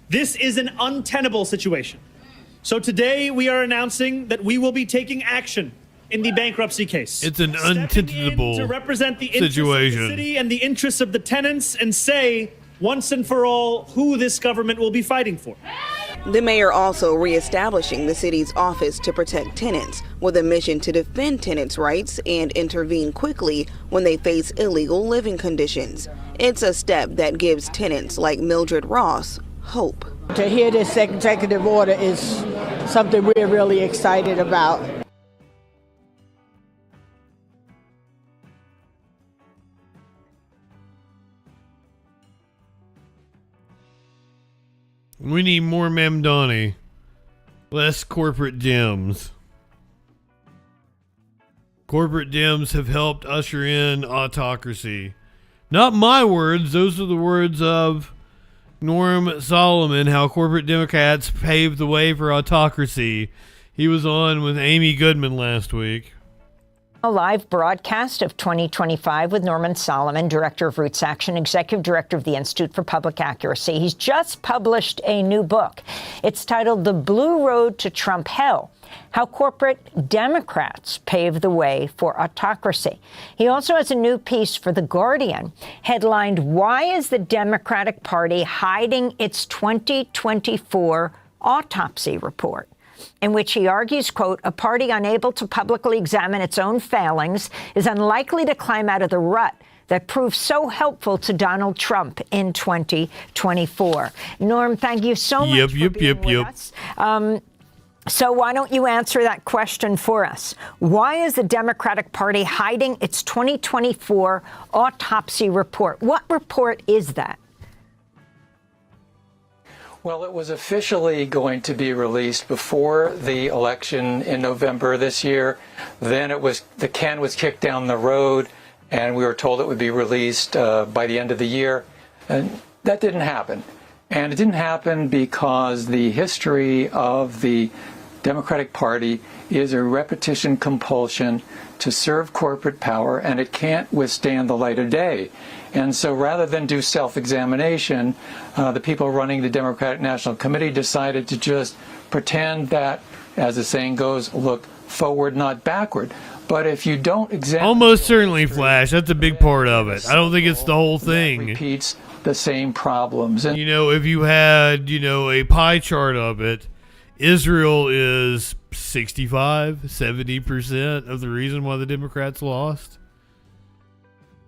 S17: This is an untenable situation. So today we are announcing that we will be taking action in the bankruptcy case.
S2: It's an untenable
S17: to represent the interests of the city and the interests of the tenants and say once and for all who this government will be fighting for.
S22: The mayor also reestablishing the city's office to protect tenants with a mission to defend tenants' rights and intervene quickly when they face illegal living conditions. It's a step that gives tenants like Mildred Ross hope.
S1: To hear this executive order is something we're really excited about.
S2: We need more Mamdani, less corporate Dems. Corporate Dems have helped usher in autocracy. Not my words, those are the words of Norm Solomon, how corporate Democrats paved the way for autocracy. He was on with Amy Goodman last week.
S3: A live broadcast of 2025 with Norman Solomon, Director of Roots Action, Executive Director of the Institute for Public Accuracy. He's just published a new book. It's titled The Blue Road to Trump Hell: How Corporate Democrats Paved the Way for Autocracy. He also has a new piece for The Guardian, headlined, Why is the Democratic Party Hiding its 2024 Autopsy Report? In which he argues, quote, a party unable to publicly examine its own failings is unlikely to climb out of the rut that proved so helpful to Donald Trump in 2024. Norm, thank you so much for being with us. So why don't you answer that question for us? Why is the Democratic Party hiding its 2024 autopsy report? What report is that?
S6: Well, it was officially going to be released before the election in November this year. Then the can was kicked down the road, and we were told it would be released by the end of the year. And that didn't happen. And it didn't happen because the history of the Democratic Party is a repetition compulsion to serve corporate power, and it can't withstand the light of day. And so rather than do self-examination, the people running the Democratic National Committee decided to just pretend that, as the saying goes, look forward, not backward. But if you don't examine...
S2: Almost certainly, Flash. That's a big part of it. I don't think it's the whole thing.
S6: Repeats the same problems. And,
S2: you know, if you had, you know, a pie chart of it, Israel is 65-70% of the reason why the Democrats lost.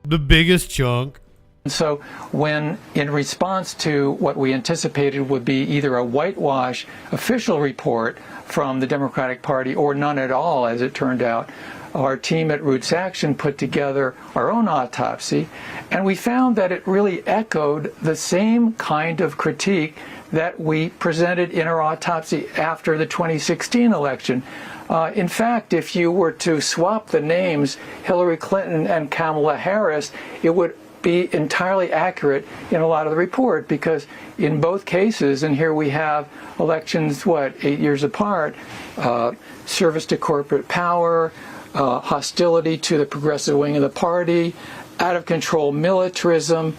S2: The biggest chunk.
S6: So when, in response to what we anticipated would be either a whitewash official report from the Democratic Party or none at all, as it turned out, our team at Roots Action put together our own autopsy, and we found that it really echoed the same kind of critique that we presented in our autopsy after the 2016 election. In fact, if you were to swap the names Hillary Clinton and Kamala Harris, it would be entirely accurate in a lot of the report, because in both cases, and here we have elections, 8 years apart, service to corporate power, hostility to the progressive wing of the party, out of control militarism,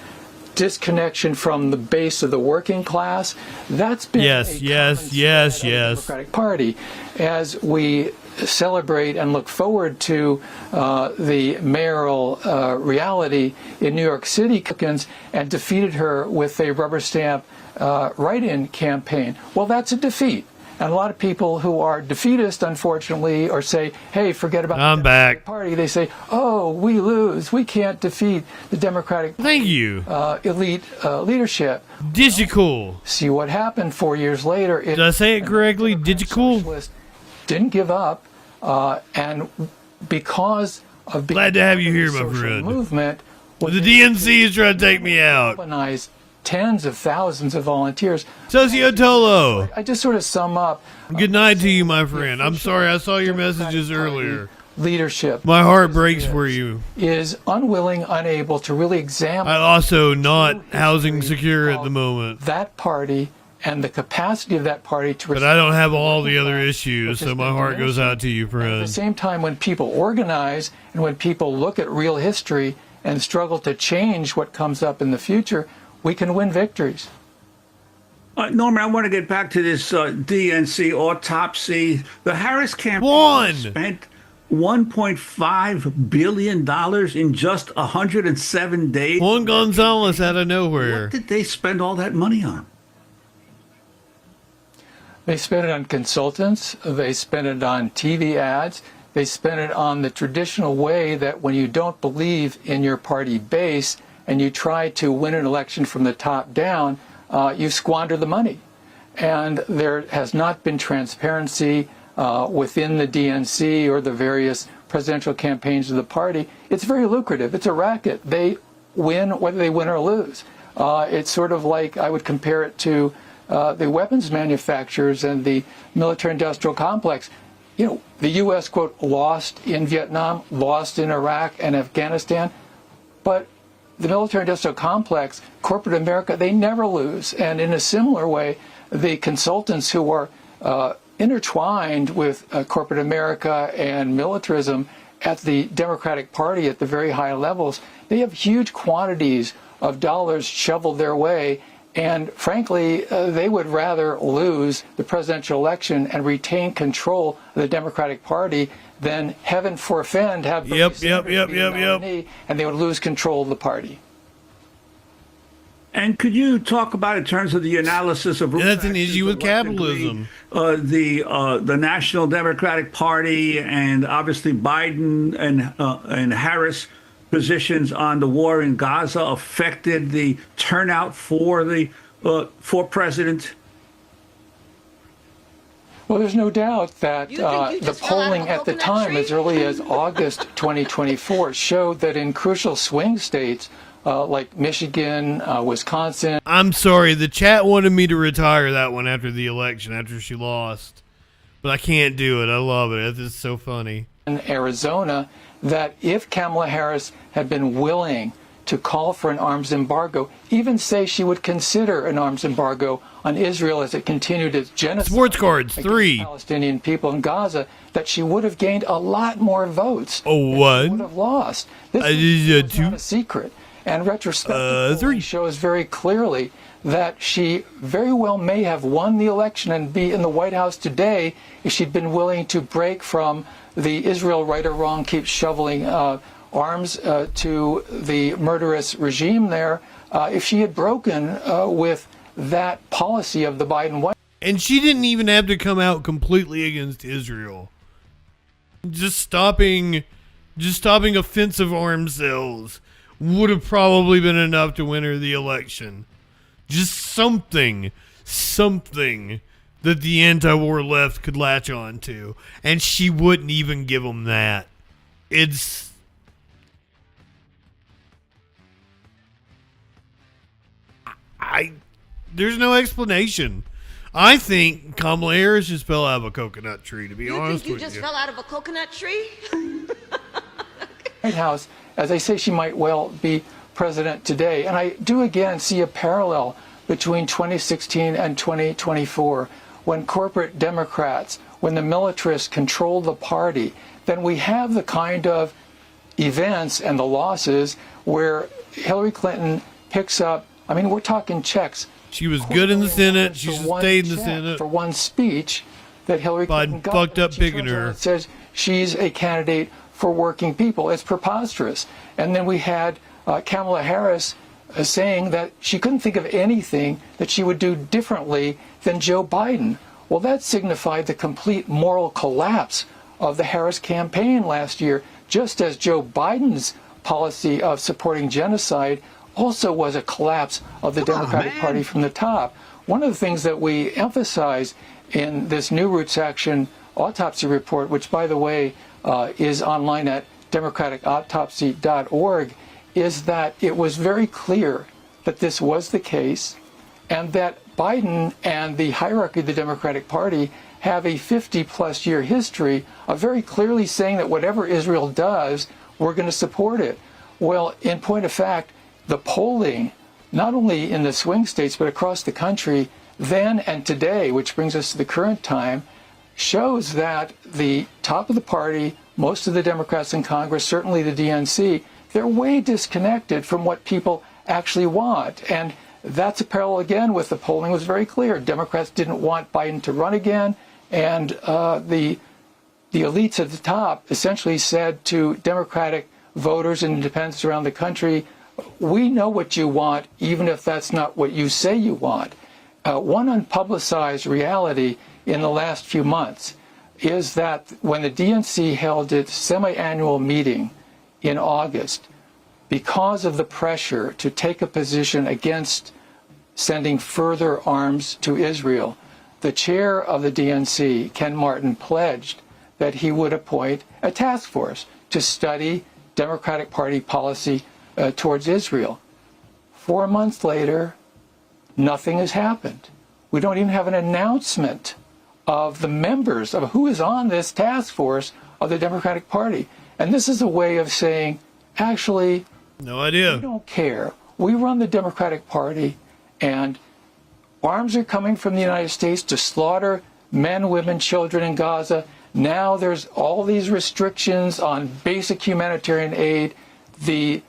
S6: disconnection from the base of the working class. That's been
S2: yes.
S6: the Democratic Party. As we celebrate and look forward to the mayoral reality in New York City, and defeated her with a rubber stamp write-in campaign. Well, that's a defeat. And a lot of people who are defeatist, unfortunately, or say, hey, forget about the Democratic Party. They say, oh, we lose. We can't defeat the Democratic elite leadership.
S2: Digicool.
S6: See what happened 4 years later.
S2: Did I say it correctly? Digicool?
S6: Didn't give up. And because of being
S2: glad to have you here, my friend.
S6: Movement,
S2: The DNC is trying to take me out.
S6: Mobilize tens of thousands of volunteers.
S2: Socio Tolo.
S6: I just sort of sum up.
S2: Good night to you, my friend. I'm sorry, I saw your messages earlier.
S6: Leadership.
S2: My heart breaks for you.
S6: Is unwilling, unable to really examine.
S2: I also not housing secure at the moment.
S6: That party and the capacity of that party to.
S2: But I don't have all the other issues, so my heart goes out to you, friend.
S6: At the same time, when people organize and when people look at real history and struggle to change what comes up in the future, we can win victories.
S4: Norman, I want to get back to this DNC autopsy. The Harris campaign spent $1.5 billion in just 107 days.
S2: Juan Gonzalez out of nowhere.
S4: What did they spend all that money on?
S6: They spent it on consultants. They spent it on TV ads. They spent it on the traditional way that when you don't believe in your party base and you try to win an election from the top down, you squander the money. And there has not been transparency within the DNC or the various presidential campaigns of the party. It's very lucrative. It's a racket. They win whether they win or lose. It's sort of like, I would compare it to the weapons manufacturers and the military-industrial complex. You know, the U.S., quote, lost in Vietnam, lost in Iraq and Afghanistan, but the military-industrial complex, corporate America, they never lose. And in a similar way, the consultants who are intertwined with corporate America and militarism at the Democratic Party at the very high levels, they have huge quantities of dollars shoveled their way. And frankly, they would rather lose the presidential election and retain control of the Democratic Party than, heaven forfend, have
S2: yep.
S6: and they would lose control of the party.
S4: And could you talk about, in terms of the analysis of
S2: that's an issue with capitalism,
S4: the National Democratic Party and obviously Biden and Harris positions on the war in Gaza affected the turnout for president?
S6: Well, there's no doubt that the polling at the time, as early as August 2024, showed that in crucial swing states like Michigan, Wisconsin.
S2: I'm sorry, the chat wanted me to retire that one after the election, after she lost. But I can't do it. I love it. It's so funny.
S6: In Arizona, that if Kamala Harris had been willing to call for an arms embargo, even say she would consider an arms embargo on Israel as it continued its genocide
S2: sports cards, 3
S6: Palestinian people in Gaza, that she would have gained a lot more votes.
S2: Oh, what?
S6: She would have lost. This is not a secret. And retrospectively shows very clearly that she very well may have won the election and be in the White House today if she'd been willing to break from the Israel right or wrong keeps shoveling arms to the murderous regime there, if she had broken with that policy of the Biden White House.
S2: And she didn't even have to come out completely against Israel. Just stopping offensive arms sales would have probably been enough to win her the election. Just something that the anti-war left could latch on to. And she wouldn't even give them that. There's no explanation. I think Kamala Harris just fell out of a coconut tree, to be honest with you.
S20: You just fell out of a coconut tree?
S6: White House, as I say, she might well be president today. And I do again see a parallel between 2016 and 2024. When corporate Democrats, when the militarists control the party, then we have the kind of events and the losses where Hillary Clinton picks up, I mean, we're talking checks.
S2: She was good in the Senate. She stayed in the Senate.
S6: For one speech that Hillary Clinton got,
S2: fucked up picking her.
S6: It says she's a candidate for working people. It's preposterous. And then we had Kamala Harris saying that she couldn't think of anything that she would do differently than Joe Biden. Well, that signified the complete moral collapse of the Harris campaign last year, just as Joe Biden's policy of supporting genocide also was a collapse of the Democratic Party from the top. One of the things that we emphasize in this new Roots Action autopsy report, which, by the way, is online at democratautopsy.org, is that it was very clear that this was the case, and that Biden and the hierarchy of the Democratic Party have a 50-plus year history of very clearly saying that whatever Israel does, we're going to support it. Well, in point of fact, the polling, not only in the swing states, but across the country, then and today, which brings us to the current time, shows that the top of the party, most of the Democrats in Congress, certainly the DNC, they're way disconnected from what people actually want. And that's a parallel again with the polling was very clear. Democrats didn't want Biden to run again, and the elites at the top essentially said to Democratic voters and independents around the country, we know what you want, even if that's not what you say you want. One unpublicized reality in the last few months is that when the DNC held its semi-annual meeting in August, because of the pressure to take a position against sending further arms to Israel, the chair of the DNC, Ken Martin, pledged that he would appoint a task force to study Democratic Party policy towards Israel. 4 months later, nothing has happened. We don't even have an announcement of the members of who is on this task force of the Democratic Party. And this is a way of saying, actually,
S2: no idea.
S6: We don't care. We run the Democratic Party, and arms are coming from the United States to slaughter men, women, children in Gaza. Now there's all these restrictions on basic humanitarian aid, the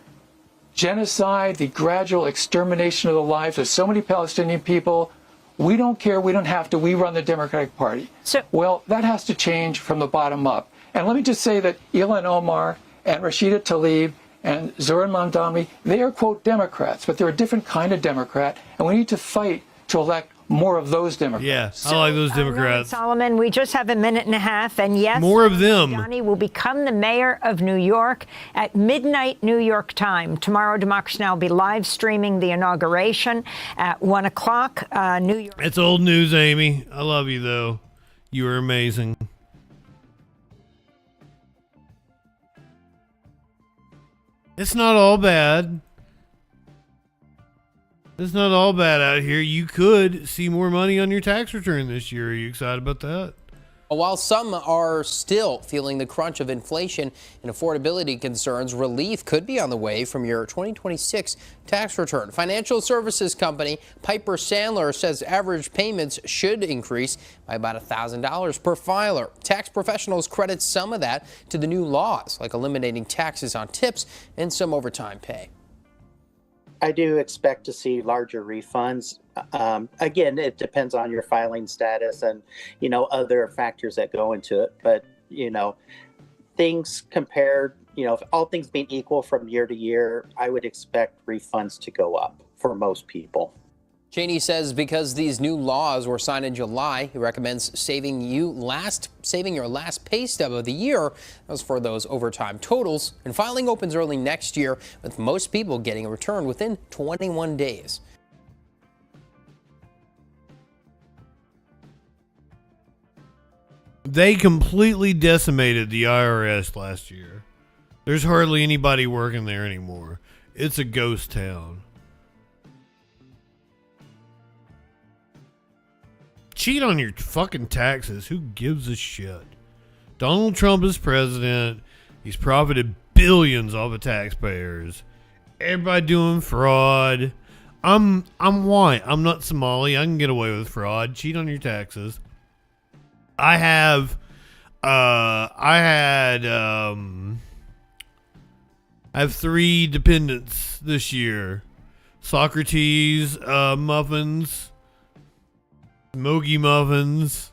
S6: genocide, the gradual extermination of the lives of so many Palestinian people. We don't care. We don't have to. We run the Democratic Party. Well, that has to change from the bottom up. And let me just say that Ilhan Omar and Rashida Tlaib and Zoran Mamdani, they are, quote, Democrats, but they're a different kind of Democrat, and we need to fight to elect more of those Democrats.
S2: Yeah, I like those Democrats.
S3: Solomon, we just have a minute and a half, and yes,
S2: more of them.
S3: Mamdani will become the mayor of New York at midnight New York time. Tomorrow, Democracy Now! Will be live streaming the inauguration at 1 o'clock New York.
S2: It's old news, Amy. I love you, though. You are amazing. It's not all bad. It's not all bad out here. You could see more money on your tax return this year. Are you excited about that?
S5: While some are still feeling the crunch of inflation and affordability concerns, relief could be on the way from your 2026 tax return. Financial services company Piper Sandler says average payments should increase by about $1,000 per filer. Tax professionals credit some of that to the new laws, like eliminating taxes on tips and some overtime pay.
S7: I do expect to see larger refunds. Again, it depends on your filing status and, other factors that go into it. But, things compared, if all things being equal from year to year, I would expect refunds to go up for most people.
S5: Cheney says because these new laws were signed in July, he recommends saving your last pay stub of the year as for those overtime totals. And filing opens early next year, with most people getting a return within 21 days.
S2: They completely decimated the IRS last year. There's hardly anybody working there anymore. It's a ghost town. Cheat on your fucking taxes. Who gives a shit? Donald Trump is president. He's profited billions off of taxpayers. Everybody doing fraud. I'm white. I'm not Somali. I can get away with fraud. Cheat on your taxes. I have 3 dependents this year. Socrates, muffins, Mogi muffins,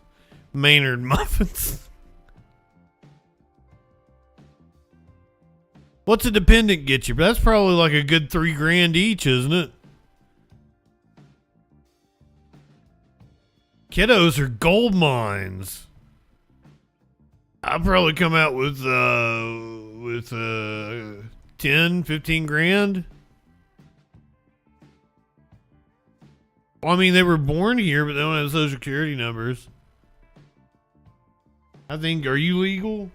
S2: Maynard muffins. What's a dependent get you? That's probably like a good $3,000 each, isn't it? Kiddos are gold mines. I'll probably come out with 10, 15 grand. Well, I mean, they were born here, but they don't have social security numbers. I think, are you legal?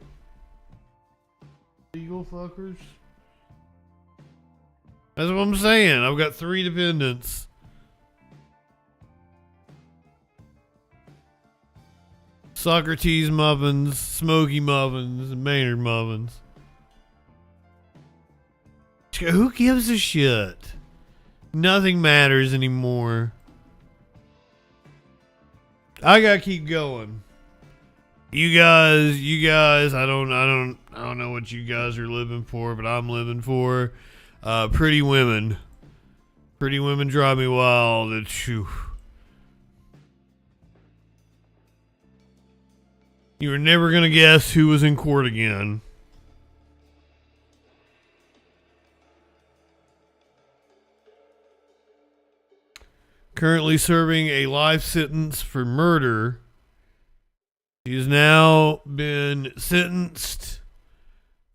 S2: Legal fuckers? That's what I'm saying. I've got 3 dependents. Socrates muffins, Smoky muffins, and Maynard muffins. Who gives a shit? Nothing matters anymore. I gotta keep going. You guys, I don't know what you guys are living for, but I'm living for pretty women. Pretty women drive me wild. You were never gonna guess who was in court again. Currently serving a life sentence for murder. She has now been sentenced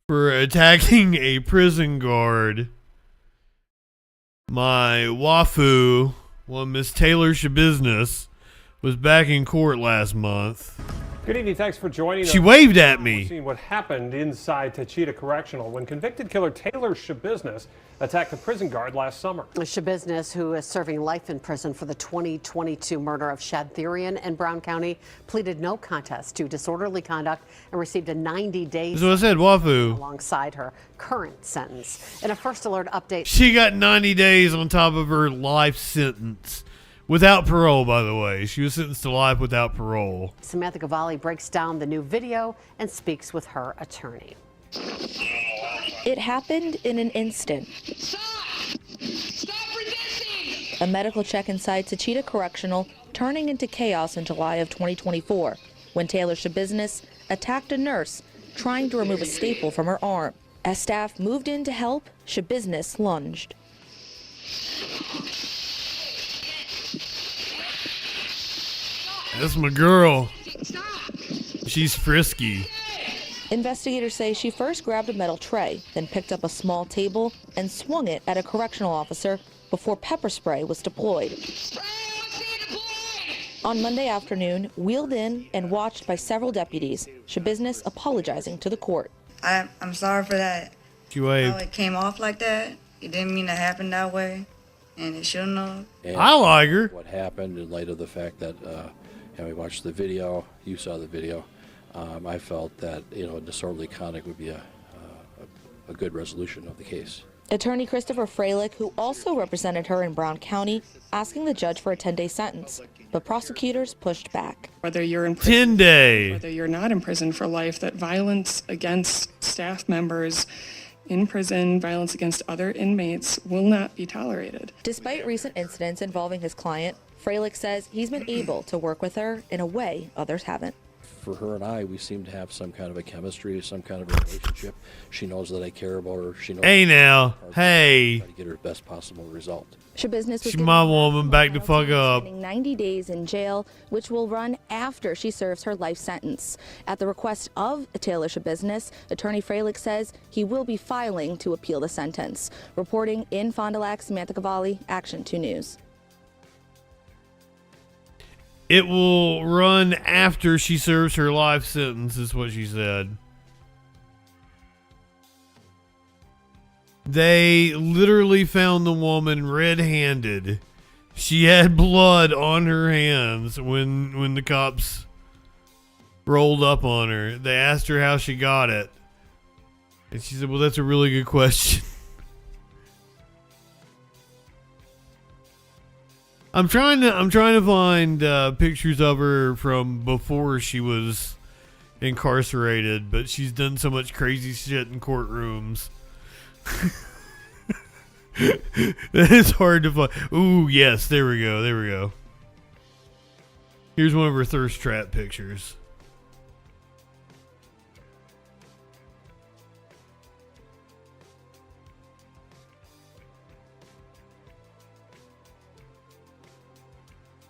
S2: for attacking a prison guard. My wafu, Miss Taylor Shabusiness, was back in court last month.
S8: Good evening. Thanks for joining us.
S2: She waved at me.
S8: Seeing what happened inside Tachita Correctional when convicted killer Taylor Shabusiness attacked the prison guard last summer.
S9: Shabusiness, who is serving life in prison for the 2022 murder of Shad Thurian in Brown County, pleaded no contest to disorderly conduct and received a 90-day
S2: That's what I said, wafu.
S9: alongside her current sentence. In a First Alert update,
S2: She got 90 days on top of her life sentence. Without parole, by the way. She was sentenced to life without parole.
S9: Samantha Cavalli breaks down the new video and speaks with her attorney.
S23: It happened in an instant. A medical check inside Tachita Correctional turning into chaos in July of 2024 when Taylor Shabusiness attacked a nurse trying to remove a staple from her arm. As staff moved in to help, Shabusiness lunged.
S2: That's my girl. She's frisky.
S23: Investigators say she first grabbed a metal tray, then picked up a small table and swung it at a correctional officer before pepper spray was deployed. On Monday afternoon, wheeled in and watched by several deputies, Shabusiness apologizing to the court.
S24: I'm sorry for that.
S2: She waved.
S24: How it came off like that, it didn't mean to happen that way, and it shouldn't have.
S25: And
S2: I like her.
S25: What happened in light of the fact that, and we watched the video, you saw the video, I felt that, disorderly conduct would be a good resolution of the case.
S23: Attorney Christopher Freilich, who also represented her in Brown County, asking the judge for a 10-day sentence, but prosecutors pushed back.
S26: Whether you're in prison,
S2: 10-day.
S26: whether you're not in prison for life, that violence against staff members in prison, violence against other inmates will not be tolerated.
S23: Despite recent incidents involving his client, Freilich says he's been able to work with her in a way others haven't.
S25: For her and I, we seem to have some kind of a chemistry, some kind of a relationship. She knows that I care about her. She knows.
S2: Hey now, hey.
S25: Try to get her the best possible result.
S23: Shabusiness was
S2: She's my woman, back the fuck up.
S23: spending 90 days in jail, which will run after she serves her life sentence. At the request of Taylor Shabusiness, Attorney Freilich says he will be filing to appeal the sentence. Reporting in Fond du Lac, Samantha Cavalli, Action 2 News.
S2: It will run after she serves her life sentence, is what she said. They literally found the woman red-handed. She had blood on her hands when the cops rolled up on her. They asked her how she got it. And she said, well, that's a really good question. I'm trying to find pictures of her from before she was incarcerated, but she's done so much crazy shit in courtrooms. That is hard to find. Ooh, yes, there we go. Here's one of her thirst trap pictures.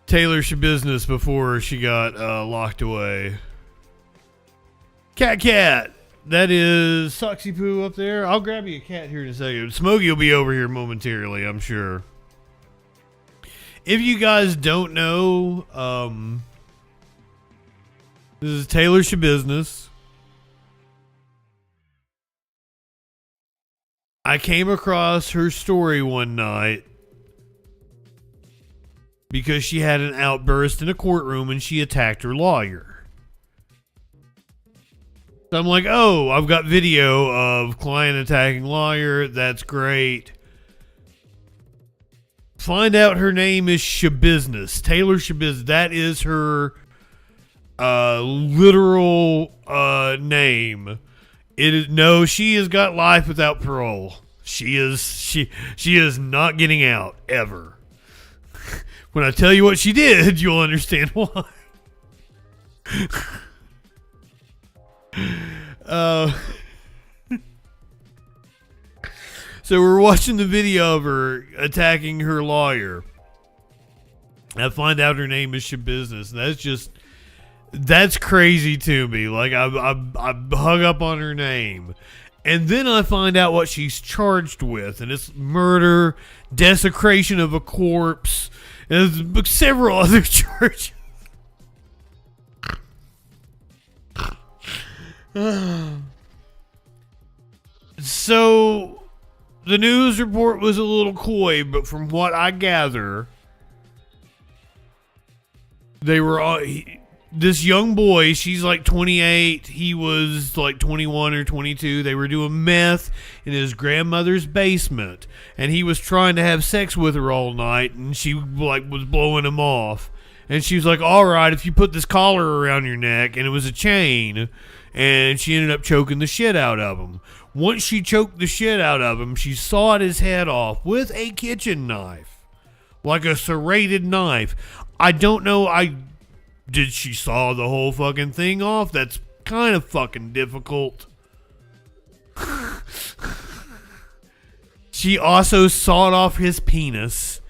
S2: Taylor Shabusiness before she got locked away. Cat. That is Soxy Poo up there. I'll grab you a cat here in a second. Smokey will be over here momentarily, I'm sure. If you guys don't know, this is Taylor Shabusiness. I came across her story one night because she had an outburst in a courtroom and she attacked her lawyer. So I'm like, oh, I've got video of client attacking lawyer. That's great. Find out her name is Shabusiness. Taylor Shabusiness. That is her literal name. It is no, she has got life without parole. She is not getting out ever. When I tell you what she did, you'll understand why. So we're watching the video of her attacking her lawyer. I find out her name is Shabusiness. That's crazy to me. Like I hung up on her name. And then I find out what she's charged with, and it's murder, desecration of a corpse, and several other charges. So the news report was a little coy, but from what I gather, they were all... This young boy, she's like 28, he was like 21 or 22. They were doing meth in his grandmother's basement, and he was trying to have sex with her all night, and she like was blowing him off. And she was like, all right, if you put this collar around your neck, and it was a chain, and she ended up choking the shit out of him. Once she choked the shit out of him, she sawed his head off with a kitchen knife, like a serrated knife. I don't know, did she saw the whole fucking thing off? That's kind of fucking difficult. She also sawed off his penis,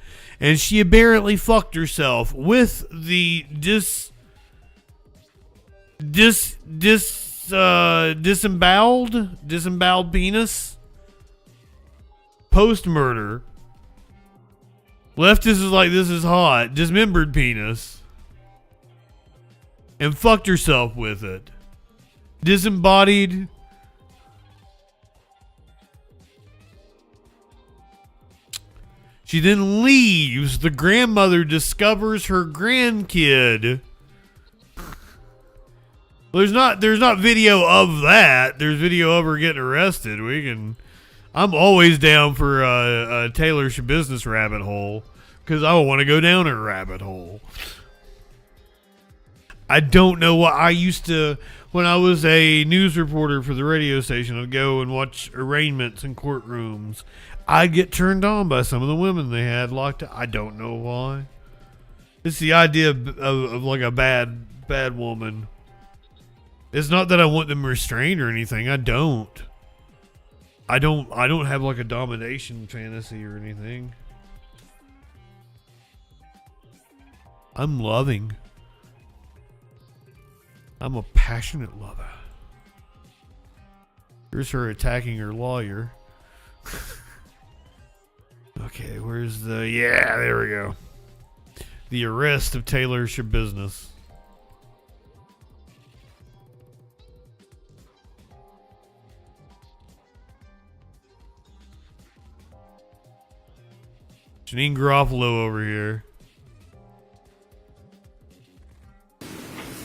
S2: and she apparently fucked herself with the disemboweled penis post-murder. Left this is like, this is hot, dismembered penis. And fucked herself with it. Disembodied. She then leaves. The grandmother discovers her grandkid. There's not video of that. There's video of her getting arrested. I'm always down for a Taylor Shabusiness rabbit hole, because I want to go down a rabbit hole. I don't know what I used to, when I was a news reporter for the radio station, I'd go and watch arraignments in courtrooms. I'd get turned on by some of the women they had locked up. I don't know why. It's the idea of like a bad woman. It's not that I want them restrained or anything. I don't have like a domination fantasy or anything. I'm loving. I'm a passionate lover. Here's her attacking her lawyer. Okay, where's the... Yeah, there we go. The arrest of Taylor Shabusiness. Janine Garofalo over here.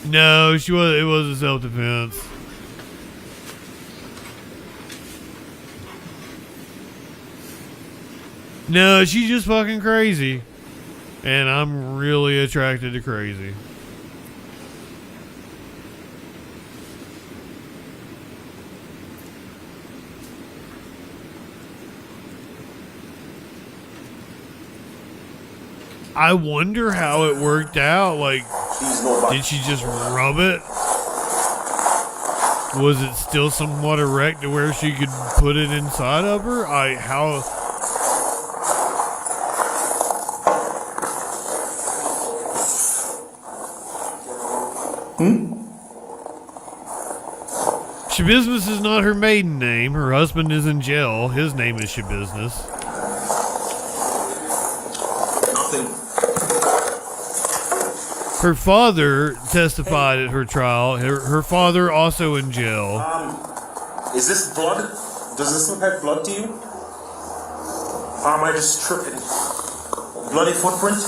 S2: No, it was a self-defense. No, she's just fucking crazy. And I'm really attracted to crazy. I wonder how it worked out. Like, did she just rub it? Was it still somewhat erect to where she could put it inside of her? Shabusiness is not her maiden name. Her husband is in jail. His name is Shabusiness. Her father testified at her trial. Her father also in jail.
S10: Is this blood? Does this look like blood to you? I just tripped it. Bloody footprint.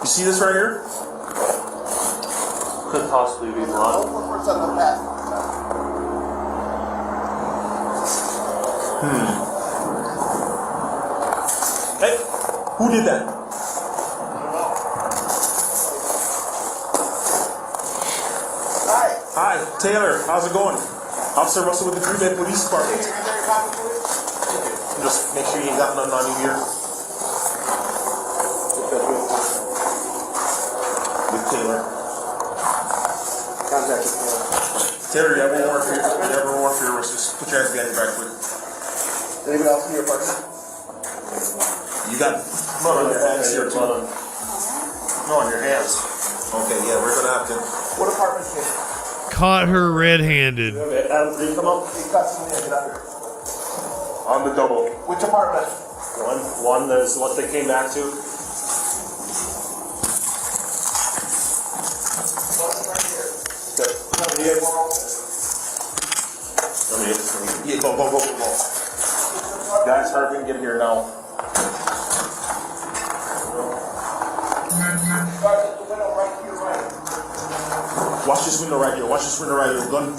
S10: You see this right here? Could possibly be blood. Footprints on the path. Hey, who did that? Hi, Taylor. How's it going? Officer Russell with the Green Bay Police Department. Just make sure you ain't got nothing on you here. With Taylor. Contact with Taylor. Taylor, you have one warrant for your arrest. Just put your hands behind your back, quick. Anybody else in your apartment? You got blood on your hands here, too. No, on your hands. Okay, yeah, we're gonna have to. What apartment is it?
S2: Caught her red-handed.
S10: Adam, can you come up? Get up here. On the double. Which apartment? One is what they came back to. Yeah, go. Guys, hurry and get here now. Watch this window right here. Gun.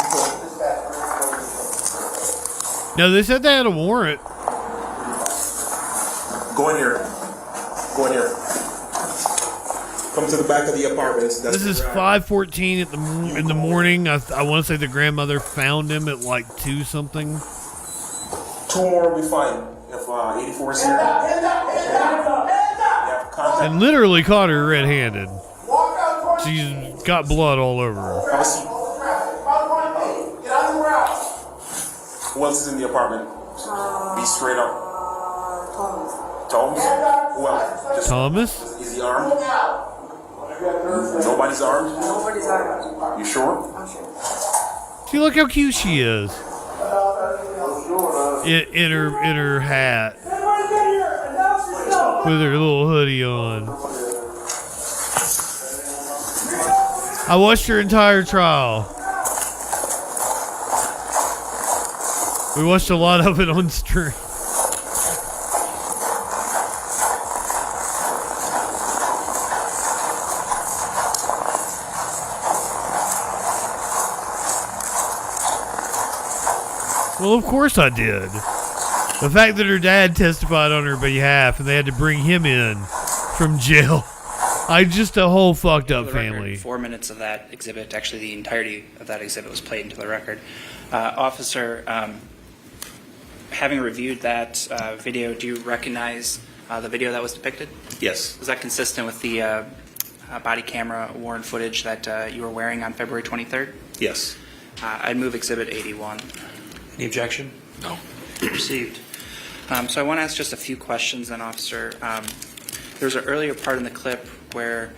S2: No, they said they had a warrant.
S10: Go in here. Come to the back of the apartment.
S2: This is 5:14 in the morning. I want to say the grandmother found him at like 2 something.
S10: 2 more will be fine. If 84 is here.
S2: And literally caught her red-handed. She's got blood all over her.
S10: Have a seat. Who else is in the apartment? Be straight up. Thomas? Who else?
S2: Thomas?
S10: Is he armed? Nobody's armed?
S24: Nobody's armed.
S10: You sure?
S24: I'm sure.
S2: See, look how cute she is. In her hat. With her little hoodie on. I watched her entire trial. We watched a lot of it on stream. Well, of course I did. The fact that her dad testified on her behalf and they had to bring him in from jail. Just a whole fucked up family.
S11: 4 minutes of that exhibit, actually the entirety of that exhibit was played into the record. Officer, having reviewed that video, do you recognize the video that was depicted?
S10: Yes.
S11: Is that consistent with the body camera worn footage that you were wearing on February 23rd?
S10: Yes.
S11: I'd move Exhibit 81.
S10: Any objection?
S11: No. Received. So I want to ask just a few questions then, Officer. There was an earlier part in the clip where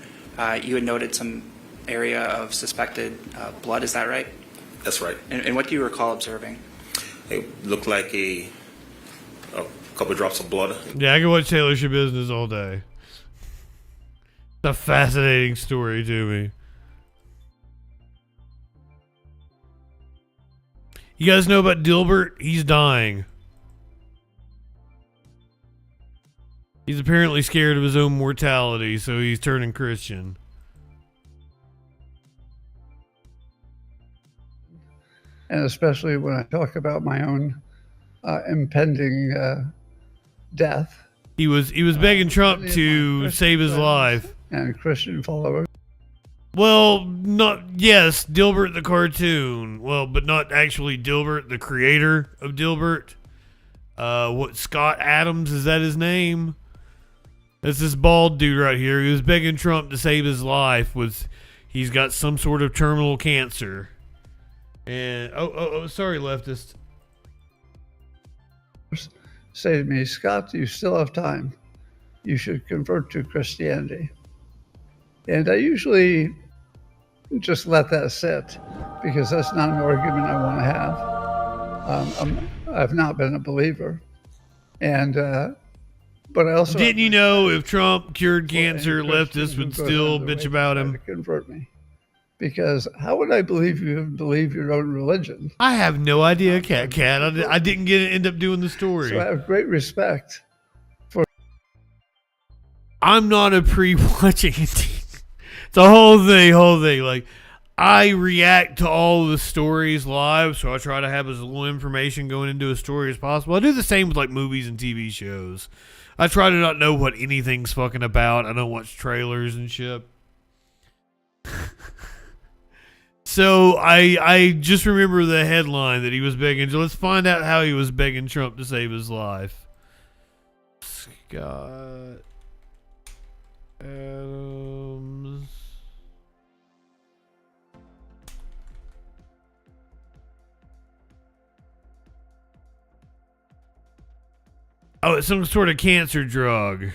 S11: you had noted some area of suspected blood. Is that right?
S10: That's right.
S11: And what do you recall observing?
S10: It looked like a couple of drops of blood.
S2: Yeah, I can watch Taylor Ship Business all day. It's a fascinating story to me. You guys know about Dilbert? He's dying. He's apparently scared of his own mortality, so he's turning Christian.
S12: And especially when I talk about my own impending death.
S2: He was begging Trump to save his life.
S12: And Christian followers.
S2: Well, Dilbert the cartoon. Well, but not actually Dilbert, the creator of Dilbert. Scott Adams, is that his name? That's this bald dude right here. He was begging Trump to save his life. He's got some sort of terminal cancer. And sorry, leftist.
S12: Say to me, Scott, you still have time. You should convert to Christianity. And I usually just let that sit because that's not an argument I want to have. I've not been a believer. And, but I also...
S2: Didn't you know if Trump cured cancer, leftists would still bitch about him?
S12: Convert me. Because how would I believe you believe your own religion?
S2: I have no idea, Cat. I didn't end up doing the story.
S12: So I have great respect for.
S2: I'm not a pre-watching. It's a whole thing. Like, I react to all the stories live, so I try to have as little information going into a story as possible. I do the same with like movies and TV shows. I try to not know what anything's fucking about. I don't watch trailers and shit. So I just remember the headline that he was begging. So let's find out how he was begging Trump to save his life. Scott Adams. Oh, it's some sort of cancer drug.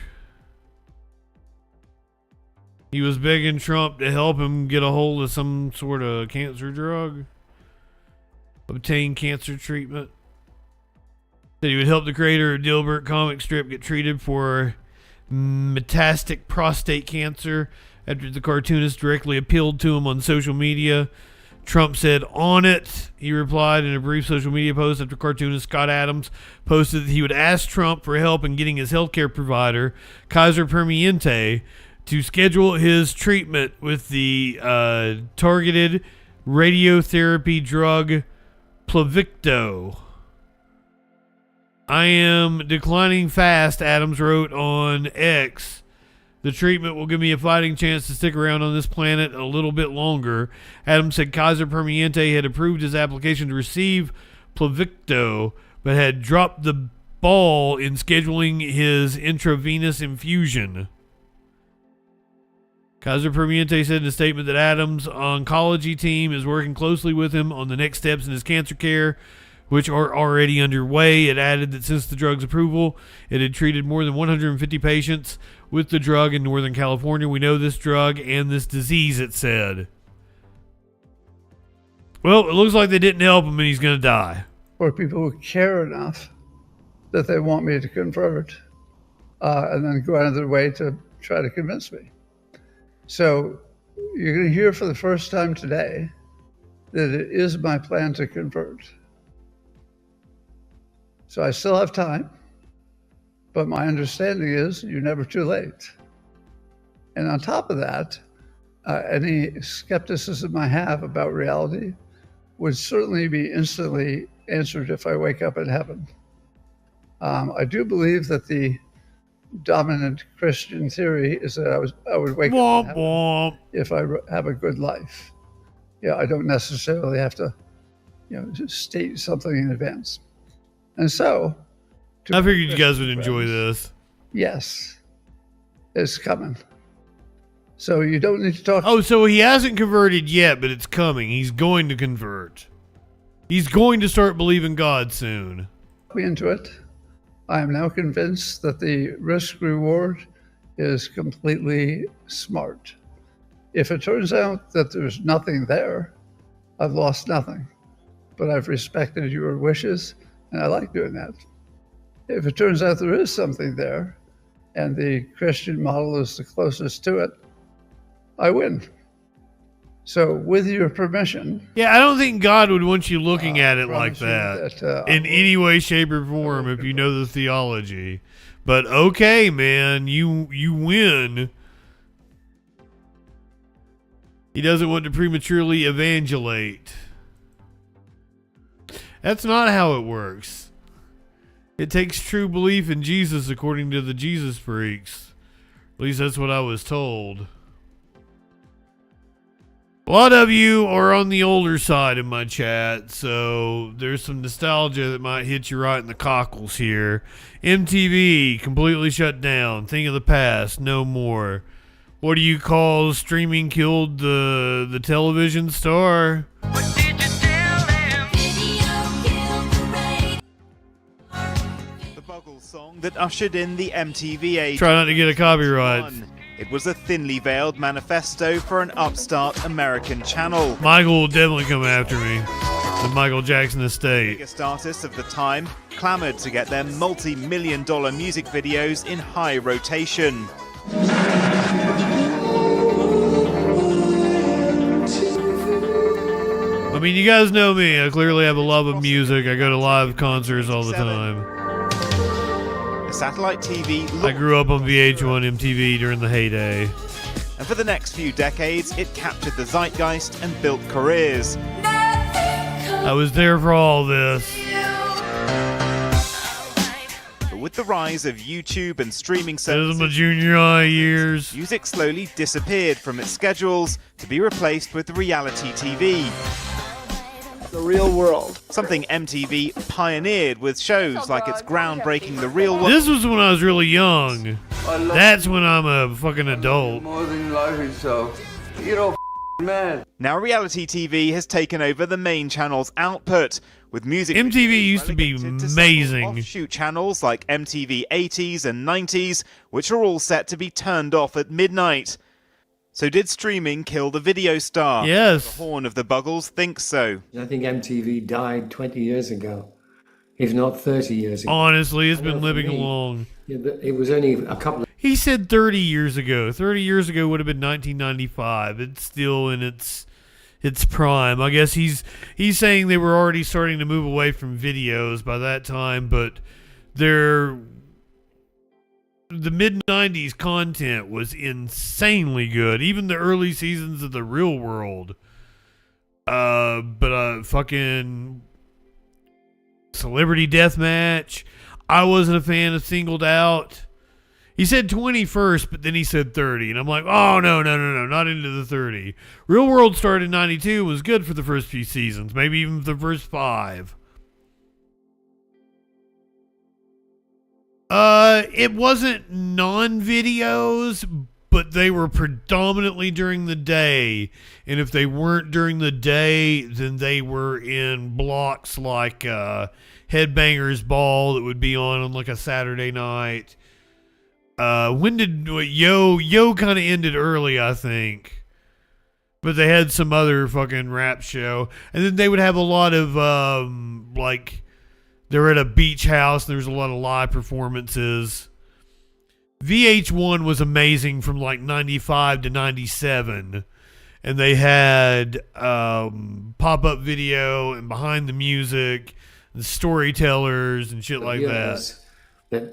S2: He was begging Trump to help him get a hold of some sort of cancer drug. Obtain cancer treatment. That he would help the creator of Dilbert comic strip get treated for metastatic prostate cancer after the cartoonist directly appealed to him on social media. Trump said, "On it," he replied in a brief social media post after cartoonist Scott Adams posted that he would ask Trump for help in getting his healthcare provider, Kaiser Permanente, to schedule his treatment with the targeted radiotherapy drug Pluvicto. "I am declining fast," Adams wrote on X. "The treatment will give me a fighting chance to stick around on this planet a little bit longer." Adams said Kaiser Permanente had approved his application to receive Pluvicto, but had dropped the ball in scheduling his intravenous infusion. Kaiser Permanente said in a statement that Adams' oncology team is working closely with him on the next steps in his cancer care, which are already underway. It added that since the drug's approval, it had treated more than 150 patients with the drug in Northern California. "We know this drug and this disease," it said. Well, it looks like they didn't help him and he's going to die.
S12: For people who care enough that they want me to convert and then go out of their way to try to convince me. So you're going to hear for the first time today that it is my plan to convert. So I still have time, but my understanding is you're never too late. And on top of that, any skepticism I have about reality would certainly be instantly answered if I wake up in heaven. I do believe that the dominant Christian theory is that I would wake up in heaven if I have a good life. Yeah, I don't necessarily have to, just state something in advance. And so,
S2: I figured you guys would enjoy this.
S12: Yes, it's coming. So you don't need to talk.
S2: Oh, so he hasn't converted yet, but it's coming. He's going to convert. He's going to start believing God soon.
S12: Me into it. I am now convinced that the risk reward is completely smart. If it turns out that there's nothing there, I've lost nothing. But I've respected your wishes, and I like doing that. If it turns out there is something there, and the Christian model is the closest to it, I win. So with your permission...
S2: Yeah, I don't think God would want you looking at it like that in any way, shape, or form if you know the theology. But okay, man, you win. He doesn't want to prematurely evangelate. That's not how it works. It takes true belief in Jesus according to the Jesus freaks. At least that's what I was told. A lot of you are on the older side in my chat, so there's some nostalgia that might hit you right in the cockles here. MTV completely shut down. Thing of the past, no more. What do you call streaming killed the television star?
S13: The Boggle song that ushered in the MTV age.
S2: Try not to get a copyright.
S13: It was a thinly veiled manifesto for an upstart American channel.
S2: Michael will definitely come after me. The Michael Jackson estate.
S13: The biggest artists of the time clamored to get their multi-million-dollar music videos in high rotation.
S2: mean, you guys know me. I clearly have a love of music. I go to live concerts all the time.
S13: The satellite TV.
S2: I grew up on VH1 MTV during the heyday.
S13: And for the next few decades, it captured the zeitgeist and built careers.
S2: I was there for all this.
S13: But with the rise of YouTube and streaming
S2: Those
S13: services,
S2: are my junior high years.
S13: music slowly disappeared from its schedules to be replaced with reality TV.
S14: The real world.
S13: Something MTV pioneered with shows like its groundbreaking The Real World.
S2: This was when I was really young. That's when I'm a fucking adult.
S14: More than you love yourself. You know, man.
S13: Now reality TV has taken over the main channel's output, with music.
S2: MTV used to be amazing.
S13: Offshoot channels like MTV 80s and 90s, which are all set to be turned off at midnight. So did streaming kill the video star?
S2: Yes.
S13: The Horn of the Buggles thinks so.
S15: I think MTV died 20 years ago, if not 30 years ago.
S2: Honestly, it's been living along.
S15: Yeah, but it was only a couple of...
S2: He said 30 years ago. 30 years ago would have been 1995. It's still in its prime. I guess he's saying they were already starting to move away from videos by that time, but the mid-90s content was insanely good. Even the early seasons of The Real World. But fucking Celebrity Deathmatch. I wasn't a fan of Singled Out. He said 20 first, but then he said 30. And I'm like, oh, no, not into the 30. Real World started in 92, was good for the first few seasons. Maybe even the first 5. It wasn't non-videos, but they were predominantly during the day. And if they weren't during the day, then they were in blocks like Headbangers Ball that would be on like a Saturday night. When did Yo kind of ended early, I think. But they had some other fucking rap show. And then they would have a lot of like they were at a beach house and there was a lot of live performances. VH1 was amazing from like 95 to 97. And they had pop-up video and behind the music and storytellers and shit like that.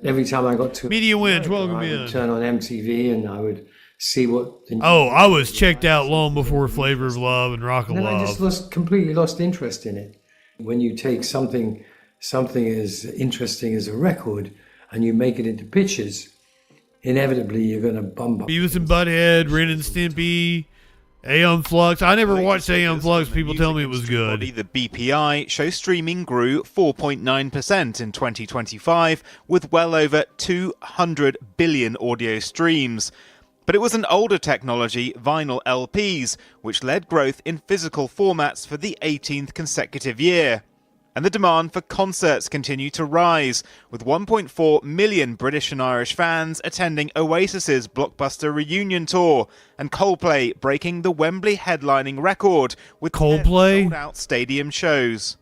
S15: Every time I got to
S2: Media Winch, welcome
S15: I
S2: in.
S15: would turn on MTV and I would see what...
S2: I was checked out long before Flavor of Love and Rock of
S15: And then
S2: Love.
S15: I just completely lost interest in it. When you take something as interesting as a record and you make it into pictures, inevitably you're going to bump up.
S2: Beavis and Butthead, Ren and Stimpy, Aeon Flux. I never watched Aeon Flux. People tell me it was good.
S13: The BPI shows streaming grew 4.9% in 2025, with well over 200 billion audio streams. But it was an older technology, vinyl LPs, which led growth in physical formats for the 18th consecutive year. And the demand for concerts continued to rise, with 1.4 million British and Irish fans attending Oasis's blockbuster reunion tour, and Coldplay breaking the Wembley headlining record with sold-out stadium shows.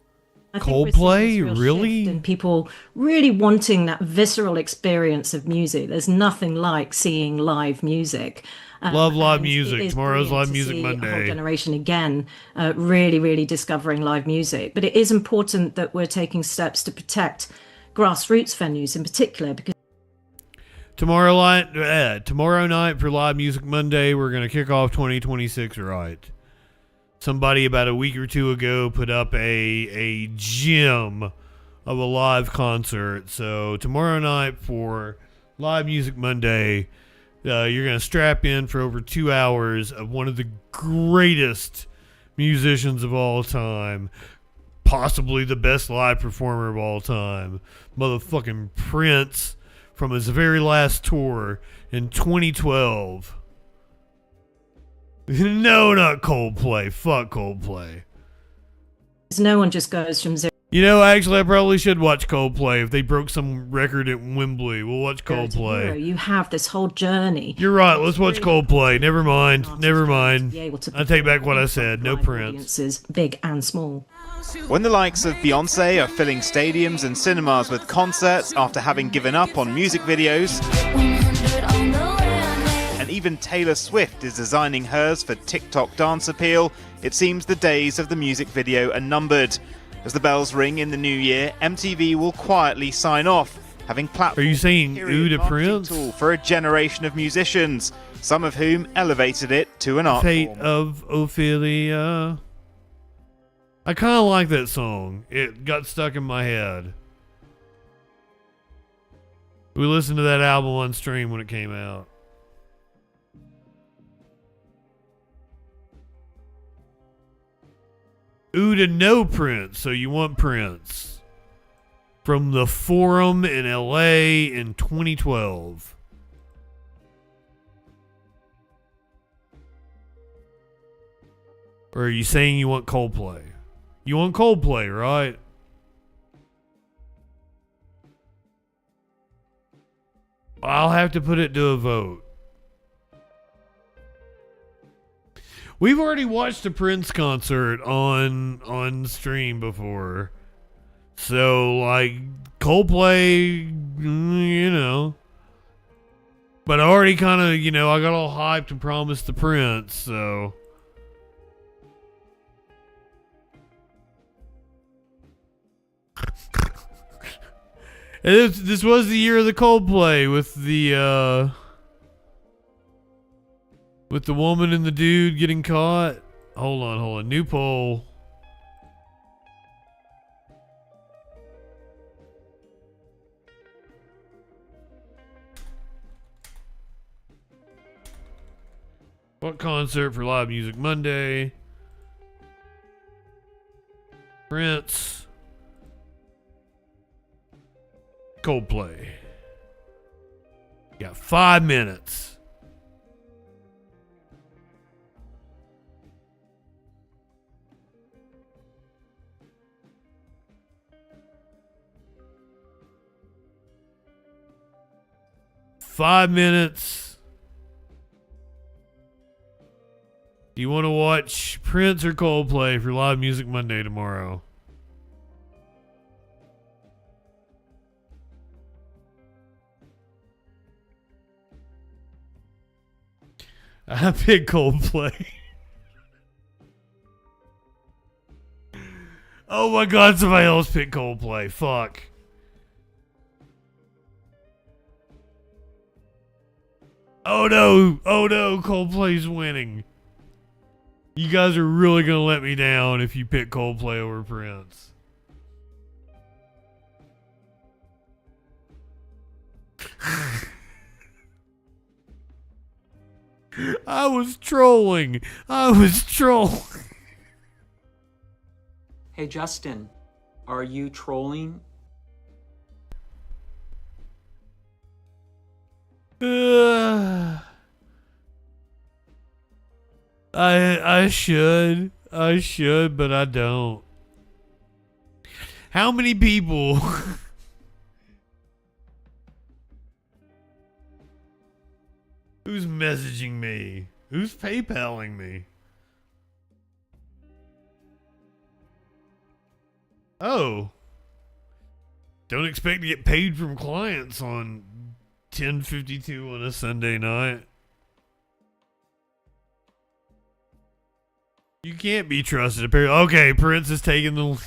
S2: Coldplay, really?
S16: And people really wanting that visceral experience of music. There's nothing like seeing live music.
S2: Love live music. Tomorrow's Live Music Monday.
S16: A whole generation again, really discovering live music. But it is important that we're taking steps to protect grassroots venues in particular, because
S2: tomorrow night for Live Music Monday, we're going to kick off 2026 right. Somebody about a week or two ago put up a gem of a live concert. So tomorrow night for Live Music Monday, you're going to strap in for over 2 hours of one of the greatest musicians of all time. Possibly the best live performer of all time. Motherfucking Prince from his very last tour in 2012. No, not Coldplay. Fuck Coldplay.
S16: no one just goes from zero.
S2: You know, actually, I probably should watch Coldplay if they broke some record at Wembley. We'll watch Coldplay.
S16: You have this whole journey.
S2: You're right. Let's watch Coldplay. Never mind. I take back what I said. No Prince.
S16: Audiences, big and small.
S13: When the likes of Beyonce are filling stadiums and cinemas with concerts after having given up on music videos, and even even Taylor Swift is designing hers for TikTok dance appeal, it seems the days of the music video are numbered. As the bells ring in the new year, MTV will quietly sign off, having platformed
S2: Are you saying
S13: period
S2: Uda
S13: marketing
S2: Prince?
S13: tool for a generation of musicians, some of whom elevated it to an art
S2: Fate
S13: form.
S2: of Ophelia. I kind of like that song. It got stuck in my head. We listened to that album on stream when it came out. Uda no Prince, so you want Prince. From the Forum in LA in 2012. Or are you saying you want Coldplay? You want Coldplay, right? I'll have to put it to a vote. We've already watched a Prince concert on stream before. So, like, Coldplay, you know. But I already kind of, you know, I got all hyped and promised the Prince, so. And this was the year of the Coldplay with the woman and the dude getting caught. Hold on. New poll. What concert for Live Music Monday? Prince. Coldplay. You got 5 minutes. Do you want to watch Prince or Coldplay for Live Music Monday tomorrow? I pick Coldplay. Oh my god, somebody else picked Coldplay. Fuck. Oh no, Coldplay's winning. You guys are really gonna let me down if you pick Coldplay over Prince. I was trolling.
S1: Hey, Justin, are you trolling?
S2: I should, but I don't. How many people? Who's messaging me? Who's PayPaling me? Oh. Don't expect to get paid from clients on 10:52 on a Sunday night. You can't be trusted, apparently. Okay, Prince is taking the...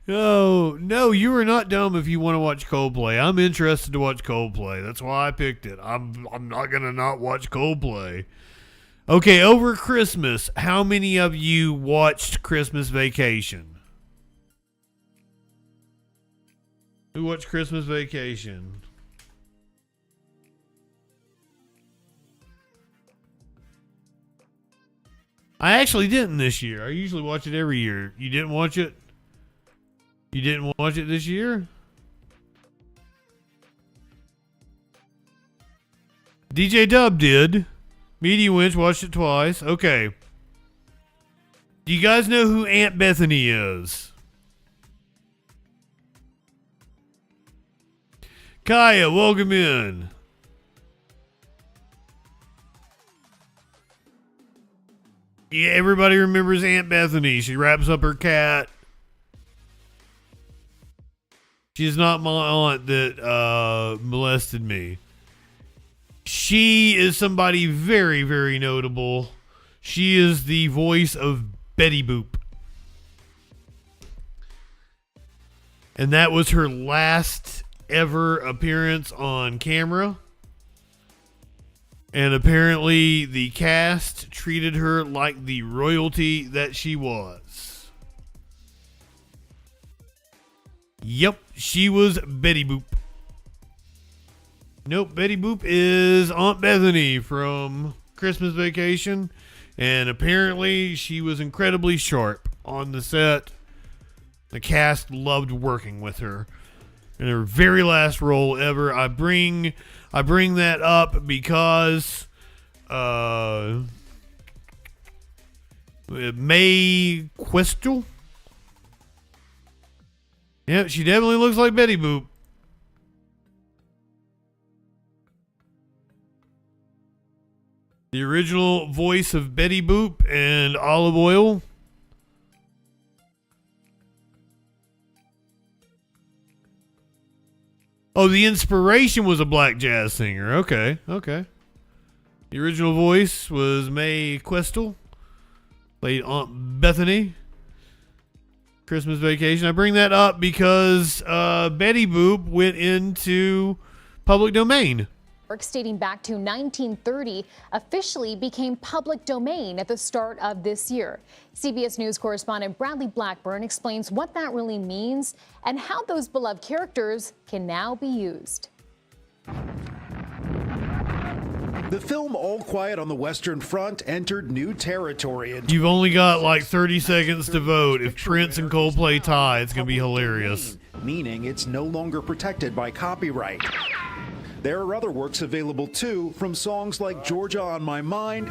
S2: No, you are not dumb if you want to watch Coldplay. I'm interested to watch Coldplay. That's why I picked it. I'm not going to not watch Coldplay. Okay, over Christmas, how many of you watched Christmas Vacation? Who watched Christmas Vacation? I actually didn't this year. I usually watch it every year. You didn't watch it? You didn't watch it this year? DJ Dub did. Media Winch watched it twice. Okay. Do you guys know who Aunt Bethany is? Kaya, welcome in. Yeah, everybody remembers Aunt Bethany. She wraps up her cat. She's not my aunt that molested me. she is somebody very, very notable. She is the voice of Betty Boop. And that was her last ever appearance on camera. And apparently the cast treated her like the royalty that she was. Yep, she was Betty Boop. Nope, Betty Boop is Aunt Bethany from Christmas Vacation. And apparently she was incredibly sharp on the set. The cast loved working with her. In her very last role ever. I bring that up because Mae Questel. Yeah, she definitely looks like Betty Boop. The original voice of Betty Boop and Olive Oil. Oh, the inspiration was a black jazz singer. Okay. The original voice was Mae Questel, played Aunt Bethany. Christmas Vacation. I bring that up because Betty Boop went into public domain.
S4: Works dating back to 1930 officially became public domain at the start of this year. CBS News correspondent Bradley Blackburn explains what that really means and how those beloved characters can now be used.
S17: The film All Quiet on the Western Front entered new territory.
S2: You've only got like 30 seconds to vote. If Prince and Coldplay tie, it's going to be hilarious.
S17: Meaning it's no longer protected by copyright. There are other works available too, from songs like Georgia on My Mind,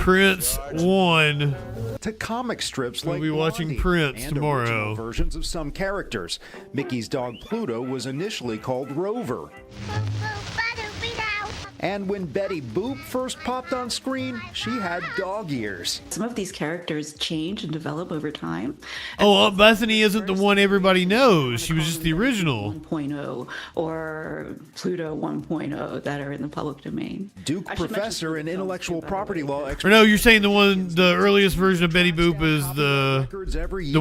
S2: Prince won,
S17: to comic strips like
S2: we'll be watching
S17: Blondie,
S2: Prince
S17: and
S2: tomorrow.
S17: original versions of some characters. Mickey's dog Pluto was initially called Rover. And when Betty Boop first popped on screen, she had dog ears.
S18: Some of these characters change and develop over time.
S2: Oh, Aunt Bethany isn't the one everybody knows. She was just the original.
S18: 1.0 or Pluto 1.0 that are in the public domain.
S17: Duke professor and intellectual property law expert.
S2: Or no, you're saying the earliest version of Betty Boop is the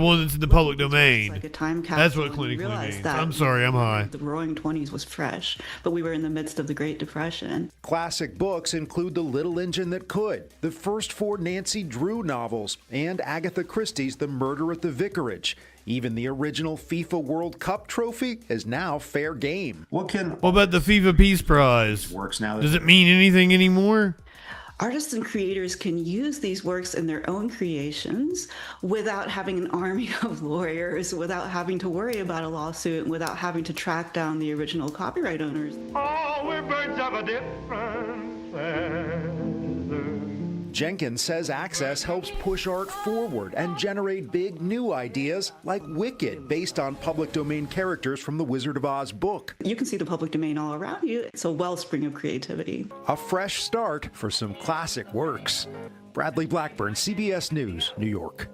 S2: one that's in the public domain.
S18: Like a time capsule.
S2: That's what clinically means. I'm sorry, I'm high.
S18: The roaring 20s was fresh, but we were in the midst of the Great Depression.
S17: Classic books include The Little Engine That Could, the first 4 Nancy Drew novels, and Agatha Christie's The Murder at the Vicarage. Even the original FIFA World Cup trophy is now fair game.
S2: What about the FIFA Peace Prize?
S17: Works now.
S2: Does it mean anything anymore?
S18: Artists and creators can use these works in their own creations without having an army of lawyers, without having to worry about a lawsuit, and without having to track down the original copyright owners.
S19: Oh, we're birds of a different feather.
S17: Jenkins says Access helps push art forward and generate big new ideas like Wicked, based on public domain characters from the Wizard of Oz book.
S18: You can see the public domain all around you. It's a wellspring of creativity.
S17: A fresh start for some classic works. Bradley Blackburn, CBS News, New York.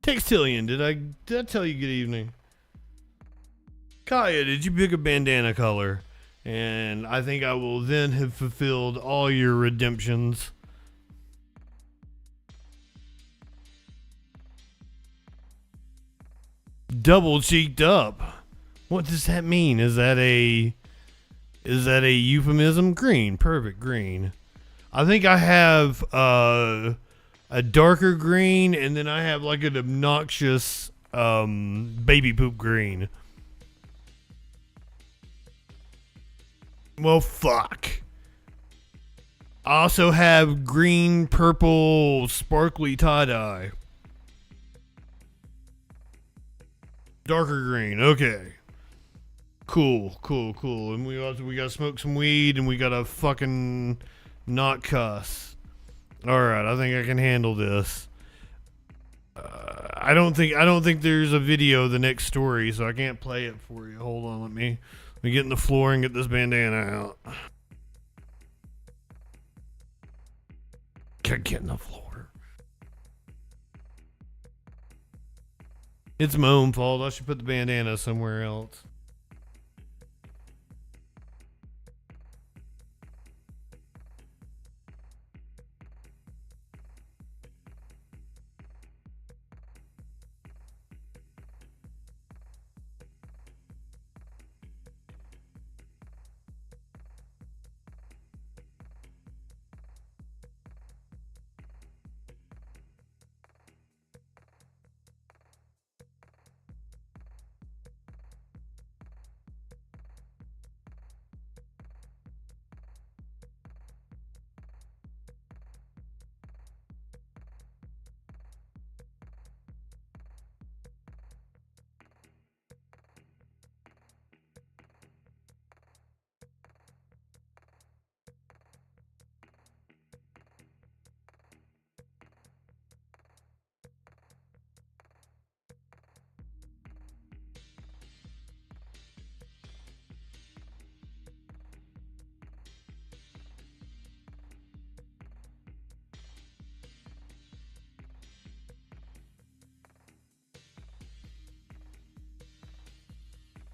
S2: Textillion, did I tell you good evening? Kaya, did you pick a bandana color? And I think I will then have fulfilled all your redemptions. Double cheeked up. What does that mean? Is that a euphemism? Green, perfect green. I think I have a darker green, and then I have like an obnoxious baby poop green. Well, fuck. I also have green, purple, sparkly tie-dye. Darker green. Okay. Cool. And we gotta smoke some weed, and we gotta fucking not cuss. All right, I think I can handle this. I don't think there's a video of the next story, so I can't play it for you. Hold on, let me get in the floor and get this bandana out. Get in the floor. It's my own fault. I should put the bandana somewhere else.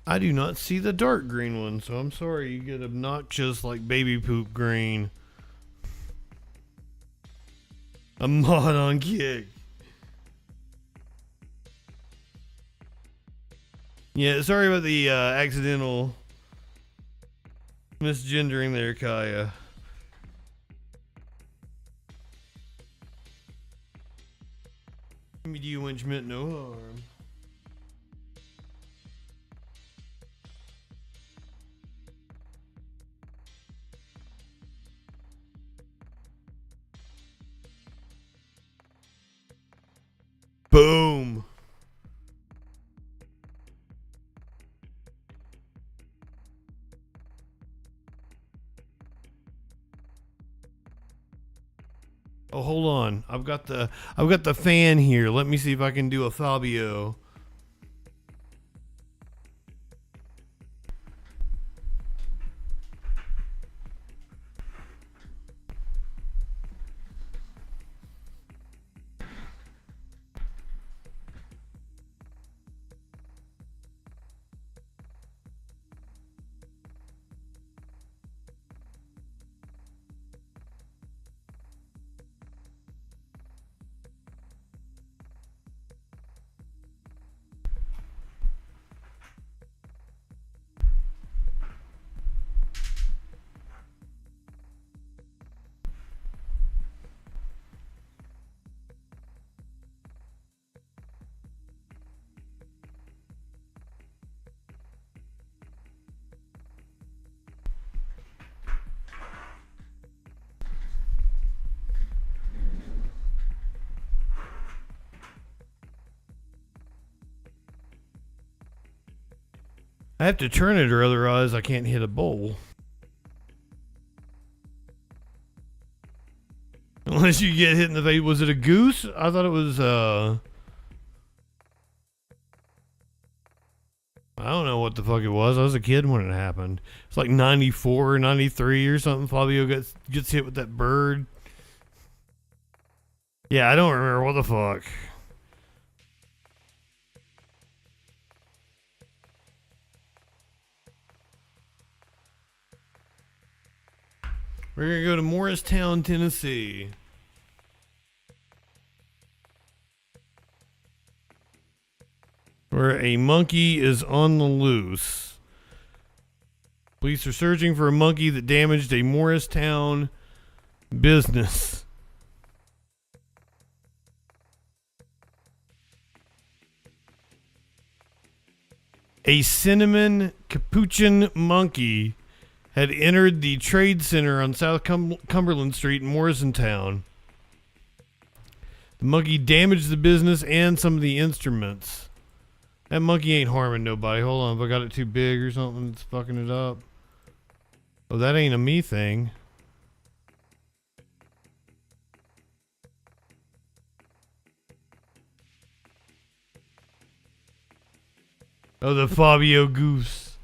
S2: I do not see the dark green one, so I'm sorry you get obnoxious like baby poop green. A mod on kick. Yeah, sorry about the accidental misgendering there, Kaya. Maybe you winch meant no harm. Boom. Oh, hold on. I've got the fan here. Let me see if I can do a Fabio. I have to turn it or otherwise I can't hit a bowl. Unless you get hit in the face. Was it a goose? I thought it was, I don't know what the fuck it was. I was a kid when it happened. It's like 94 or 93 or something. Fabio gets hit with that bird. Yeah, I don't remember. What the fuck? We're going to go to Morristown, Tennessee. Where a monkey is on the loose. Police are searching for a monkey that damaged a Morristown business. A cinnamon capuchin monkey had entered the trade center on South Cumberland Street in Morristown. The monkey damaged the business and some of the instruments. That monkey ain't harming nobody. Hold on, if I got it too big or something, it's fucking it up. Oh, that ain't a me thing. Oh, the Fabio goose.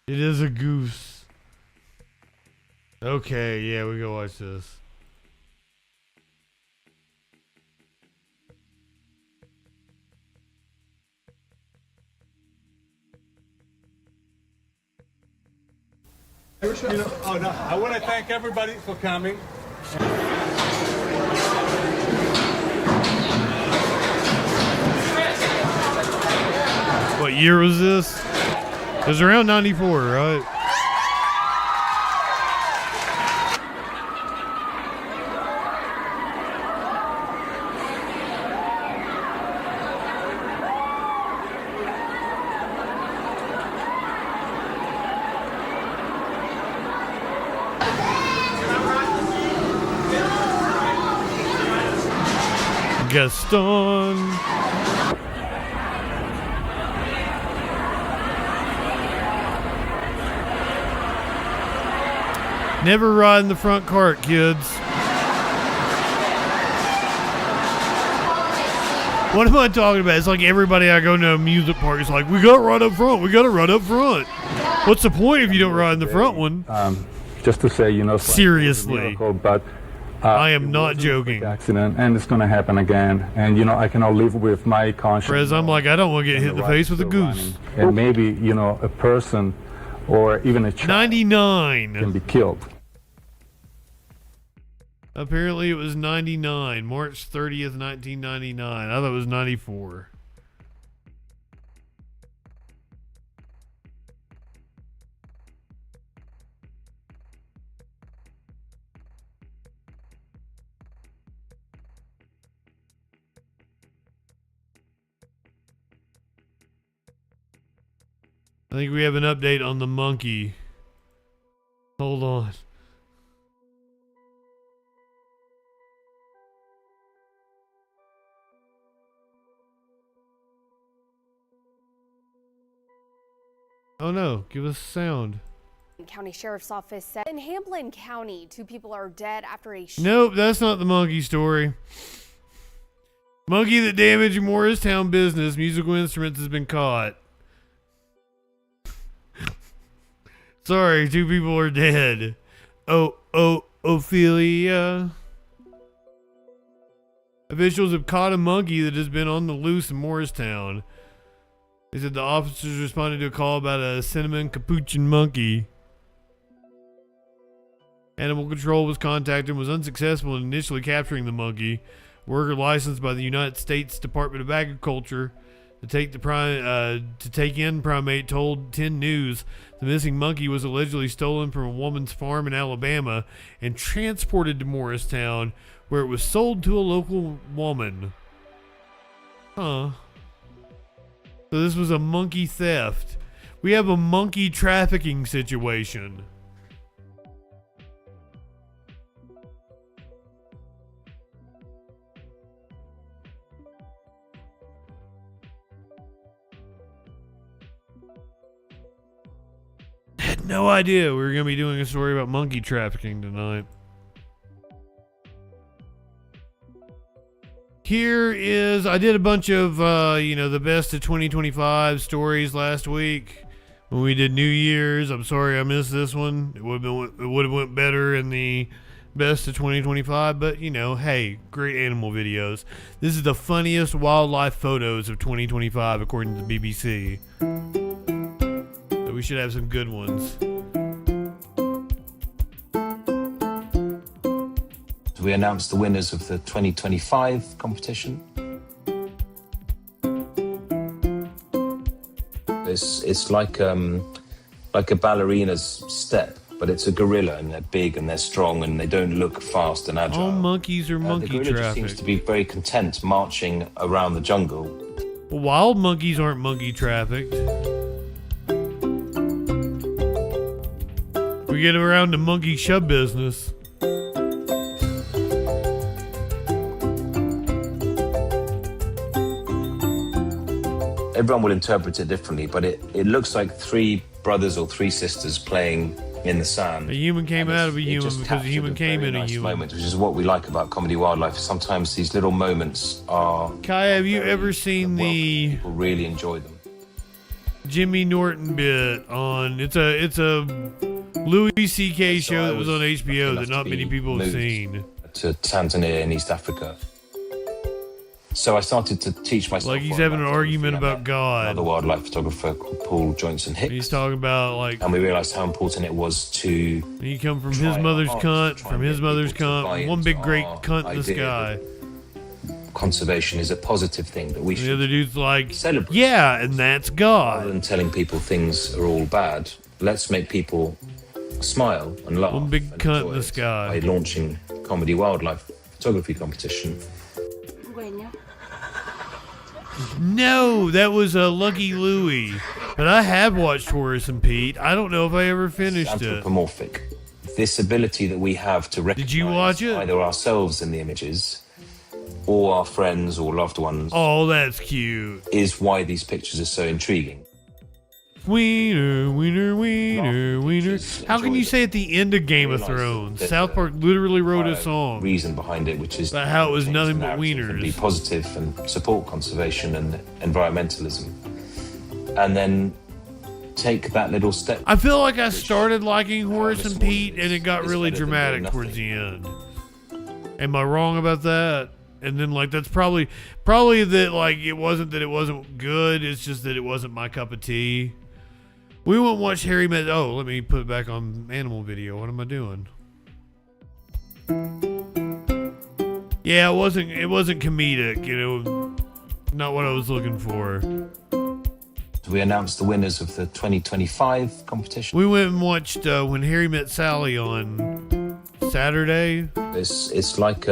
S2: It is a goose. Okay, yeah, we go watch this.
S3: I want to thank everybody for coming.
S2: What year was this? It was around 94, right? Gaston. Never ride in the front cart, kids. What am I talking about? It's like everybody I go to a music park is like, we gotta ride up front. We gotta ride up front. What's the point if you don't ride in the front one?
S6: Just to say, you know,
S2: seriously,
S6: miracle, but
S2: I am not joking.
S6: Accident, and it's going to happen again. And you know, I cannot live with my conscience.
S2: Whereas I'm like, I don't want to get hit in the face with a goose.
S6: And maybe, you know, a person or even a child
S2: 99
S6: can be killed.
S2: Apparently it was 99, March 30th, 1999. I thought it was 94. I think we have an update on the monkey. Hold on. Oh no, give us sound.
S7: County Sheriff's Office said in Hamlin County, 2 people are dead after a
S2: Nope, that's not the monkey story. Monkey that damaged Morristown business, musical instruments, has been caught. Sorry, 2 people are dead. Ophelia. Officials have caught a monkey that has been on the loose in Morristown. They said the officers responded to a call about a cinnamon capuchin monkey. Animal Control was contacted and was unsuccessful in initially capturing the monkey. Worker licensed by the United States Department of Agriculture to take in primate told 10 News the missing monkey was allegedly stolen from a woman's farm in Alabama and transported to Morristown, where it was sold to a local woman. Huh. So this was a monkey theft. We have a monkey trafficking situation. I had no idea we were going to be doing a story about monkey trafficking tonight. Here is, I did a bunch of, the best of 2025 stories last week when we did New Year's. I'm sorry I missed this one. It would have went better in the best of 2025, but hey, great animal videos. This is the funniest wildlife photos of 2025 according to the BBC. So we should have some good ones.
S20: We announced the winners of the 2025 competition. It's like a ballerina's step, but it's a gorilla, and they're big and they're strong and they don't look fast and agile.
S2: All monkeys are monkey
S20: the gorilla just seems
S2: trafficked.
S20: to be very content marching around the jungle.
S2: Wild monkeys aren't monkey trafficked. We get around to monkey show business.
S20: everyone will interpret it differently, but it looks like three brothers or three sisters playing in the sand.
S2: A human came out of a human because a human came in a human.
S20: Moment, which is what we like about comedy wildlife. Sometimes these little moments are.
S2: Kai, have you ever seen the?
S20: People really enjoy them.
S2: Jimmy Norton bit on it's a Louis C.K. show that was on HBO that not many people have seen.
S20: To Tanzania in East Africa. So I started to teach myself.
S2: Like he's having an argument about God.
S20: Another wildlife photographer called Paul Johnson Hicks.
S2: He's talking about like.
S20: And we realised how important it was to.
S2: You come from his mother's cunt, from his mother's cunt, one big great cunt in the sky.
S20: Conservation is a positive thing that we should.
S2: The other dude's like,
S20: celebrate.
S2: Yeah, and that's God.
S20: Rather than telling people things are all bad, let's make people smile and laugh.
S2: One big cunt in the sky.
S20: By launching comedy wildlife photography competition.
S2: No, that was a Lucky Louie. But I have watched Horace and Pete. I don't know if I ever finished it.
S20: Anthropomorphic. This ability that we have to recognize
S2: Did you watch it?
S20: Either ourselves in the images or our friends or loved ones.
S2: Oh, that's cute.
S20: Is why these pictures are so intriguing.
S2: Wiener, wiener, wiener, wiener. How can you say at the end of Game of Thrones? South Park literally wrote a song.
S20: Reason behind it, which is
S2: about how it was nothing but wieners.
S20: And be positive and support conservation and environmentalism, and then take that little step.
S2: I feel like I started liking Horace and Pete, and it got really dramatic towards the end. Am I wrong about that? And then like that's probably that like it wasn't that it wasn't good. It's just that it wasn't my cup of tea. We won't watch Harry Met. Oh, let me put it back on animal video. What am I doing? Yeah, it wasn't comedic. You know, not what I was looking for.
S20: We announced the winners of the 2025 competition.
S2: We went and watched When Harry Met Sally on Saturday.
S20: It's like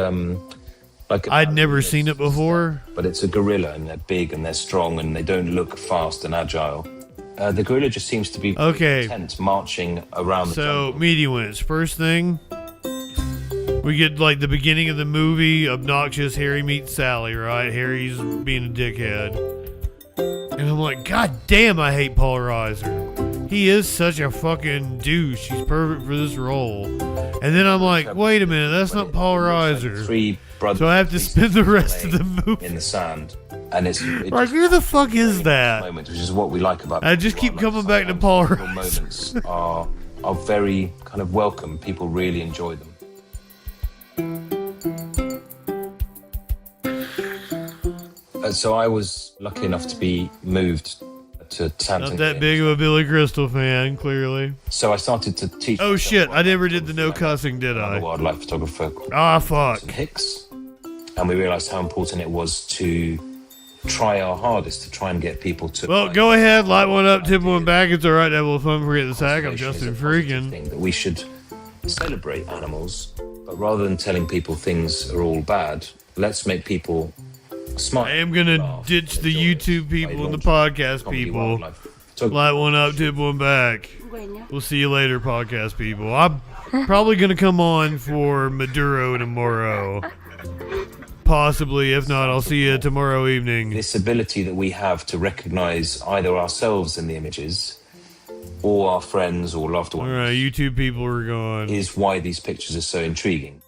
S2: I'd never seen it before.
S20: But it's a gorilla, and they're big and they're strong and they don't look fast and agile. The gorilla just seems to be content marching around the jungle.
S2: media wins. First thing, we get like the beginning of the movie, obnoxious Harry meets Sally, right? Harry's being a dickhead. And I'm like, God damn, I hate Paul Reiser. He is such a fucking douche. He's perfect for this role. And then I'm like, wait a minute, that's not Paul Reiser.
S20: Three brothers.
S2: So I have to spend the rest of the movie
S20: in the sand. And it's
S2: like, who the fuck is that?
S20: Moment, which is what we like about.
S2: I just keep coming back to Paul Reiser.
S20: Moments are very kind of welcome. People really enjoy them. So I was lucky enough to be moved to Tanzania.
S2: Not that big of a Billy Crystal fan, clearly.
S20: So I started to teach.
S2: Oh shit! I never did the no cussing, did I?
S20: A wildlife photographer.
S2: Fuck.
S20: Hicks, and we realised how important it was to try our hardest to try and get people to.
S2: Well, go ahead, light one up, tip one back. It's all right to have a little fun. Forget the sack. I'm JustinFREAKIN.
S20: That we should celebrate animals, but rather than telling people things are all bad, let's make people smile. I
S2: am gonna ditch the YouTube people and the podcast people. Light one up, tip one back. We'll see you later, podcast people. I'm probably gonna come on for Maduro tomorrow. Possibly, if not, I'll see you tomorrow evening.
S20: This ability that we have to recognize either ourselves in the images or our friends or loved ones.
S2: All right, YouTube people are gone.
S20: Is why these pictures are so intriguing.